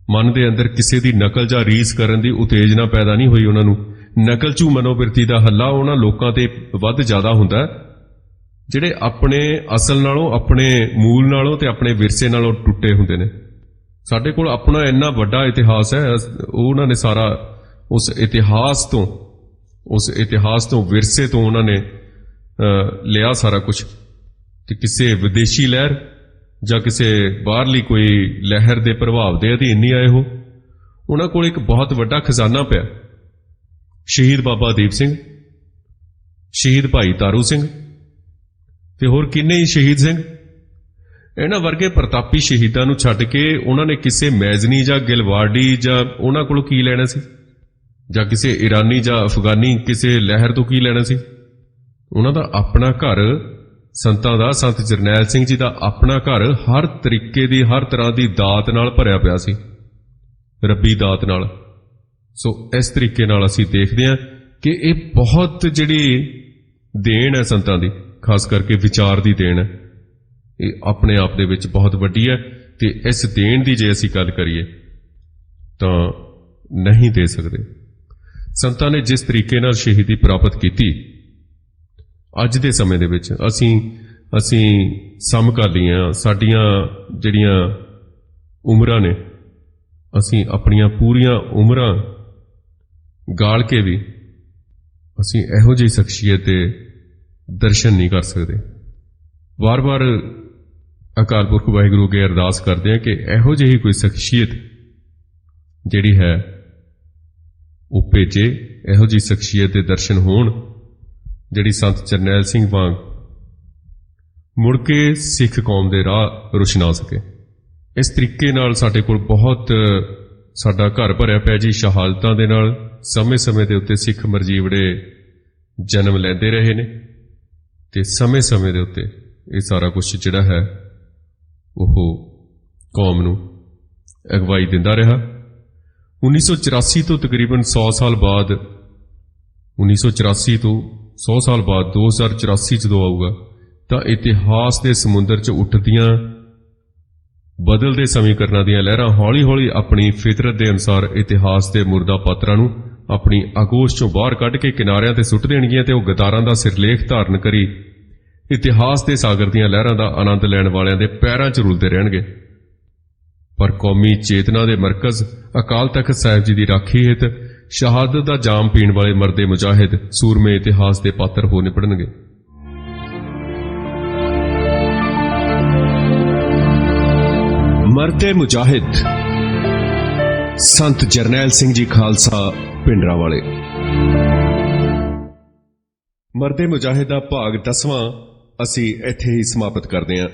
ਮਨ ਦੇ ਅੰਦਰ ਕਿਸੇ ਦੀ ਨਕਲ ਜਾਂ ਰੀਸ ਕਰਨ ਦੀ ਉਤੇਜਨਾ ਪੈਦਾ ਨਹੀਂ ਹੋਈ ਉਹਨਾਂ ਨੂੰ। ਨਕਲਚੂ ਮਨੋਬਿਰਤੀ ਦਾ ਹੱਲਾ ਉਹਨਾਂ ਲੋਕਾਂ ਤੇ ਵੱਧ ਜ਼ਿਆਦਾ ਹੁੰਦਾ ਹੈ ਜਿਹੜੇ ਆਪਣੇ ਅਸਲ ਨਾਲੋਂ, ਆਪਣੇ ਮੂਲ ਨਾਲੋਂ ਤੇ ਆਪਣੇ ਵਿਰਸੇ ਨਾਲੋਂ ਟੁੱਟੇ ਹੁੰਦੇ ਨੇ। ਸਾਡੇ ਕੋਲ ਆਪਣਾ ਇੰਨਾ ਵੱਡਾ ਇਤਿਹਾਸ ਹੈ, ਉਹਨਾਂ ਨੇ ਸਾਰਾ ਉਸ ਇਤਿਹਾਸ ਤੋਂ ਵਿਰਸੇ ਤੋਂ ਉਹਨਾਂ ਨੇ ਲਿਆ ਸਾਰਾ ਕੁਝ। ਤੇ ਕਿਸੇ ਵਿਦੇਸ਼ੀ ਲਹਿਰ ਜਾਂ ਕਿਸੇ ਬਾਹਰਲੀ ਕੋਈ ਲਹਿਰ ਦੇ ਪ੍ਰਭਾਵ ਦੇ ਅਧੀਨ ਨਹੀਂ ਆਏ ਹੋ। ਉਹਨਾਂ ਕੋਲ ਇੱਕ ਬਹੁਤ ਵੱਡਾ ਖਜ਼ਾਨਾ ਪਿਆ। ਸ਼ਹੀਦ ਬਾਬਾ ਦੀਪ ਸਿੰਘ, ਸ਼ਹੀਦ ਭਾਈ ਤਾਰੂ ਸਿੰਘ ਤੇ ਹੋਰ ਕਿੰਨੇ ਹੀ ਸ਼ਹੀਦ ਸਿੰਘ, ਇਹਨਾਂ ਵਰਗੇ ਪ੍ਰਤਾਪੀ ਸ਼ਹੀਦਾਂ ਨੂੰ ਛੱਡ ਕੇ ਉਹਨਾਂ ਨੇ ਕਿਸੇ ਮੈਜ਼ਨੀ ਜਾਂ ਗਿਲਵਾਰਡੀ ਜਾਂ ਉਹਨਾਂ ਕੋਲੋਂ ਕੀ ਲੈਣਾ ਸੀ, ਜਾਂ ਕਿਸੇ ਇਰਾਨੀ ਜਾਂ ਅਫਗਾਨੀ ਕਿਸੇ ਲਹਿਰ ਤੋਂ ਕੀ ਲੈਣਾ ਸੀ। ਉਹਨਾਂ ਦਾ ਆਪਣਾ ਘਰ, ਸੰਤਾਂ ਦਾ, ਸੰਤ ਜਰਨੈਲ ਸਿੰਘ ਜੀ ਦਾ ਆਪਣਾ ਘਰ ਹਰ ਤਰੀਕੇ ਦੀ, ਹਰ ਤਰ੍ਹਾਂ ਦੀ ਦਾਤ ਨਾਲ ਭਰਿਆ ਪਿਆ ਸੀ, ਰੱਬੀ ਦਾਤ ਨਾਲ। ਸੋ ਇਸ ਤਰੀਕੇ ਨਾਲ ਅਸੀਂ ਦੇਖਦੇ ਹਾਂ ਕਿ ਇਹ ਬਹੁਤ ਜਿਹੜੀ ਦੇਣ ਹੈ ਸੰਤਾਂ ਦੀ, ਖਾਸ ਕਰਕੇ ਵਿਚਾਰ ਦੀ ਦੇਣ ਹੈ, ਇਹ ਆਪਣੇ ਆਪ ਦੇ ਵਿੱਚ ਬਹੁਤ ਵੱਡੀ ਹੈ। ਤੇ ਇਸ ਦੇਣ ਦੀ ਜੇ ਅਸੀਂ ਗੱਲ ਕਰੀਏ ਤਾਂ ਨਹੀਂ ਦੇ ਸਕਦੇ। ਸੰਤਾਂ ਨੇ ਜਿਸ ਤਰੀਕੇ ਨਾਲ ਸ਼ਹੀਦੀ ਪ੍ਰਾਪਤ ਕੀਤੀ, ਅੱਜ ਦੇ ਸਮੇਂ ਦੇ ਵਿੱਚ ਅਸੀਂ ਸਮਕਾਲੀ ਹਾਂ। ਸਾਡੀਆਂ ਜਿਹੜੀਆਂ ਉਮਰਾਂ ਨੇ, ਅਸੀਂ ਆਪਣੀਆਂ ਪੂਰੀਆਂ ਉਮਰਾਂ ਗਾਲ ਕੇ ਵੀ ਅਸੀਂ ਇਹੋ ਜਿਹੀ ਸ਼ਖਸੀਅਤ ਦੇ ਦਰਸ਼ਨ ਨਹੀਂ ਕਰ ਸਕਦੇ। ਵਾਰ-ਵਾਰ ਅਕਾਲ ਪੁਰਖ ਵਾਹਿਗੁਰੂ ਅੱਗੇ ਅਰਦਾਸ ਕਰਦੇ ਹਾਂ ਕਿ ਇਹੋ ਜਿਹੀ ਕੋਈ ਸ਼ਖਸੀਅਤ ਜਿਹੜੀ ਹੈ ਉਹ ਭੇਜੇ, ਇਹੋ ਜਿਹੀ ਸ਼ਖਸੀਅਤ ਦੇ ਦਰਸ਼ਨ ਹੋਣ ਜਿਹੜੀ ਸੰਤ ਜਰਨੈਲ ਸਿੰਘ ਵਾਂਗ ਮੁੜ ਕੇ ਸਿੱਖ ਕੌਮ ਦੇ ਰਾਹ ਰੁਸ਼ਨਾ ਸਕੇ। ਇਸ ਤਰੀਕੇ ਨਾਲ ਸਾਡੇ ਕੋਲ ਬਹੁਤ ਸਾਡਾ ਘਰ ਭਰਿਆ ਪਿਆ ਜੀ ਸ਼ਹਾਦਤਾਂ ਦੇ ਨਾਲ। ਸਮੇਂ-ਸਮੇਂ ਦੇ ਉੱਤੇ ਸਿੱਖ ਮਰਜੀਵੜੇ ਜਨਮ ਲੈਂਦੇ ਰਹੇ ਨੇ ਤੇ ਸਮੇਂ-ਸਮੇਂ ਦੇ ਉੱਤੇ ਇਹ ਸਾਰਾ ਕੁਝ ਜਿਹੜਾ ਹੈ ਉਹ ਕੌਮ ਨੂੰ ਅਗਵਾਈ ਦਿੰਦਾ ਰਿਹਾ। 1984 ਤੋਂ ਤਕਰੀਬਨ 100 ਸਾਲ ਬਾਅਦ, 1984 ਤੋਂ 100 ਸਾਲ ਬਾਅਦ 2084 ਜਦੋਂ ਆਊਗਾ ਤਾਂ ਇਤਿਹਾਸ ਦੇ ਸਮੁੰਦਰ 'ਚ ਉੱਠਦੀਆਂ ਬਦਲਦੇ ਸਮੀਕਰਨਾਂ ਦੀਆਂ ਲਹਿਰਾਂ ਹੌਲੀ-ਹੌਲੀ ਆਪਣੀ ਫਿਤਰਤ ਦੇ ਅਨੁਸਾਰ ਇਤਿਹਾਸ ਦੇ ਮੁਰਦਾ ਪਾਤਰਾਂ ਨੂੰ ਆਪਣੀ ਆਗੋਸ਼ 'ਚੋਂ ਬਾਹਰ ਕੱਢ ਕੇ ਕਿਨਾਰਿਆਂ ਤੇ ਸੁੱਟ ਦੇਣਗੀਆਂ ਤੇ ਉਹ ਗਦਾਰਾਂ ਦਾ ਸਿਰਲੇਖ ਧਾਰਨ ਕਰੀ ਇਤਿਹਾਸ ਦੇ ਸਾਗਰ ਦੀਆਂ ਲਹਿਰਾਂ ਦਾ ਆਨੰਦ ਲੈਣ ਵਾਲਿਆਂ ਦੇ ਪੈਰਾਂ 'ਚ ਰੁਲਦੇ ਰਹਿਣਗੇ। ਪਰ ਕੌਮੀ ਚੇਤਨਾ ਦੇ ਮਰਕਜ਼ ਅਕਾਲ ਤਖ਼ਤ ਸਾਹਿਬ ਜੀ ਦੀ ਰਾਖੀ ਹਿੱਤ ਸ਼ਹਾਦਤ ਦਾ ਜਾਮ ਪੀਣ ਵਾਲੇ ਮਰਦੇ ਮੁਜਾਹਿਦ ਸੂਰਮੇ ਇਤਿਹਾਸ ਦੇ ਪਾਤਰ ਹੋ ਨਿਬੜਨਗੇ। ਮਰਦੇ ਮੁਜਾਹਿਦ ਸੰਤ ਜਰਨੈਲ ਸਿੰਘ ਜੀ ਖਾਲਸਾ ਭਿੰਡਰਾਂ ਵਾਲੇ। ਮਰਦੇ ਮੁਜਾਹਿਦ ਦਾ ਭਾਗ 10ਵਾਂ ਅਸੀਂ ਇੱਥੇ ਹੀ ਸਮਾਪਤ ਕਰਦੇ ਹਾਂ।